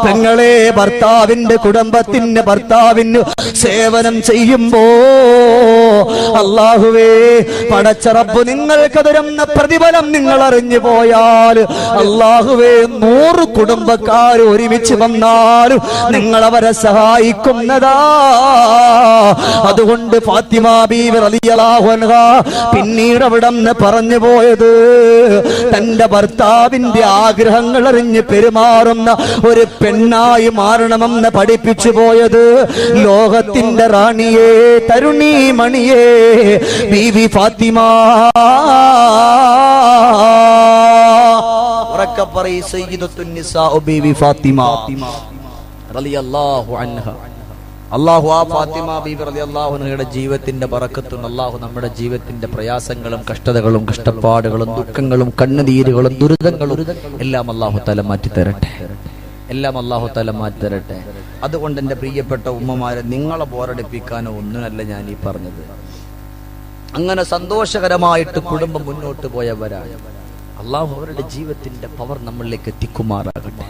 പെങ്ങളെ ഭർത്താവിന്റെ കുടുംബത്തിന്റെ ഭർത്താവിന് സേവനം ചെയ്യുമ്പോ അല്ലാഹുവേ പടച്ച റബ്ബ് നിങ്ങൾക്ക് തരുന്ന പ്രതിഫലം നിങ്ങൾ അറിഞ്ഞു പോയാൽ, അല്ലാഹുവേ 100 കുടുംബക്കാർ ഒരുമിച്ച് വന്നാലും നിങ്ങൾ അവരെ സഹായിക്കുന്നതാ. അതുകൊണ്ട് ഫാത്തിമ ബീവി റളിയല്ലാഹു അൻഹാ പിന്നീട് അവിടെ പറഞ്ഞു പോയത് തന്റെ ഭർത്താവിന്റെ ആഗ്രഹങ്ങൾ അറിഞ്ഞ് പെരുമാറുന്ന ഒരു പെണ്ണായി മാറണമെന്ന് പഠിപ്പിച്ചു പോയത് ലോകത്തിന്റെ റാണിയെ, തരുണീ മണിയെ ബീവി ഫാത്തിമ. അല്ലാഹു ആ ഫാത്തിമ ബീവി റളിയല്ലാഹു അൻഹയുടെ ജീവിതത്തിന്റെ ബറക്കത്തും അല്ലാഹു നമ്മുടെ ജീവിതത്തിന്റെ പ്രയാസങ്ങളും കഷ്ടതകളും കഷ്ടപ്പാടുകളും ദുഃഖങ്ങളും കണ്ണുനീരുകളും ദുരിതങ്ങളും എല്ലാം അല്ലാഹു തആല മാറ്റി തരട്ടെ, എല്ലാം അല്ലാഹു തആല മാറ്റി തരട്ടെ. അതുകൊണ്ട് എൻ്റെ പ്രിയപ്പെട്ട ഉമ്മമാരെ, നിങ്ങളെ ബോറടിപ്പിക്കാനോ ഒന്നുമല്ല ഞാൻ ഈ പറഞ്ഞത്. അങ്ങനെ സന്തോഷകരമായിട്ട് കുടുംബം മുന്നോട്ട് പോയവരാണ്. അല്ലാഹു അവരുടെ ജീവിതത്തിന്റെ പവർ നമ്മളിലേക്ക് എത്തിക്കുമാറാകട്ടെ.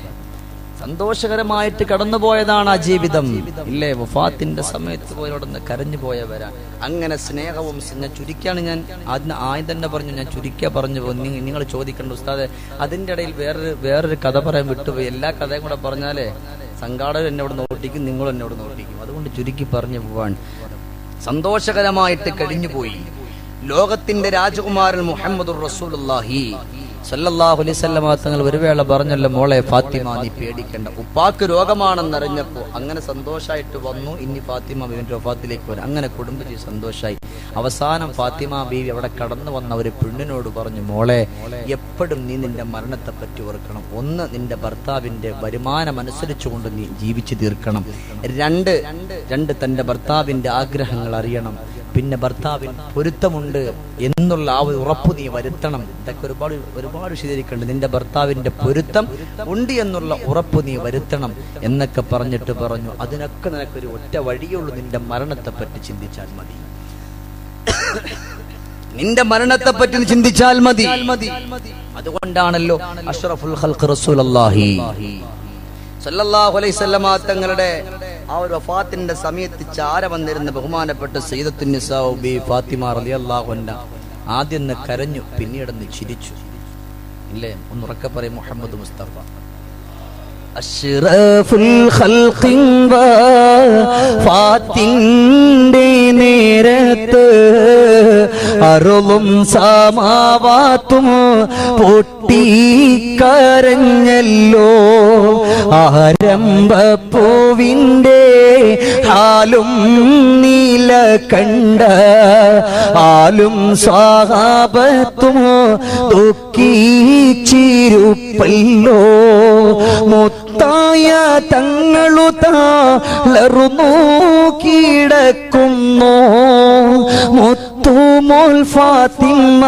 സന്തോഷകരമായിട്ട് കടന്നുപോയതാണ് ആ ജീവിതം, ഇല്ലേ? വഫാത്തിന്റെ സമയത്ത് പോയവിടുന്ന് കരഞ്ഞു പോയവരാണ്. അങ്ങനെ സ്നേഹവും ചുരുക്കിയാണ് ഞാൻ ആദ്യം തന്നെ പറഞ്ഞു, ഞാൻ ചുരുക്കിയാ പറഞ്ഞു പോകും. നിങ്ങൾ ചോദിക്കേണ്ട ഉസ്താദെ, അതിൻ്റെ ഇടയിൽ വേറൊരു കഥ പറയാൻ വിട്ടുപോയി. എല്ലാ കഥയും കൂടെ പറഞ്ഞാലേ സംഘാടകർ എന്നോട് നോട്ടിക്കും, നിങ്ങളും എന്നോട് നോട്ടിക്കും. അതുകൊണ്ട് ചുരുക്കി പറഞ്ഞു പോവാൻ. സന്തോഷകരമായിട്ട് കഴിഞ്ഞുപോയി. ലോകത്തിന്റെ രാജകുമാരൻ മുഹമ്മദുർ റസൂലുള്ളാഹി സല്ലല്ലാഹു അലൈഹി വസല്ലം തങ്ങൾ ഒരു വേള പറഞ്ഞല്ലോ, മോളെ ഫാത്തിമ നീ പേടിക്കണ്ട. ഉപ്പാക്ക് രോഗമാണെന്നറിഞ്ഞപ്പോ അങ്ങനെ സന്തോഷമായിട്ട് വന്നു. ഇനി ഫാത്തിമ ബീവിന്റെ വഫാത്തിലേക്ക് വരും. അങ്ങനെ കുടുംബത്തിൽ സന്തോഷമായി. അവസാനം ഫാത്തിമ ബീവി അവിടെ കടന്നു വന്ന ഒരു പെണ്ണിനോട് പറഞ്ഞു, മോളെ എപ്പോഴും നീ നിന്റെ മരണത്തെ പറ്റി ഓർക്കണം. ഒന്ന്, നിന്റെ ഭർത്താവിന്റെ വരുമാനം അനുസരിച്ചുകൊണ്ട് നീ ജീവിച്ചു തീർക്കണം. രണ്ട് തന്റെ ഭർത്താവിന്റെ ആഗ്രഹങ്ങൾ അറിയണം. പിന്നെ ഭർത്താവിന് പൊരുത്തമുണ്ട് എന്നുള്ള ആ ഒരു ഉറപ്പ് നീ വരുത്തണം. ഇതൊക്കെ ഒരുപാട് വിശദീകരിക്കുന്നുണ്ട്. നിന്റെ ഭർത്താവിന്റെ പൊരുത്തം ഉണ്ട് എന്നുള്ള ഉറപ്പ് നീ വരുത്തണം എന്നൊക്കെ പറഞ്ഞിട്ട് പറഞ്ഞു, അതിനൊക്കെ നിനക്കൊരു ഒറ്റ വഴിയുള്ളൂ, നിന്റെ മരണത്തെ പറ്റി ചിന്തിച്ചാൽ മതി. നിന്റെ മരണത്തെ പറ്റി ചിന്തിച്ചാൽ മതി. അതുകൊണ്ടാണല്ലോ അഷ്റഫുൽ ഖൽഖ് റസൂലുള്ളാഹി സല്ലല്ലാഹു അലൈഹി വസല്ലം തങ്ങളുടെ ആ ഒരു വഫാത്തിന്റെ സമയത്ത് ചാര വന്നിരുന്ന ബഹുമാനപ്പെട്ട സയ്യിദത്തുൻ നിസാ ബീവി ഫാത്തിമ റളിയല്ലാഹു അൻഹ ആദ്യം കരഞ്ഞു, പിന്നീട് ചിരിച്ചു. ഇല്ലേ? ഒന്നുറക്കെ പറയും, മുഹമ്മദ് മുസ്തഫ അഷ്റഫുൽ ഖൽഖിൻ വഫാത്തിന്റെ നേരത്ത് അറുളും സമാവാത്തും പൊട്ടിക്കരഞ്ഞല്ലോ. ആരംഭപ്പൂവിന്റെ ഹാലും നീല കണ്ട ആലും സ്വഹാബത്തും ദുഃഖിച്ചിരുപ്പല്ലോ. മുത്തായ തങ്ങളു തളർന്നു കിടക്കുന്നു. മുത്തുമോൾ ഫാത്തിമ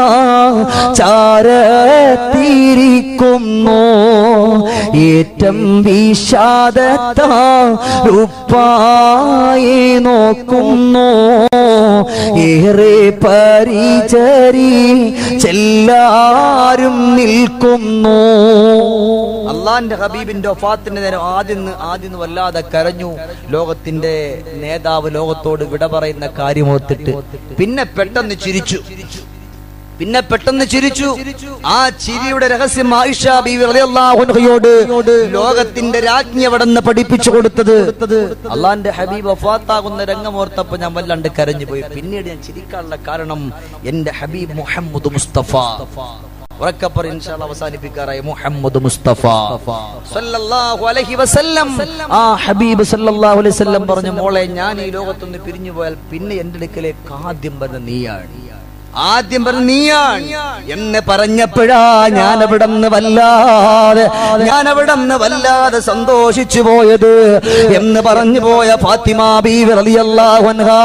ചാരത്തിരിക്കുന്നു. ഏറ്റം വിഷാദത്താ ഉപ്പായെ നോക്കുന്നു. ഏറെ പരിചരിച്ചെല്ലാരും നിൽക്കുന്നു. അള്ളാന്റെ ഹബീബിന്റെ വഫാത്തിന്റെ നേരം ആദ്യം വല്ലാതെ കരഞ്ഞു. ലോകത്തിന്റെ നേതാവ് ലോകത്തോട് വിട പറയുന്ന കാര്യമോത്തിട്ട് പിന്നെ പെട്ടെന്ന് ചിരിച്ചു. ആ ചിരിയുടെ രഹസ്യം ആയിഷ ബീവി റളിയല്ലാഹു അൻഹയോട് ലോകത്തിന്റെ രാജ്ഞി അവിടെന്ന് പഠിപ്പിച്ചു കൊടുത്തത്. അള്ളാന്റെ ഹബീബ് വഫാത്താകുന്ന രംഗമോർത്തപ്പോ ഞാൻ വല്ലാണ്ട് കരഞ്ഞുപോയി. പിന്നീട് ഞാൻ ചിരിക്കാനുള്ള കാരണം എന്റെ ഹബീബ് മുഹമ്മദ് മുസ്തഫ, ഉറക്കപ്പറ ഇൻഷാ അല്ലാഹ് അവസാനിപ്പിക്കാറായി, മുഹമ്മദ് മുസ്തഫ സല്ലല്ലാഹു അലൈഹി വസല്ലം. ആ ഹബീബ് സല്ലല്ലാഹു അലൈഹി വസല്ലം പറഞ്ഞു, മോളെ ഞാൻ ഈ ലോകത്തുനിന്ന് പിരിഞ്ഞു പോയാൽ പിന്നെ എന്റെ അടുക്കലേക്ക് ആദ്യം പറഞ്ഞ നീയാണ് എന്ന് പറഞ്ഞപ്പോഴാ ഞാൻ അവിടന്ന് വല്ലാതെ സന്തോഷിച്ചു പോയത് എന്ന് പറഞ്ഞു പോയ ഫാത്തിമ ബീവി റളിയല്ലാഹു അൻഹാ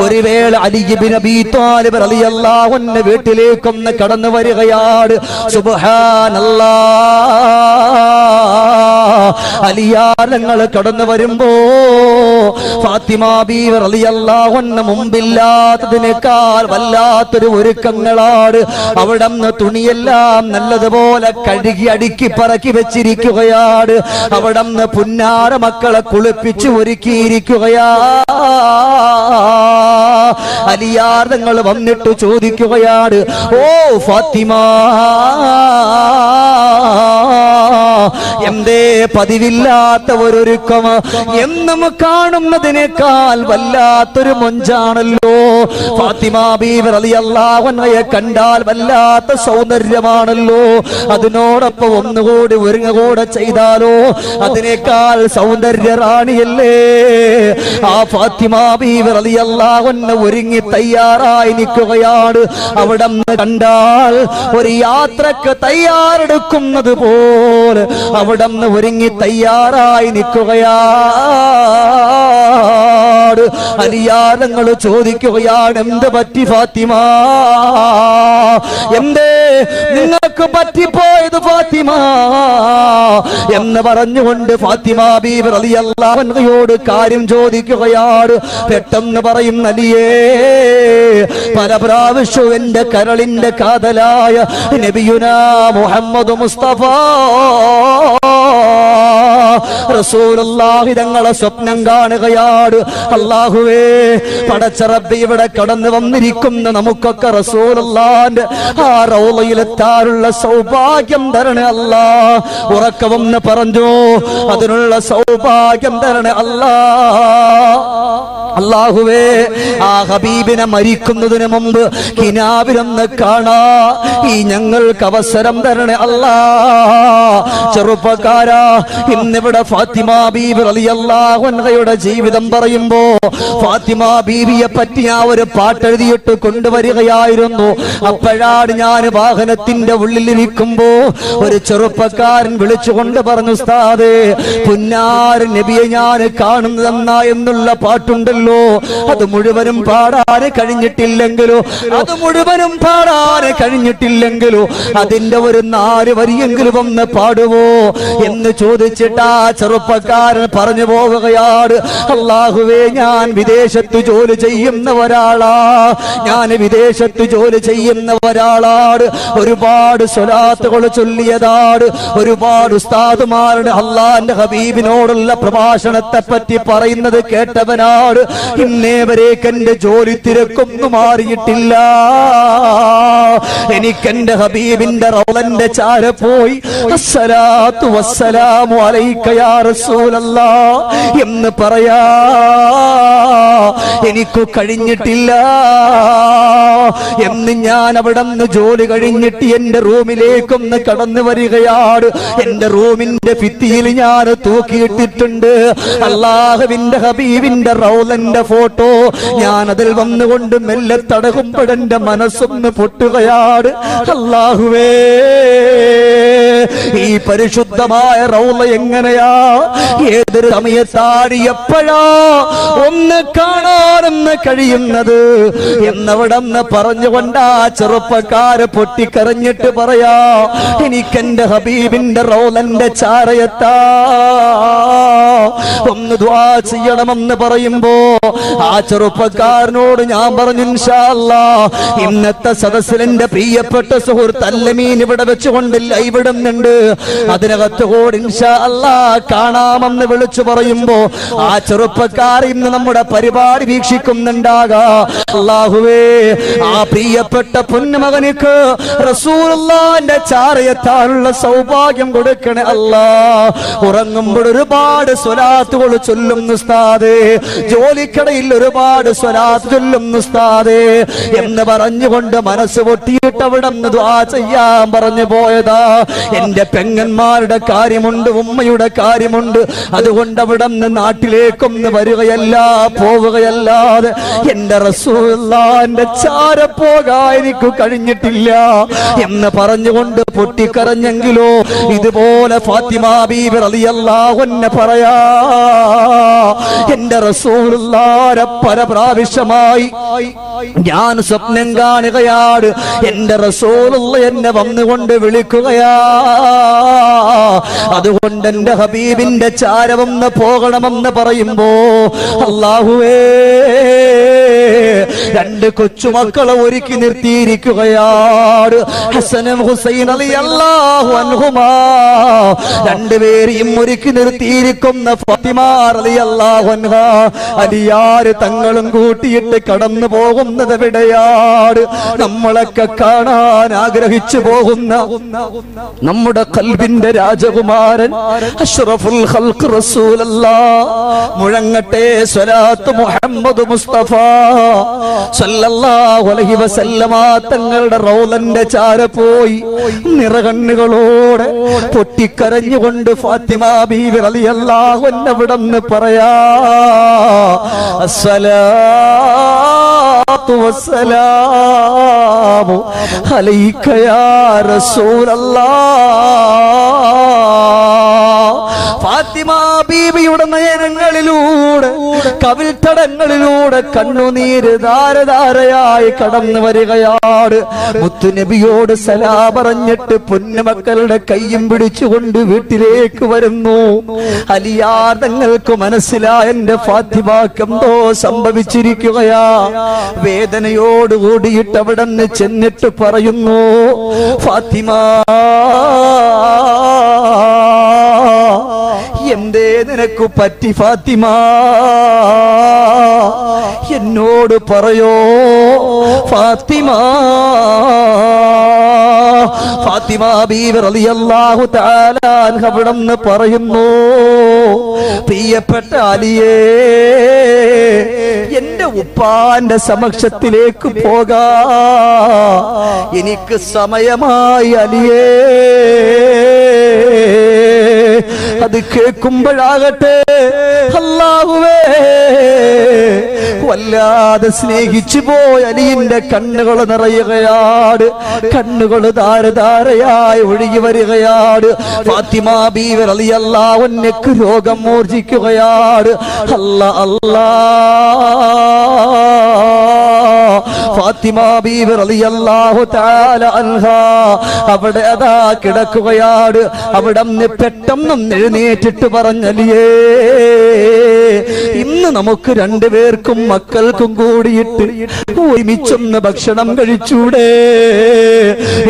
ഒരു വേള അലി ഇബ്നു അബീ ത്വാലിബ് റളിയല്ലാഹു അൻഹു വീട്ടിലേക്കൊന്ന് കടന്നു വരികയാണ്. സുബ്ഹാനല്ലാഹ്, അലിയാരങ്ങൾ കടന്നു വരുമ്പോ ഫാത്തിമ ബീവി റളിയല്ലാഹു അൻഹ മുമ്പില്ലാത്തതിനേക്കാൾ വല്ലാത്തൊരു ഒരുക്കങ്ങളാണ്. അവിടന്ന് തുണിയെല്ലാം നല്ലതുപോലെ കഴുകി അടുക്കി പറക്കി വെച്ചിരിക്കുകയാണ്. അവിടന്ന് പുന്നാര മക്കളെ കുളിപ്പിച്ച് ഒരുക്കിയിരിക്കുകയാ. അലിയാർ നിങ്ങൾ വന്നിട്ട് ചോദിക്കുകയാണ്, ഓ ഫാത്തിമ, എന്തേ പതിവില്ലാത്ത ഒരുക്കം? എന്നും കാണുന്നതിനേക്കാൾ വല്ലാത്തൊരു മൊഞ്ചാണല്ലോ. ഫാത്തിമ ബീവി റളിയല്ലാഹു അൻഹയെ കണ്ടാൽ വല്ലാത്ത സൗന്ദര്യമാണല്ലോ. അതിനോടൊപ്പം ഒന്നുകൂടി ഒരുങ്ങുകൂടെ ചെയ്താലോ അതിനേക്കാൾ സൗന്ദര്യ റാണിയല്ലേ ആ ഫാത്തിമ ബീവി റളിയല്ലാഹു അൻഹ. ഒരുങ്ങി തയ്യാറായി നിൽക്കുകയാണ്. അവിടന്ന് കണ്ടാൽ ഒരു യാത്രക്ക് തയ്യാറെടുക്കുന്നത് പോലെ അവിടന്ന് ഒരുങ്ങി തയ്യാറായി നിൽക്കുകയാണ്. അലിയാരങ്ങൾ ചോദിക്കുകയാണ്, എന്ത് പറ്റി ഫാത്തിമ? എന്തേ നിങ്ങൾക്ക് പറ്റിപ്പോയത് ഫാത്തിമ എന്ന് പറഞ്ഞുകൊണ്ട് ഫാത്തിമ ബീവി റളിയല്ലാഹു അൻഹയോട് കാര്യം ചോദിക്കുകയാണ്. പെട്ടെന്ന് പറയും, അലിയേ, പല പ്രാവശ്യവും എന്റെ കരളിന്റെ കാതലായ നബിയുനാ മുഹമ്മദ് മുസ്തഫ റസൂലുള്ളാഹി തങ്ങളെ സ്വപ്നം കാണുകയാണ്. അല്ലാഹുവേ, പടച്ച റബ്ബേ, ഇവിടെ കടന്നു വന്നിരിക്കുന്ന നമുക്കൊക്കെ റസൂലുള്ളാഹിന്റെ ആ റൗളയിലെത്താനുള്ള സൗഭാഗ്യം തരണേ അല്ലാ. ഉറക്കമെന്ന് പറഞ്ഞു, അതിനുള്ള സൗഭാഗ്യം തരണേ അല്ലാ. അല്ലാഹുവേ, ആ ഹബീബിനെ മരിക്കുന്നതിന് മുമ്പ് കിനാവിലൊന്ന് കാണാ ഈ ഞങ്ങൾക്ക് അവസരം തരണേ അല്ലാ. ചെറുപ്പക്കാരാ, ഇന്നിവിടെ ഫാത്തിമ ബീവി റളിയല്ലാഹു അൻഹയുടെ ജീവിതം പറയുമ്പോ ഫാത്തിമ ബീവിയെ പറ്റി ആ ഒരു പാട്ടെഴുതിയിട്ട് കൊണ്ടുവരികയായിരുന്നു. അപ്പോഴാണ് ഞാൻ വാഹനത്തിന്റെ ഉള്ളിലിരിക്കുമ്പോ ഒരു ചെറുപ്പക്കാരൻ വിളിച്ചുകൊണ്ട് പറഞ്ഞു, ഉസ്താദേ, പുന്നാര നബിയെ ഞാൻ കാണുന്നതെന്നാ എന്നുള്ള പാട്ടുണ്ടല്ലോ, അത് മുഴുവനും പാടാൻ കഴിഞ്ഞിട്ടില്ലെങ്കിലോ അതിന്റെ ഒരു 4 വരിയെങ്കിലും ഒന്ന് പാടുവോ എന്ന് ചോദിച്ചിട്ട് ആ ചെറുപ്പക്കാരൻ പറഞ്ഞു പോവുകയാണ്. അല്ലാഹുവേ, ഞാൻ വിദേശത്ത് ജോലി ചെയ്യുന്ന ഒരാളാണ്. ഒരുപാട് സ്വലാത്തുകൾ ചൊല്ലിയതാണ്. ഒരുപാട് ഉസ്താദുമാരുടെ അള്ളാന്റെ ഹബീബിനോടുള്ള പ്രഭാഷണത്തെ പറ്റി പറയുന്നത് കേട്ടവനാണ്. ഇന്നേവരേക്ക് എന്റെ ജോലി തിരക്കൊന്നും മാറിയിട്ടില്ല. എനിക്കെന്റെ ഹബീബിന്റെ റൗളന്റെ ചാര പോയി അസ്സലാത്തു വസ്സലാമു അലൈക യാ റസൂലല്ലാഹ് എന്ന് പറയാ എനിക്ക് കഴിഞ്ഞിട്ടില്ല എന്ന് ഞാൻ അവിടെ നിന്ന് ജോലി കഴിഞ്ഞിട്ട് എന്റെ റൂമിലേക്കൊന്ന് കടന്നു വരികയാണ്. എന്റെ റൂമിന്റെ ഭിത്തിയിൽ ഞാൻ തൂക്കിയിട്ടിട്ടുണ്ട് അല്ലാഹുവിന്റെ ഹബീബിന്റെ റൗളന്റെ ഫോട്ടോ. ഞാൻ അതിൽ വന്നുകൊണ്ട് മെല്ലെ തടകുമ്പോഴെന്റെ മനസ്സൊന്ന് പൊട്ടുകയാണ്. അല്ലാഹുവേ, ഈ പരിശുദ്ധമായ റൗള എങ്ങനെയാ, ഏതൊരു സമയത്താണ്, എപ്പോഴാ ഒന്ന് കാണാനെന്ന് കഴിയുന്നത് എന്നവിടെന്ന് പറഞ്ഞുകൊണ്ട് ആ ചെറുപ്പക്കാര് പൊട്ടിക്കരഞ്ഞിട്ട് പറയാ, എനിക്കെന്റെ ഹബീബിന്റെ റൗളന്റെ ചാരയെത്താ ഒന്ന് ദുആ ചെയ്യണമെന്ന് പറയുമ്പോ ആ ചെറുപ്പക്കാരനോട് ഞാൻ പറഞ്ഞു ഇൻഷാ അല്ലാഹ് ഇന്നത്തെ സദസ്സിൽ എന്റെ പ്രിയപ്പെട്ട സുഹൃത്ത് അല്ലമീൻ ഇവിടെ വെച്ചുകൊണ്ട് ലൈവ് ഇടുന്നുണ്ട്, അതിനകത്ത് കൂടി ഇൻഷാ അല്ലാഹ് കാണാമെന്ന് വിളിച്ചു പറയുമ്പോ ആ ചെറുപ്പക്കാർ ഇന്ന് നമ്മുടെ പരിപാടി വീക്ഷിക്കുന്നുണ്ടാകാ. അല്ലാഹുവേ, ആ പ്രിയപ്പെട്ട പൊന്നുമകനിക്ക് റസൂലുള്ളാഹിന്റെ ചാരയെത്താനുള്ള സൗഭാഗ്യം കൊടുക്കണേ അല്ലാ. ഉറങ്ങുമ്പോൾ ഒരുപാട് സ്വലാത്തുകൾ ചൊല്ലുന്നു ഉസ്താദേ, ജോലിക്കടയിൽ ഒരുപാട് സ്വലാത്ത് ചൊല്ലുന്നു ഉസ്താദേ എന്ന് പറഞ്ഞുകൊണ്ട് മനസ്സ് പൊട്ടിയിട്ട് അവിടെ നിന്ന് ദുആ ചെയ്യാൻ പറഞ്ഞു പോയതാ. എന്റെ പെങ്ങന്മാരുടെ കാര്യമുണ്ട്, ഉമ്മയുടെ കാര്യമുണ്ട്, അതുകൊണ്ട് അവിടെ നിന്ന് നാട്ടിലേക്കൊന്ന് വരികയല്ല പോവുകയല്ലാതെ എന്റെ റസൂലുള്ളാഹിന്റെ ചാര പോകാൻ എനിക്ക് കഴിഞ്ഞിട്ടില്ല എന്ന് പറഞ്ഞുകൊണ്ട് പൊട്ടിക്കരഞ്ഞെങ്കിലോ ഇതുപോലെ ഫാത്തിമ ബീവി റളിയല്ലാഹു അൻഹ പറയാ, എന്റെ റസൂലുള്ളാഹിനെ പല പ്രാവശ്യമായി ഞാൻ സ്വപ്നം കാണുകയാണ്, എന്റെ റസൂലുള്ള എന്നെ വന്നുകൊണ്ട് വിളിക്കുകയാ, അതുകൊണ്ട് എന്റെ ഹബീബിന്റെ ചാരവൊന്ന് പോകണമെന്ന് പറയുമ്പോ അല്ലാഹുവേ, രണ്ട് കൊച്ചുമക്കളെ ഒരുക്കി നിർത്തിയിരിക്കുകയാണ്. ഹസനും ഹുസൈൻ റളിയല്ലാഹു അൻഹുമാ രണ്ടുപേരെയും ഒരുക്കി നിർത്തിയിരിക്കുന്ന ഫാത്തിമ റളിയല്ലാഹു അൻഹ അലിയാര് തങ്ങളും കൂട്ടിയിട്ട് കടന്നു പോകുന്നത് എവിടെയാണ്? നമ്മളൊക്കെ കാണാൻ ആഗ്രഹിച്ചു പോകുന്ന നമ്മുടെ ഖൽബിന്റെ രാജകുമാരൻ അഷ്റഫുൽ ഖൽഖ് റസൂലുള്ളാഹ് മുഴങ്ങട്ടെ സ്വലാത്ത് മുഹമ്മദ് മുസ്തഫ സല്ലല്ലാഹു അലൈഹി വസല്ലമ തങ്ങളുടെ റൗളന്റെ ചാര പോയി നിറകണ്ണുകളോടെ പൊട്ടിക്കരഞ്ഞുകൊണ്ട് ഫാത്തിമ ബീവി റളിയല്ലാഹു അൻഹ അവിടുന്ന് പറയാ, അസ്സലാത്തു വസ്സലാമു അലൈക യാ റസൂലല്ലാഹ്. ഫാത്തിമ ബീവിയുടെ നയനങ്ങളിലൂടെ കവിൾത്തടങ്ങളിലൂടെ കണ്ണുനീര് ധാരധാരയായി കടന്നു വരികയാണ്. മുത്തുനബിയോട് സലാം പറഞ്ഞിട്ട് പൊന്നുമക്കളുടെ കയ്യും പിടിച്ചുകൊണ്ട് വീട്ടിലേക്ക് വരുന്നു. അലിയാർ തങ്ങൾക്ക് മനസ്സിലായ എന്റെ ഫാത്തിമാക്ക് എന്തോ സംഭവിച്ചിരിക്കുകയാ. വേദനയോട് കൂടിയിട്ട് അവിടെ നിന്ന് ചെന്നിട്ട് പറയുന്നു, ഫാത്തിമ എന്തേ നിനക്ക് പറ്റി ഫാത്തിമ? എന്നോട് പറയോ ഫാത്തിമ. ഫാത്തിമ ബീവി റളിയല്ലാഹു തആല അൻഹ അവിടുന്ന് പറയുന്നു, പ്രിയപ്പെട്ട അലിയേ, എന്റെ ഉപ്പാന്റെ സമക്ഷത്തിലേക്ക് പോകാ എനിക്ക് സമയമായി അലിയേ. അത് കേൾക്കുമ്പോഴാകട്ടെ അല്ലാഹുവേ, വല്ലാതെ സ്നേഹിച്ചു പോയ അലിയുടെ കണ്ണുകൾ നിറയുകയാണ്, കണ്ണുകൾ ധാരധാരയായി ഒഴുകി വരികയാണ്. ഫാത്തിമ ബീവി റളിയല്ലാഹു അൻഹയ്ക്ക് രോഗം മൂർജിക്കുകയാണ്. അല്ലാ ഫാത്തിമ ബീവി റളിയല്ലാഹു തആല അൻഹ അവിടെ അതാ കിടക്കുകയാണ്. അവിടെ പെട്ടെന്ന് എഴുന്നേറ്റിട്ട് പറഞ്ഞലിയേ, ഇന്ന് നമുക്ക് രണ്ടുപേർക്കും മക്കൾക്കും കൂടിയിട്ട് ഒരുമിച്ചൊന്ന് ഭക്ഷണം കഴിച്ചൂടെ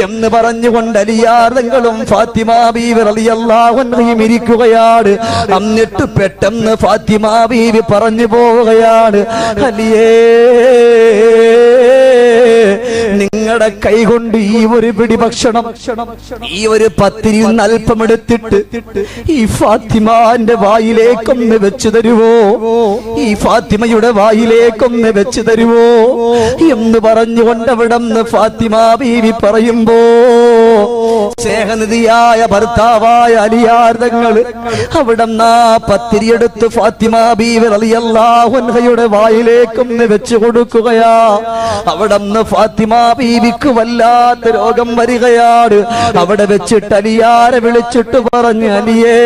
എന്ന് പറഞ്ഞുകൊണ്ട് അലിയാർ തങ്ങളും ഫാത്തിമ ബീവി റളിയല്ലാഹു അൻഹയും ഇരിക്കുകയാണ്. എന്നിട്ട് പെട്ടെന്ന് ഫാത്തിമ ബീവി പറഞ്ഞു പോവുകയാണ്, അലിയേ, നിങ്ങളുടെ കൈകൊണ്ട് ഈ ഒരു പിടി ഭക്ഷണം, ഈ ഒരു പത്തിരി അല്പമെടുത്തിട്ട് ഈ ഫാത്തിമാന്റെ വായിലേക്കൊന്ന് വെച്ചു തരുവോ? ഈ ഫാത്തിമയുടെ വായിലേക്കൊന്ന് വെച്ചു തരുവോ എന്ന് പറഞ്ഞുകൊണ്ട് അവിടെ നിന്ന് ഫാത്തിമ ബീവി പറയുമ്പോ സ്നേഹനിധിയായ ഭർത്താവായ അലിയാർ തങ്ങൾ അവിടെ നിന്ന് പത്തിരിയെടുത്ത് ഫാത്തിമ ബീവി റളിയല്ലാഹു അൻഹയുടെ വായിലേക്കൊന്ന് വെച്ചു കൊടുക്കുകയാ. അവിടെ നിന്ന് ഫാത്തിമ ബീവിക്ക് വല്ലാത്ത രോഗം വരികയാണ്. അവിടെ വെച്ചിട്ട് അലിയാരെ വിളിച്ചിട്ട് പറഞ്ഞു, അലിയേ,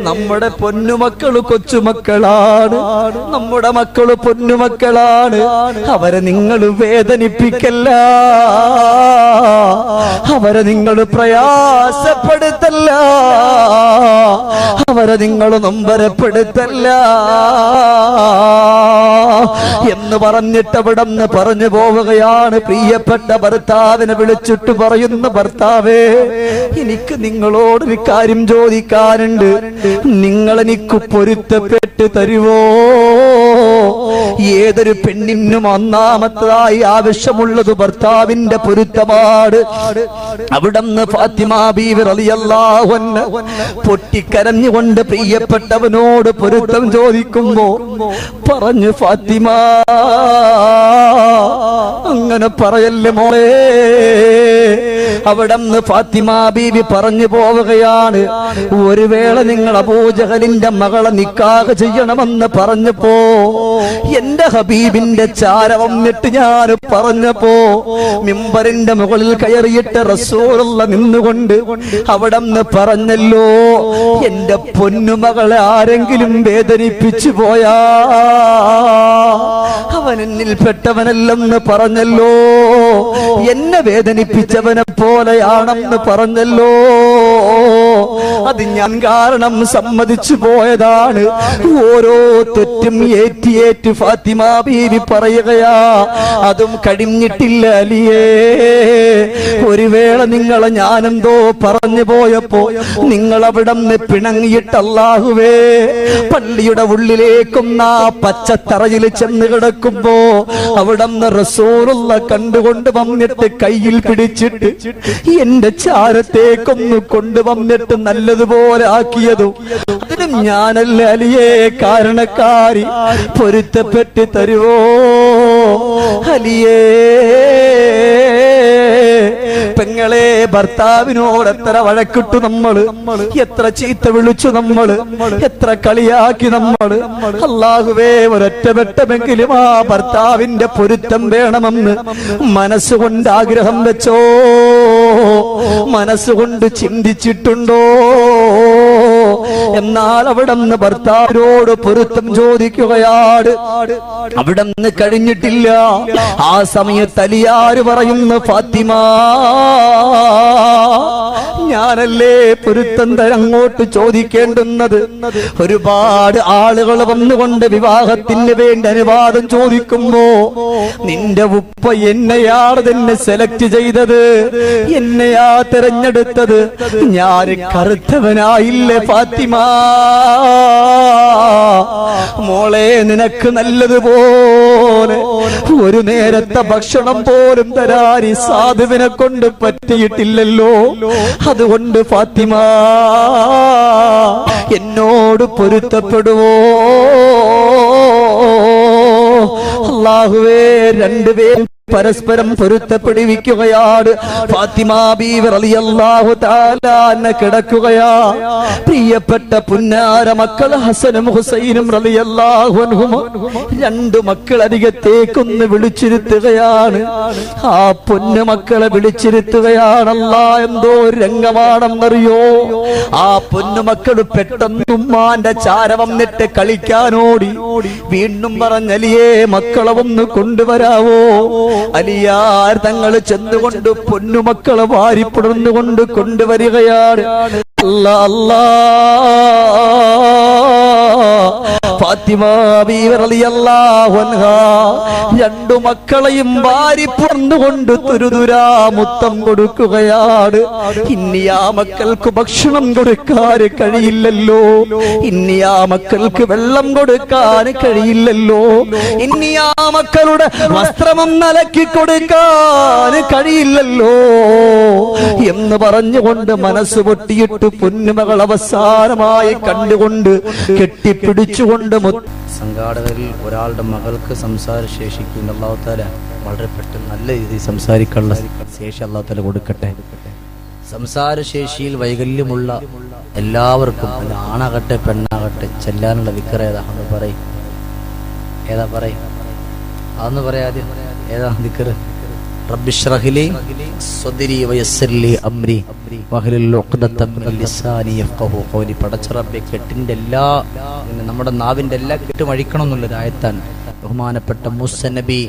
നമ്മുടെ പൊന്നുമക്കള് കൊച്ചുമക്കളാണ്, നമ്മുടെ മക്കള് പൊന്നുമക്കളാണ്. അവരെ നിങ്ങൾ വേദനിപ്പിക്കല്ല, അവരെ നിങ്ങൾ പ്രയാസപ്പെടുത്തല്ല, അവരെ നിങ്ങൾ നൊമ്പരപ്പെടുത്തല്ല എന്ന് പറഞ്ഞിട്ട് അവിടെ നിന്ന് പറഞ്ഞു പോവുകയാണ്. പ്രിയപ്പെട്ട ഭർത്താവിനെ വിളിച്ചിട്ട് പറയുന്ന, ഭർത്താവേ, എനിക്ക് നിങ്ങളോടൊരു കാര്യം ചോദിക്കാനുണ്ട്. നിങ്ങൾ എനിക്ക് പൊരുത്തപ്പെട്ട് തരുവോ? ഏതൊരു പെണ്ണിനും ഒന്നാമത്തതായി ആവശ്യമുള്ളത് ഭർത്താവിന്റെ പൊരുത്തമാണ്. അവിടുന്ന് ഫാത്തിമ ബീവി റളിയല്ലാഹു അൻഹ പൊട്ടിക്കരഞ്ഞുകൊണ്ട് പ്രിയപ്പെട്ടവനോട് പൊരുത്തം ചോദിക്കുമ്പോ പറഞ്ഞു, ഫാത്തിമ അങ്ങനെ പറയല്ലേ മോളെ. അവിടുന്ന് ഫാത്തിമ ബീവി പറഞ്ഞു പോവുകയാണ്, ഒരു വേള നിങ്ങൾ അബൂജഹലിന്റെ മകളെ നിക്കാഹ് ചെയ്യണമെന്ന് പറഞ്ഞപ്പോ എന്റെ ഹബീബിന്റെ ചാര വന്നിട്ട് ഞാൻ പറഞ്ഞപ്പോ മിമ്പറിന്റെ മുകളിൽ കയറിയിട്ട് റസൂലുള്ള നിന്നുകൊണ്ട് അവിടുന്ന് പറഞ്ഞല്ലോ, എന്റെ പൊന്നുമകളെ ആരെങ്കിലും വേദനിപ്പിച്ചു പോയാ അവൻ എന്നിൽ പെട്ടവനല്ലെന്ന് പറഞ്ഞല്ലോ, എന്നെ വേദനിപ്പിച്ചവനെ പോലെയാണെന്ന് പറഞ്ഞല്ലോ. അത് ഞാൻ കാരണം സമ്മതിച്ചു പോയതാണ്. ഓരോ തെറ്റും ഏറ്റി ഫാത്തിമ ബീവി പറയുകയാ, അതും കഴിഞ്ഞിട്ടില്ല അലിയേ. ഒരു വേള നിങ്ങളെ ഞാനെന്തോ പറഞ്ഞു പോയപ്പോ നിങ്ങൾ അവിടെ നിന്ന് പിണങ്ങിയിട്ട് അല്ലാഹുവേ, പള്ളിയുടെ ഉള്ളിലേക്കൊന്ന പച്ചത്തറയിൽ ചെന്ന് കിടക്കുമ്പോ അവിടെ നിന്ന് റസൂലുള്ള കണ്ടുകൊണ്ട് വന്നിട്ട് കയ്യിൽ പിടിച്ചിട്ട് എന്റെ ചാരത്തേക്കൊന്ന് കൊണ്ടുവന്നിട്ട് നല്ലതുപോലെ ആക്കിയതും അതിനും ഞാനല്ല അലിയേ കാരണക്കാരി. പൊരുത്തപ്പെട്ട് തരുവോ അലിയേ? പെങ്ങളെ, ഭർത്താവിനോട് എത്ര വഴക്കിട്ടു നമ്മള്, എത്ര ചീത്ത വിളിച്ചു നമ്മള്, എത്ര കളിയാക്കി നമ്മള്. അല്ലാഹുവേ, ഒരൊറ്റ വെട്ടമെങ്കിലും ആ ഭർത്താവിന്റെ പൊരുത്തം വേണമെന്ന് മനസ്സുകൊണ്ട് ആഗ്രഹം വെച്ചോ? മനസ്സുകൊണ്ട് ചിന്തിച്ചിട്ടുണ്ടോ? എന്നാൽ അവിടെ നിന്ന് ഭർത്താവിനോട് പൊരുത്തം ചോദിക്കുകയാണ്. അവിടെ നിന്ന് കഴിഞ്ഞിട്ടില്ല. ആ സമയത്ത് അലിയാര് പറയുന്നു, ഫാത്തിമ ഞാനല്ലേ പൊരുത്തം അങ്ങോട്ട് ചോദിക്കേണ്ടുന്നത്. ഒരുപാട് ആളുകൾ വന്നുകൊണ്ട് വിവാഹത്തിന് വേണ്ടി അനുവാദം ചോദിക്കുമ്പോ നിന്റെ ഉപ്പ എന്നെയാണ് തന്നെ സെലക്ട് ചെയ്തത്, എന്നെയാ തെരഞ്ഞെടുത്തത്. ഞാൻ കറുത്തവനായില്ലേ ഫാത്തിമ? മോളെ, നിനക്ക് നല്ലതുപോലെ ഒരു നേരത്തെ ഭക്ഷണം പോലും തരാൻ ഈ സാധുവിനെ കൊണ്ട് പറ്റിയിട്ടില്ലല്ലോ. അതുകൊണ്ട് ഫാത്തിമ എന്നോട് പൊരുത്തപ്പെടുവോ? അല്ലാഹുവേ, രണ്ടുപേരും പരസ്പരം പൊരുത്തപ്പെടുവിക്കുകയാണ്. ഫാത്തിമ ബീവി റളിയല്ലാഹു തആല അൻഹ കിടക്കുകയാ. പ്രിയപ്പെട്ട പുന്നാര മക്കൾ ഹസനും ഹുസൈനും റളിയല്ലാഹു അൻഹും രണ്ടു മക്കൾ അരികത്തേക്കൊന്ന് വിളിച്ചിരുത്തുകയാണ്. ആ പൊന്നു മക്കളെ വിളിച്ചിരുത്തുകയാണ്. അല്ലാഹ് എന്തോ രംഗമാണെന്നറിയോ? ആ പൊന്നു മക്കൾ പെട്ടെന്ന് ഉമ്മാന്റെ ചാര വന്നിട്ട് കളിക്കാനോടി. വീണ്ടും പറഞ്ഞലിയേ, മക്കളെ ഒന്ന് കൊണ്ടുവരാവോ? അലിയാർ തങ്ങൾ ചെന്നുകൊണ്ട് പൊന്നുമക്കളെ വാരിപ്പുണർന്നുകൊണ്ട് കൊണ്ടുവരികയാണ്. അല്ലാ അല്ലാ, ഫാത്തിമ ബീവി റളിയല്ലാഹു അൻഹ രണ്ടു മക്കളെയും വാരിപ്പുണർന്നുകൊണ്ട് തുരുതുരാ മുത്തം കൊടുക്കുകയാണ്. ഇനി ആ മക്കൾക്ക് ഭക്ഷണം കൊടുക്കാൻ കഴിയില്ലല്ലോ, ഇനി ആ മക്കൾക്ക് വെള്ളം കൊടുക്കാൻ കഴിയില്ലല്ലോ, ഇനി ആ മക്കളുടെ വസ്ത്രം അലക്കി കൊടുക്കാൻ കഴിയില്ലല്ലോ എന്ന് പറഞ്ഞുകൊണ്ട് മനസ്സ് പൊട്ടിയിട്ട് പൊന്നുമകൾ അവസാനമായി കണ്ടുകൊണ്ട് കെട്ടിപ്പിടിച്ചുകൊണ്ട് സംഘാടകരിൽ ഒരാളുടെ മകൾക്ക് സംസാര ശേഷിക്കും അല്ലാഹു തആല വളരെ പെട്ടെന്ന് നല്ല രീതിയിൽ സംസാരിക്കാനുള്ള ശേഷി അല്ലാഹു തആല കൊടുക്കട്ടെ. സംസാരശേഷിയിൽ വൈകല്യമുള്ള എല്ലാവർക്കും, ആണാകട്ടെ പെണ്ണാകട്ടെ, ചെല്ലാനുള്ള ദിക്ർ ഏതാ എന്ന് പറയും. ഏതാ പറയും? അതൊന്ന് പറയാതെ. ഏതാ ദിക്ർ? റബ്ബി ഇശ്റഹ് ലി സ്വദ്രി വയസ്സിർ ലി അംരി വഹ്ലുൽ ഉഖ്ദതം മിൻ ലിസാനി യഫ്ഖഹു ഖൗലി. പടച്ച റബ്ബേ, കെട്ടിന്റെ എല്ലാ നമ്മുടെ നാവിന്റെ എല്ലാ കെട്ടും അഴിക്കണം എന്നുള്ളൊരു ആയത്താണ്. ബഹുമാനപ്പെട്ട മൂസ നബി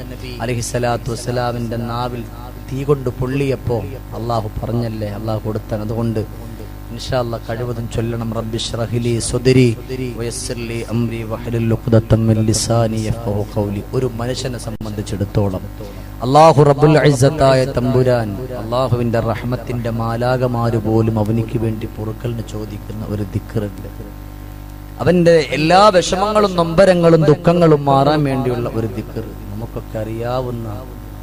അലൈഹിസ്സലാത്തു വസ്സലാമിന്റെ നാവിൽ തീ കൊണ്ട് പൊള്ളിയപ്പോ അള്ളാഹു പറഞ്ഞല്ലേ, അള്ളാഹു കൊടുത്താണ്. അതുകൊണ്ട് ഇൻഷാ അല്ലാഹ് കഴിവതും ചൊല്ലണം. റബ്ബി ഇശ്റഹ് ലി സ്വദ്രി വയസ്സിർ ലി അംരി വഹ്ലുൽ ഉഖ്ദതം മിൻ ലിസാനി യഫ്ഖഹു ഖൗലി. ഒരു മനുഷ്യനെ സംബന്ധിച്ചിടത്തോളം അല്ലാഹു റബ്ബുൽ ഇസ്സത്തായ തമ്പുരാൻ, അല്ലാഹുവിന്റെ റഹ്മത്തിന്റെ മാലാകമാര് പോലും അവനിക്ക് വേണ്ടി പൊറുക്കലിന് ചോദിക്കുന്ന ഒരു ദിക്റുണ്ട്. അവന്റെ എല്ലാ വിഷമങ്ങളും നൊമ്പരങ്ങളും ദുഃഖങ്ങളും മാറാൻ വേണ്ടിയുള്ള ഒരു ദിക്ർ. നമുക്കൊക്കെ അറിയാവുന്ന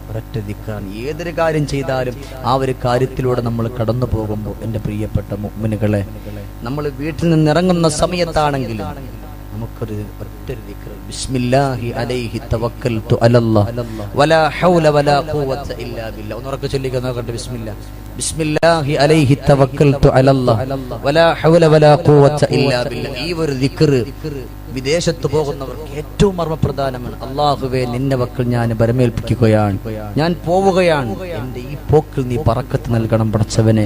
ഒരൊറ്റ ദിക്റാണ്. ഏതൊരു കാര്യം ചെയ്താലും ആ ഒരു കാര്യത്തിലൂടെ നമ്മൾ കടന്നു പോകുമ്പോൾ എൻ്റെ പ്രിയപ്പെട്ട മുഅ്മിനുകളെ, നമ്മൾ വീട്ടിൽ നിന്ന് ഇറങ്ങുന്ന സമയത്താണെങ്കിലും നമുക്കൊരു ഒറ്റൊരു ദിക്ർ, ബിസ്മില്ലാഹി അലൈഹി തവക്കൽതു അലല്ലാഹ് വലാ ഹൗല വലാ ഖുവത ഇല്ലാ ബില്ലാഹ്. ഒന്നുറക്കെ ചൊല്ലിക്കാൻ നോക്കട്ടെ. ബിസ്മില്ലാഹി അലൈഹി തവക്കൽതു അലല്ലാഹ് വലാ ഹൗല വലാ ഖുവത ഇല്ലാ ബില്ലാഹ്. ഈ ഒരു ദിക്ർ വിദേശത്ത് പോകുന്നവർക്ക് ഏറ്റവും മർമ്മപ്രധാനമാണ്. അല്ലാഹുവേ, നിന്റെ വക്കൽ ഞാൻ ബരമേൽപ്പിക്കുകയാണ്, ഞാൻ പോവുകയാണ്, എന്റെ ഈ പോക്കിൽ നീ ബറക്കത്ത് നൽകണം പടച്ചവനെ.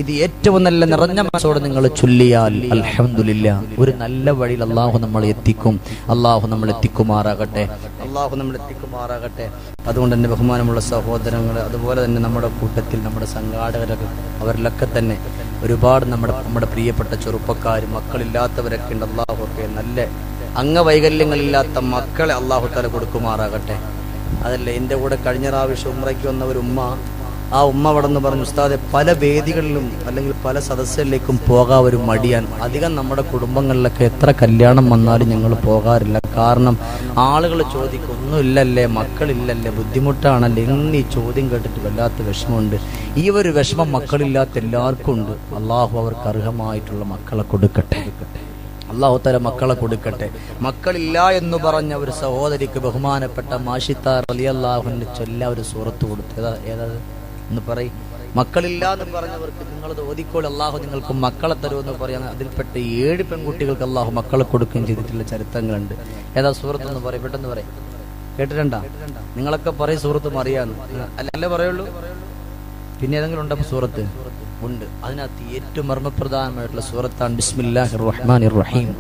ഇത് ഏറ്റവും നല്ല നിറഞ്ഞ മനസ്സോടെ നിങ്ങൾ ചൊല്ലിയാൽ അൽഹംദുലില്ലാ ഒരു നല്ല വഴിയിൽ അല്ലാഹു നമ്മളെ എത്തിക്കും. അല്ലാഹു നമ്മൾ എത്തിക്കുമാറാകട്ടെ, അല്ലാഹു നമ്മൾ എത്തിക്കുമാറാകട്ടെ. അതുകൊണ്ട് തന്നെ ബഹുമാനമുള്ള സഹോദരങ്ങൾ, അതുപോലെ തന്നെ നമ്മുടെ കൂട്ടത്തിൽ നമ്മുടെ സംഘാടകരൊക്കെ, അവരിലൊക്കെ തന്നെ ഒരുപാട് നമ്മുടെ പ്രിയപ്പെട്ട ചെറുപ്പക്കാരും മക്കളില്ലാത്തവരൊക്കെ ഉണ്ട്. അല്ലാഹുവൊക്കെ നല്ല അംഗവൈകല്യങ്ങളില്ലാത്ത മക്കളെ അല്ലാഹു തആല കൊടുക്കുമാറാകട്ടെ. അതല്ല, എൻ്റെ കൂടെ കഴിഞ്ഞ പ്രാവശ്യം ഉംറയ്ക്ക് വന്ന ഒരു ഉമ്മ, ആ ഉമ്മ അവിടെ നിന്ന് പറഞ്ഞു, ഉസ്താദെ, പല വേദികളിലും അല്ലെങ്കിൽ പല സദസ്സുകളിലേക്കും പോകാൻ ഒരു മടിയാൻ. അധികം നമ്മുടെ കുടുംബങ്ങളിലൊക്കെ എത്ര കല്യാണം വന്നാലും ഞങ്ങൾ പോകാറില്ല. കാരണം ആളുകൾ ചോദിക്കും, ഒന്നുമില്ലല്ലേ, മക്കളില്ലല്ലേ, ബുദ്ധിമുട്ടാണല്ലേ. ഇന്ന് ഈ ചോദ്യം കേട്ടിട്ട് വല്ലാത്ത വിഷമമുണ്ട്. ഈ ഒരു വിഷമം മക്കളില്ലാത്ത എല്ലാവർക്കും ഉണ്ട്. അള്ളാഹു അവർക്ക് അർഹമായിട്ടുള്ള മക്കളെ കൊടുക്കട്ടെ, അല്ലാഹു തആല മക്കളെ കൊടുക്കട്ടെ. മക്കളില്ല എന്ന് പറഞ്ഞ ഒരു സഹോദരിക്ക് ബഹുമാനപ്പെട്ട മാഷിത്ത റളിയല്ലാഹു അൻഹു ചൊല്ലാ ഒരു സൂറത്ത് കൊടുത്തു. ഏതാ എന്ന് പറയും. മക്കളില്ല എന്ന് പറഞ്ഞവർക്ക് നിങ്ങളത് ഓതിക്കോൾ, അള്ളാഹു നിങ്ങൾക്ക് മക്കളെ തരുമെന്ന് പറയാൻ. അതിൽപ്പെട്ട 7 പെൺകുട്ടികൾക്ക് അള്ളാഹു മക്കളെ കൊടുക്കുകയും ചെയ്തിട്ടുള്ള ചരിത്രങ്ങളുണ്ട്. ഏതാ സൂറത്ത് എന്ന് പറയും, പെട്ടെന്ന് പറയും. കേട്ടിട്ടുണ്ടാ? നിങ്ങളൊക്കെ പറയും സൂറത്തും അറിയാന്ന്, അല്ലേ പറയുള്ളൂ. പിന്നെ ഏതെങ്കിലും ഉണ്ടോ സൂറത്ത്? ഉണ്ട്. അതിനകത്ത് ഏറ്റവും മർമ്മപ്രധാനമായിട്ടുള്ള സൂറത്താണ് ബിസ്മില്ലാഹിർ റഹ്മാനിർ റഹീം.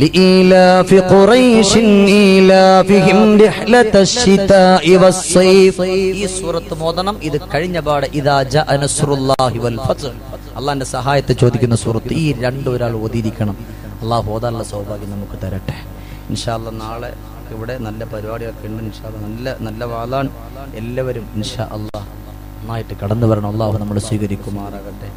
لإيلاف قريش إيلافهم رحلة الشتاء والصيف. ഈ സൂറത്ത് മോദനം. ഇത് കഴിഞ്ഞ പാടെ ഇദാ ജാഅ നസ്റുല്ലാഹി വൽ ഫത്ഹ്, അല്ലാഹുവിന്റെ സഹായത്തെ ചോദിക്കുന്ന സൂറത്ത്. ഈ രണ്ടും ഒരാൾ ഓതിയിരിക്കണം. അല്ലാഹു ഓതാനുള്ള സൗഭാഗ്യം നമുക്ക് തരട്ടെ ഇൻഷാ അല്ലാഹ്. നാളെ ഇവിടെ നല്ല പരിപാടിയൊക്കെ ഉണ്ട് ഇൻഷാ അല്ലാഹ്. നല്ല വാളാണ്. എല്ലാവരും ഇൻഷാ അല്ലാഹ് നന്നായിട്ട് കടന്നു വരണം. അല്ലാഹു നമ്മൾ സ്വീകരിക്കുമാറാകട്ടെ.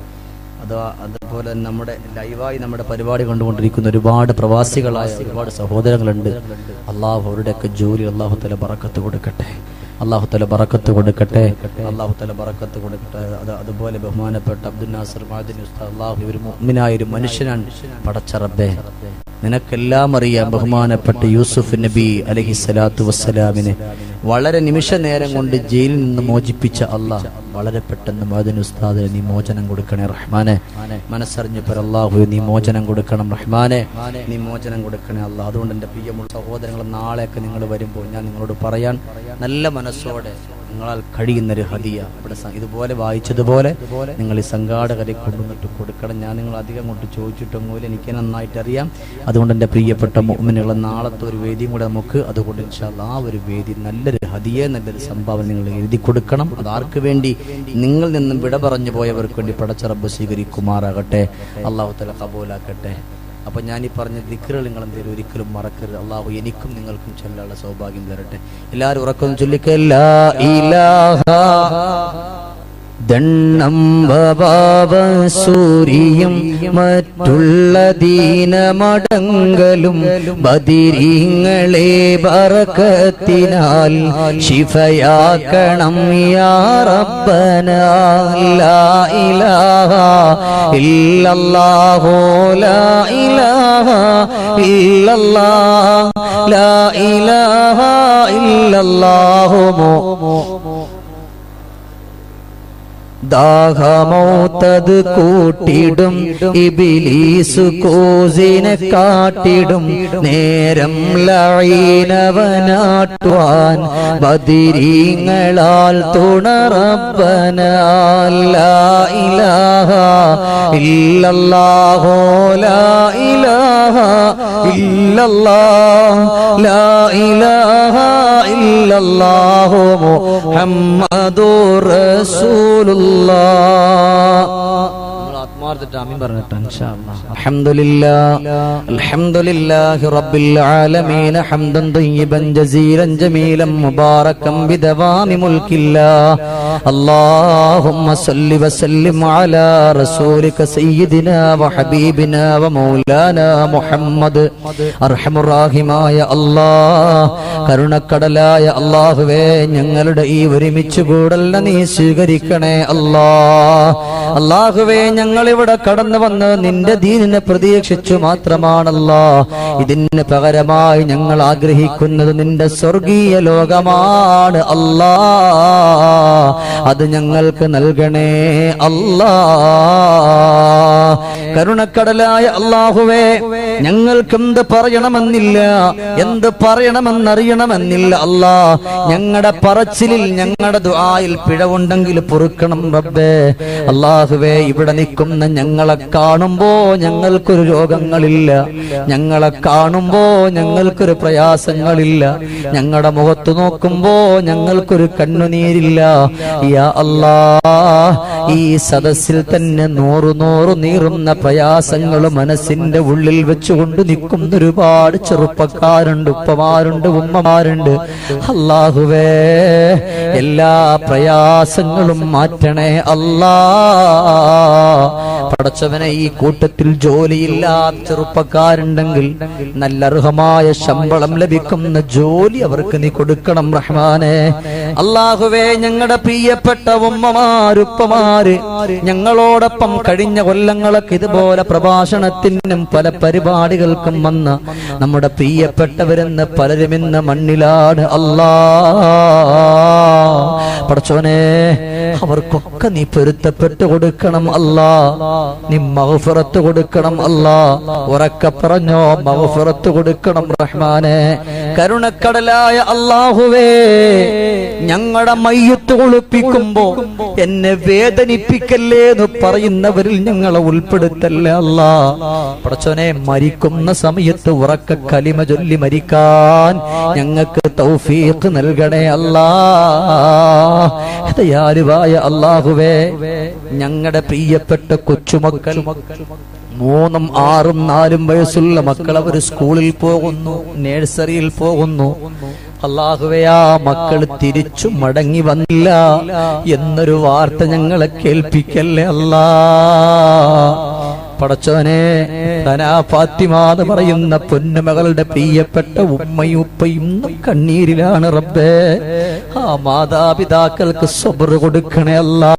അതുപോലെ തന്നെ നമ്മുടെ ലൈവായി നമ്മുടെ പരിപാടി കണ്ടുകൊണ്ടിരിക്കുന്ന ഒരുപാട് പ്രവാസികളായ ഒരുപാട് സഹോദരങ്ങളുണ്ട്. അള്ളാഹു അവരുടെയൊക്കെ ജോലി അള്ളാഹു തആല ബറക്കത്ത് കൊടുക്കട്ടെ, അള്ളാഹു തആല ബറക്കത്ത് കൊടുക്കട്ടെ, അള്ളാഹു തആല ബറക്കത്ത് കൊടുക്കട്ടെ. അതുപോലെ ബഹുമാനപ്പെട്ട അബ്ദുൽ നാസർ മഅദനി ഉസ്താദ്, അള്ളാഹു ഒരു മുഅ്മിനായ ഒരു മനുഷ്യനാണ്. പടച്ച റബ്ബേ, നിനക്കെല്ലാം അറിയാം. ബഹുമാനപ്പെട്ട യൂസുഫ് നബി അലൈഹിസ്സലാത്തു വസ്സലാമിനെ വളരെ നിമിഷ നേരം കൊണ്ട് ജയിലിൽ നിന്ന് മോചിപ്പിച്ച അള്ളാഹ് വളരെ പെട്ടെന്ന് മഅദനി ഉസ്താദിന് നീ മോചനം കൊടുക്കണേ റഹ്മാനെ. മനസ്സറിഞ്ഞപ്പോൾ അല്ലാഹു നീ മോചനം കൊടുക്കണം റഹ്മാനെ, നീ മോചനം കൊടുക്കണേ അല്ലാഹ്. അതുകൊണ്ട് എൻ്റെ പ്രിയമുള്ള സഹോദരങ്ങൾ, നാളെയൊക്കെ നിങ്ങൾ വരുമ്പോൾ ഞാൻ നിങ്ങളോട് പറയാൻ, നല്ല മനസ്സോടെ നിങ്ങളാൽ കഴിയുന്നൊരു ഹദിയ ഇവിടെ ഇതുപോലെ വായിച്ചതുപോലെ നിങ്ങൾ ഈ സംഘാടകരെ കൊണ്ടുവന്നിട്ട് കൊടുക്കണം. ഞാൻ നിങ്ങൾ അധികം കൊണ്ട് ചോദിച്ചിട്ടൊന്നുമില്ല, എനിക്ക് നന്നായിട്ട് അറിയാം. അതുകൊണ്ട് എൻ്റെ പ്രിയപ്പെട്ട മുഅ്മിനുകളെ, നാളത്തെ ഒരു വേദിയും കൂടെ നമുക്ക്, അതുകൊണ്ട് ഇൻഷാ അല്ലാഹ് ആ ഒരു വേദി നല്ലൊരു ഹദിയ, നല്ലൊരു സംഭാവന നിങ്ങൾ എഴുതി കൊടുക്കണം. അത് ആർക്ക് വേണ്ടി? നിങ്ങൾ നിന്നും വിട പറഞ്ഞു പോയവർക്ക് വേണ്ടി പടച്ച റബ്ബ് സ്വീകരിക്കുമാറാകട്ടെ, അല്ലാഹു തആല ഖബൂലാക്കട്ടെ. അപ്പൊ ഞാൻ ഈ പറഞ്ഞ ദിക്റുകൾ നിങ്ങൾ എന്തെങ്കിലും ഒരിക്കലും മറക്കരുത്. അള്ളാഹു എനിക്കും നിങ്ങൾക്കും ചൊല്ലാനുള്ള സൗഭാഗ്യം തരട്ടെ. എല്ലാവരും ഉറക്കം ചൊല്ലിക്ക, ലാ ഇലാഹ ദണ്ണം വബാവ സൂരിയും മറ്റുള്ള ദീനമടങ്കലും ബദിരീങ്ങളെ ബറക്കത്തിനാൽ ശിഫയാക്കണം യാ റബ്ബനാ. ലാ ഇലാഹ ഇല്ലല്ലാഹു ലാ ഇലാഹ ഇല്ലല്ലാഹ് ലാ ഇലാഹ ഇല്ലല്ലാഹു ദാഹമൗത്തത് കൂട്ടിടും ഇബ്ലീസ് കൂസിനെ കാട്ടിടും നേരം ലഈനവനാട്ടുവാൻ ബദരീങ്ങളാൽ തുണറബ്ബന ലാ ഇലാഹ ഇല്ലല്ലാഹു ലാ ഇലാഹ ഇല്ലല്ലാഹ് ലാ ഇലാഹ ഇല്ലല്ലാഹു മുഹമ്മദുർ റസൂലുള്ളാഹ്. അൽഹംദുലില്ലാഹി റബ്ബിൽ ആലമീൻ ഹംദൻ തയ്യിബൻ ജസീലൻ ജമീലൻ മുബാറകൻ ബിദവാമി മുൽക്കില്ലാഹ്. അല്ലാഹുമ്മ സല്ലി വസല്ലിം അലാ റസൂലിക സയ്യിദിനാ വഹബീബിനാ വമൗലാനാ മുഹമ്മദ്. അർഹമുർ റഹീമായ അല്ലാഹ്, കരുണക്കടലായ അല്ലാഹുവേ, ഞങ്ങളുടെ ഈ ഒരുമിച്ച് കൂടൽ നീ സ്വീകരിക്കണേ അല്ലാഹ്. അല്ലാഹുവേ, ഞങ്ങൾ ഇവിടെ കടന്നു വന്ന് നിന്റെ ദീനിനെ പ്രതീക്ഷിച്ചു മാത്രമാണല്ലോ. ഇതിന് പകരമായി ഞങ്ങൾ ആഗ്രഹിക്കുന്നത് നിന്റെ സ്വർഗീയ ലോകമാണ് അല്ലാ. അത് ഞങ്ങൾക്ക് നൽകണേ അല്ലാ. കരുണക്കടലായ അല്ലാഹുവേ, ഞങ്ങൾക്ക് എന്ത് പറയണമെന്നില്ല, എന്ത് പറയണമെന്നറിയണമെന്നില്ല അല്ലാ. ഞങ്ങളുടെ പറച്ചിലിൽ, ഞങ്ങളുടെ ദുആയിൽ പിഴവുണ്ടെങ്കിൽ പൊറുക്കണം റബ്ബേ. അല്ലാഹുവേ, ഇവിടെ നിൽക്കുന്ന ഞങ്ങളെ കാണുമ്പോ ഞങ്ങൾക്കൊരു രോഗങ്ങളില്ല, ഞങ്ങളെ കാണുമ്പോ ഞങ്ങൾക്കൊരു പ്രയാസങ്ങളില്ല, ഞങ്ങളുടെ മുഖത്ത് നോക്കുമ്പോ ഞങ്ങൾക്കൊരു കണ്ണുനീരില്ല. യാ അല്ലാ, ഈ സദസ്സിൽ തന്നെ നൂറു നീറുന്ന പ്രയാസങ്ങൾ മനസ്സിന്റെ ഉള്ളിൽ വെച്ചുകൊണ്ട് നിൽക്കുന്ന ഒരുപാട് ചെറുപ്പക്കാരുണ്ട്, ഉപ്പമാരുണ്ട്, ഉമ്മമാരുണ്ട്. അല്ലാഹുവേ, എല്ലാ പ്രയാസങ്ങളും മാറ്റണേ അല്ലാ. പടച്ചവനെ, ഈ കൂട്ടത്തിൽ ജോലിയില്ലാത്ത ചെറുപ്പക്കാരുണ്ടെങ്കിൽ നല്ല അർഹമായ ശമ്പളം ലഭിക്കുന്ന ജോലി അവർക്ക് നീ കൊടുക്കണം റഹ്മാനെ. അല്ലാഹുവേ, ഞങ്ങളുടെ പ്രിയപ്പെട്ട ഉമ്മമാരുപ്പമാര് ഞങ്ങളോടൊപ്പം കഴിഞ്ഞ കൊല്ലങ്ങളൊക്കെ ഇതുപോലെ പ്രഭാഷണത്തിനും പല പരിപാടികൾക്കും വന്ന നമ്മുടെ പ്രിയപ്പെട്ടവരെന്ന് പലരും ഇന്ന് മണ്ണിലാണ് അല്ലാ. പടച്ചവനെ, അവർക്കൊക്കെ നീ പൊരുത്തപ്പെട്ട് കൊടുക്കണം അല്ലാ. നീ മഗ്ഫിറത്ത് കൊടുക്കണം അല്ലാ. ഉറക്കെ പറഞ്ഞോ, മഗ്ഫിറത്ത് കൊടുക്കണം റഹ്മാനെ. കരുണക്കടലായ അല്ലാഹുവേ, ഞങ്ങളുടെ മയ്യത്ത് കുളിപ്പിക്കുമ്പോ എന്നെ വേദനിപ്പിക്കല്ലേ എന്ന് പറയുന്നവരിൽ ഞങ്ങളെ ഉൾപ്പെടുത്തല്ലേ അല്ലാ. പടച്ചോനെ, മരിക്കുന്ന സമയത്ത് ഉറക്കെ കലിമ ചൊല്ലി മരിക്കാൻ ഞങ്ങൾക്ക് തൗഫീഖ് നൽകണേ അല്ലാ. ദയാലുവായ അല്ലാഹുവേ, ഞങ്ങളുടെ പ്രിയപ്പെട്ട കൊച്ചുമക്കൾ 3, 6, 4 വയസ്സുള്ള മക്കൾ അവർ സ്കൂളിൽ പോകുന്നു, നഴ്സറിയിൽ പോകുന്നു. അല്ലാഹുവേ, ആ മക്കൾ തിരിച്ചു മടങ്ങി വന്നില്ല എന്നൊരു വാർത്ത ഞങ്ങളെ കേൾപ്പിക്കല്ലേ അല്ലാ. പടച്ചോനെ, ധനാ ഫാത്തിമ എന്ന് പറയുന്ന പൊന്നുമകളുടെ പ്രിയപ്പെട്ട ഉമ്മയും ഉപ്പയും കണ്ണീരിലാണ് റബ്ബേ. ആ മാതാപിതാക്കൾക്ക് സബ്ർ കൊടുക്കണേ അല്ലാ,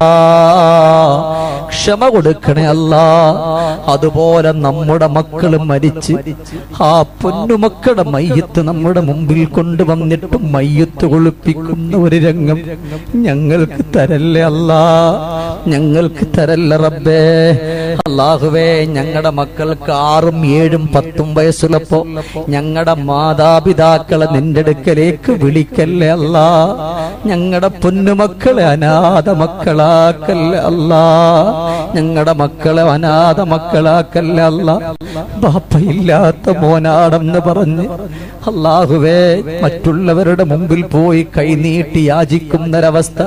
ക്ഷമ കൊടുക്കണേ അല്ലാ. അതുപോലെ നമ്മുടെ മക്കൾ മരിച്ച് ആ പൊന്നുമക്കളുടെ മയ്യത്ത് നമ്മുടെ മുമ്പിൽ കൊണ്ടുവന്നിട്ട് മയ്യത്ത് കുളിപ്പിക്കുന്ന ഒരു രംഗം ഞങ്ങൾക്ക് തരല്ലേ അല്ലാ, ഞങ്ങൾക്ക് തരല്ല റബ്ബേ. അല്ലാഹുവേ, ഞങ്ങളുടെ മക്കൾക്ക് 6, 7, 10 വയസ്സുള്ളപ്പോ ഞങ്ങളുടെ മാതാപിതാക്കളെ നിന്റെ അടുക്കലേക്ക് വിളിക്കല്ലേ അല്ലാ. ഞങ്ങളുടെ പൊന്നുമക്കളെ അനാഥ മക്കളാക്കല്ലേ അല്ലാ. ഞങ്ങളുടെ മക്കളെ അനാഥ മക്കളാക്കല്ലേ അല്ലാ. ബാപ്പയില്ലാത്ത മോനാടെന്ന് പറഞ്ഞ് അല്ലാഹുവേ, മറ്റുള്ളവരുടെ മുമ്പിൽ പോയി കൈനീട്ടി യാചിക്കുന്നൊരവസ്ഥ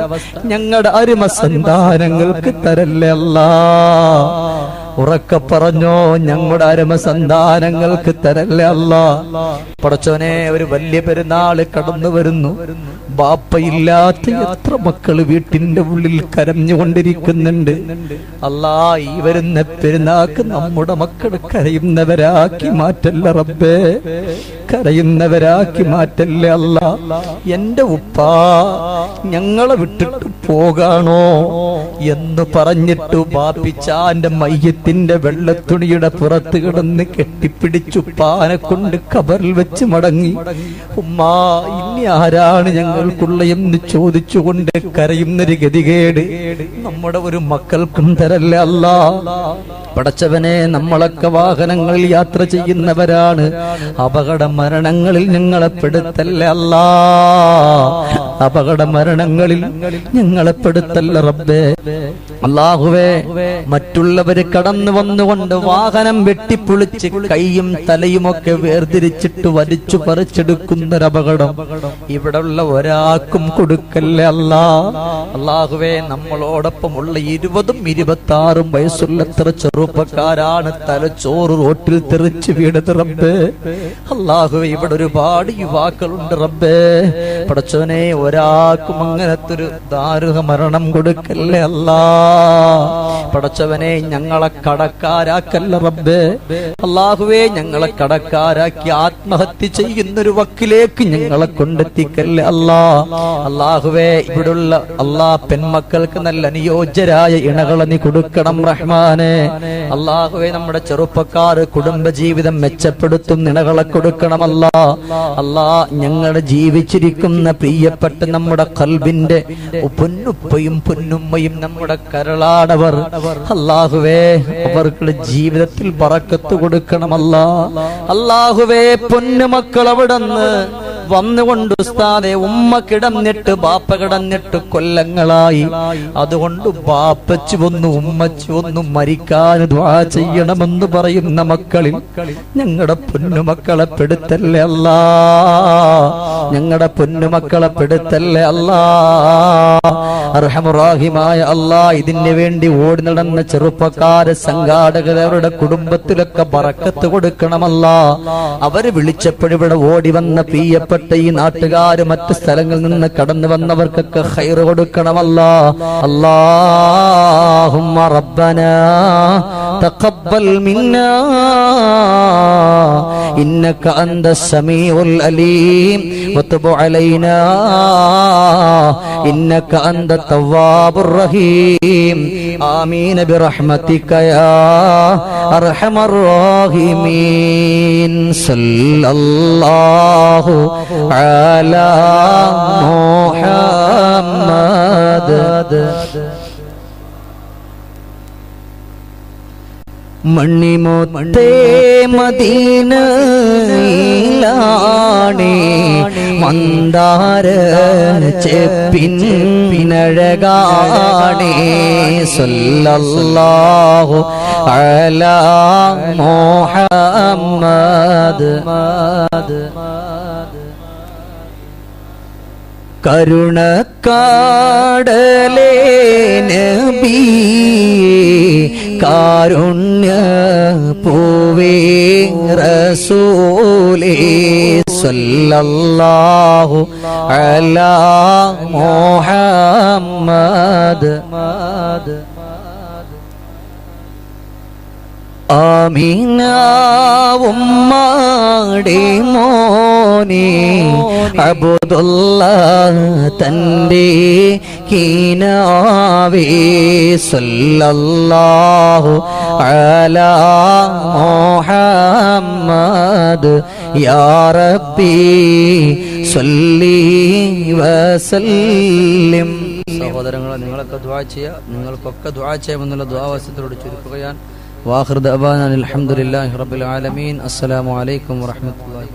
ഞങ്ങളുടെ അരുമ സന്താനങ്ങൾക്ക് തരല്ലേ അല്ലാ. ഉറക്കെ പറഞ്ഞോ, ഞങ്ങളുടെ അരുമ സന്താനങ്ങൾക്ക് തരല്ലേ അല്ലാ. പടച്ചോനെ, ഒരു വലിയ പെരുന്നാള് കടന്നു വരുന്നു. ബാപ്പയില്ലാത്ത എത്ര മക്കള് വീട്ടിന്റെ ഉള്ളിൽ കരഞ്ഞുകൊണ്ടിരിക്കുന്നുണ്ട് അല്ലാ. ഈ വരുന്ന പെരുന്നാക്ക് നമ്മുടെ മക്കൾ കരയുന്നവരാക്കി മാറ്റല്ല റബ്ബേ, കരയുന്നവരാക്കി മാറ്റല്ലേ അല്ലാ. എന്റെ ഉപ്പ ഞങ്ങളെ വിട്ടിട്ട് പോകാണോ എന്ന് പറഞ്ഞിട്ടു ബാപ്പിച്ചാന്റെ മയ്യത്തിന്റെ വെള്ളത്തുണിയുടെ പുറത്ത് കിടന്ന് കെട്ടിപ്പിടിച്ചു പാനെ കൊണ്ട് ഖബറിൽ വെച്ച് മടങ്ങി. ഉമ്മാ, ഇനി ആരാണ് ഞങ്ങൾക്കുള്ള എന്ന് ചോദിച്ചുകൊണ്ട് കരയുന്നൊരു ഗതികേട് നമ്മുടെ ഒരു മക്കൾക്കും തരല്ല അല്ലാ. പടച്ചവനെ, നമ്മളൊക്കെ വാഹനങ്ങളിൽ യാത്ര ചെയ്യുന്നവരാണ്. അപകട മരണങ്ങളിൽ ഞങ്ങളെ പെടുത്തല്ല അല്ലാ. അപകട മരണങ്ങളിൽ ഞങ്ങളെ പെടുത്തല്ല റബ്ബേ. അല്ലാഹുവേ, മറ്റുള്ളവര് കടന്നു വന്നുകൊണ്ട് വാഹനം വെട്ടിപ്പൊളിച്ച് കൈയും തലയുമൊക്കെ വേർതിരിച്ചിട്ട് വലിച്ചു പറിച്ചെടുക്കുന്നൊരപകടം ഇവിടെ ഉള്ള ഒരാൾക്കും കൊടുക്കല്ലേ അല്ലാ. അല്ലാഹുവേ, നമ്മളോടൊപ്പമുള്ള 20ഉം 26ഉം വയസ്സുള്ള എത്ര ചെറുപ്പക്കാരാണ് തലച്ചോറ് റോട്ടിൽ തെറിച്ച് വീണത് റബ്ബേ. അല്ലാഹുവേ, ഇവിടെ ഒരുപാട് യുവാക്കളുണ്ട് റബ്ബേ. പടച്ചവനെ, ഒരാൾക്കും അങ്ങനത്തെ ഒരു ദാരുണ മരണം കൊടുക്കല്ലേ അല്ലാ. പടച്ചവനെ, ഞങ്ങളെ കടക്കാരാക്കല്ല റബ്ബേ. അല്ലാഹുവേ, ഞങ്ങളെ കടക്കാരാക്കി ആത്മഹത്യ ചെയ്യുന്നൊരു വക്കിലേക്ക് ഞങ്ങളെ കൊണ്ടെത്തിക്കല്ലേ അല്ലാ. അല്ലാഹുവേ, ഇവിടുള്ള പെൺമക്കൾക്ക് നല്ല അനുയോജ്യരായ ഇണകളെ നീ കൊടുക്കണം റഹ്മാനെ. അല്ലാഹുവേ, നമ്മുടെ ചെറുപ്പക്കാർ കുടുംബജീവിതം മെച്ചപ്പെടുത്തും ഇണകളെ കൊടുക്കണമല്ലാ. ഞങ്ങളുടെ ജീവിച്ചിരിക്കുന്ന പ്രിയപ്പെട്ട നമ്മുടെ ഖൽബിന്റെ പൊന്നുപ്പയും പൊന്നുമ്മയും നമ്മുടെ കരളാടവർ, അല്ലാഹുവേ, അവർക്ക് ജീവിതത്തിൽ ബറക്കത്ത് കൊടുക്കണമല്ലാ. അല്ലാഹുവേ, പൊന്നുമക്കൾ അവിടുന്ന് വന്നുകൊണ്ട് ഉസ്താദെ, ഉമ്മ കിടന്നിട്ട് ബാപ്പ കിടന്നിട്ട് കൊല്ലങ്ങളായി. അതുകൊണ്ട് ബാപ്പച്ചു ഒന്നും ഉമ്മച്ചു ഒന്നും മരിക്കാൻ ദുആ ചെയ്യണമെന്ന് പറയുന്ന മക്കളിൽ ഞങ്ങളുടെ പൊന്നുമക്കളെ പെടുത്തല്ലേ അല്ലാ. ഞങ്ങളുടെ പൊന്നുമക്കളെ പെടുത്തല്ലേ അല്ലാ. അർഹമുറാഹിമായ അല്ലാ, ഇതിനു വേണ്ടി ഓടി നടന്ന ചെറുപ്പക്കാരെ, സംഘാടകർ, അവരുടെ കുടുംബത്തിലൊക്കെ ബറക്കത്ത് കൊടുക്കണമല്ലാ. അവര് വിളിച്ചപ്പോഴിവിടെ ഓടി വന്ന പ്രിയപ്പെട്ട ഈ നാട്ടുകാര്, മറ്റു സ്ഥലങ്ങളിൽ നിന്ന് കടന്നു വന്നവർക്കൊക്കെ ഖൈർ കൊടുക്കണമല്ലാ. അല്ലാഹുമ്മ റബ്ബനാ തഖബ്ബൽ മിന്നാ ഇന്നക അന്തസ് സമീഉൽ അലീം വതുബ് അലൈനാ ഇന്നക അന്ത തവ്വാബുർ റഹീം. ആമീൻ ബിറഹ്മതിക യാ അർഹമർ റഹീമീൻ. സല്ലല്ലാഹു അലാ മുഹമ്മദ്. മണ്ണിമോത്തേ മദീനയിലാണേ മന്ദാര ചെപ്പിനഴകാണേ. സല്ലല്ലാഹു അലാ മുഹമ്മദ്. കരുണക്കാടലേ നബിയേ കാരുണ്യ പൂവേ റസൂലേ. സല്ലല്ലാഹു അലാ മുഹമ്മദ്. ആമീന ഉമ്മാടെ മോനെ അബ്ദുല്ലാഹ് തന്റെ കീനാവേ. സല്ലല്ലാഹു അലാ മുഹമ്മദ്. യാ റബ്ബി സ്വല്ലി വസല്ലിം. സഹോദരങ്ങളെ, നിങ്ങളൊക്കെ ദുആ ചെയ്യുക. നിങ്ങൾക്കൊക്കെ ദുആ ചെയ്യാമെന്നുള്ള ദുആവാസ്യത്തോട് ചുരുക്കുകയാണ്. വാഖിർ ദഅവാനാ അൽഹംദുലില്ലാഹി റബ്ബിൽ ആലമീൻ. അസ്സലാമു അലൈക്കും വറഹ്മത്തുള്ളാഹി.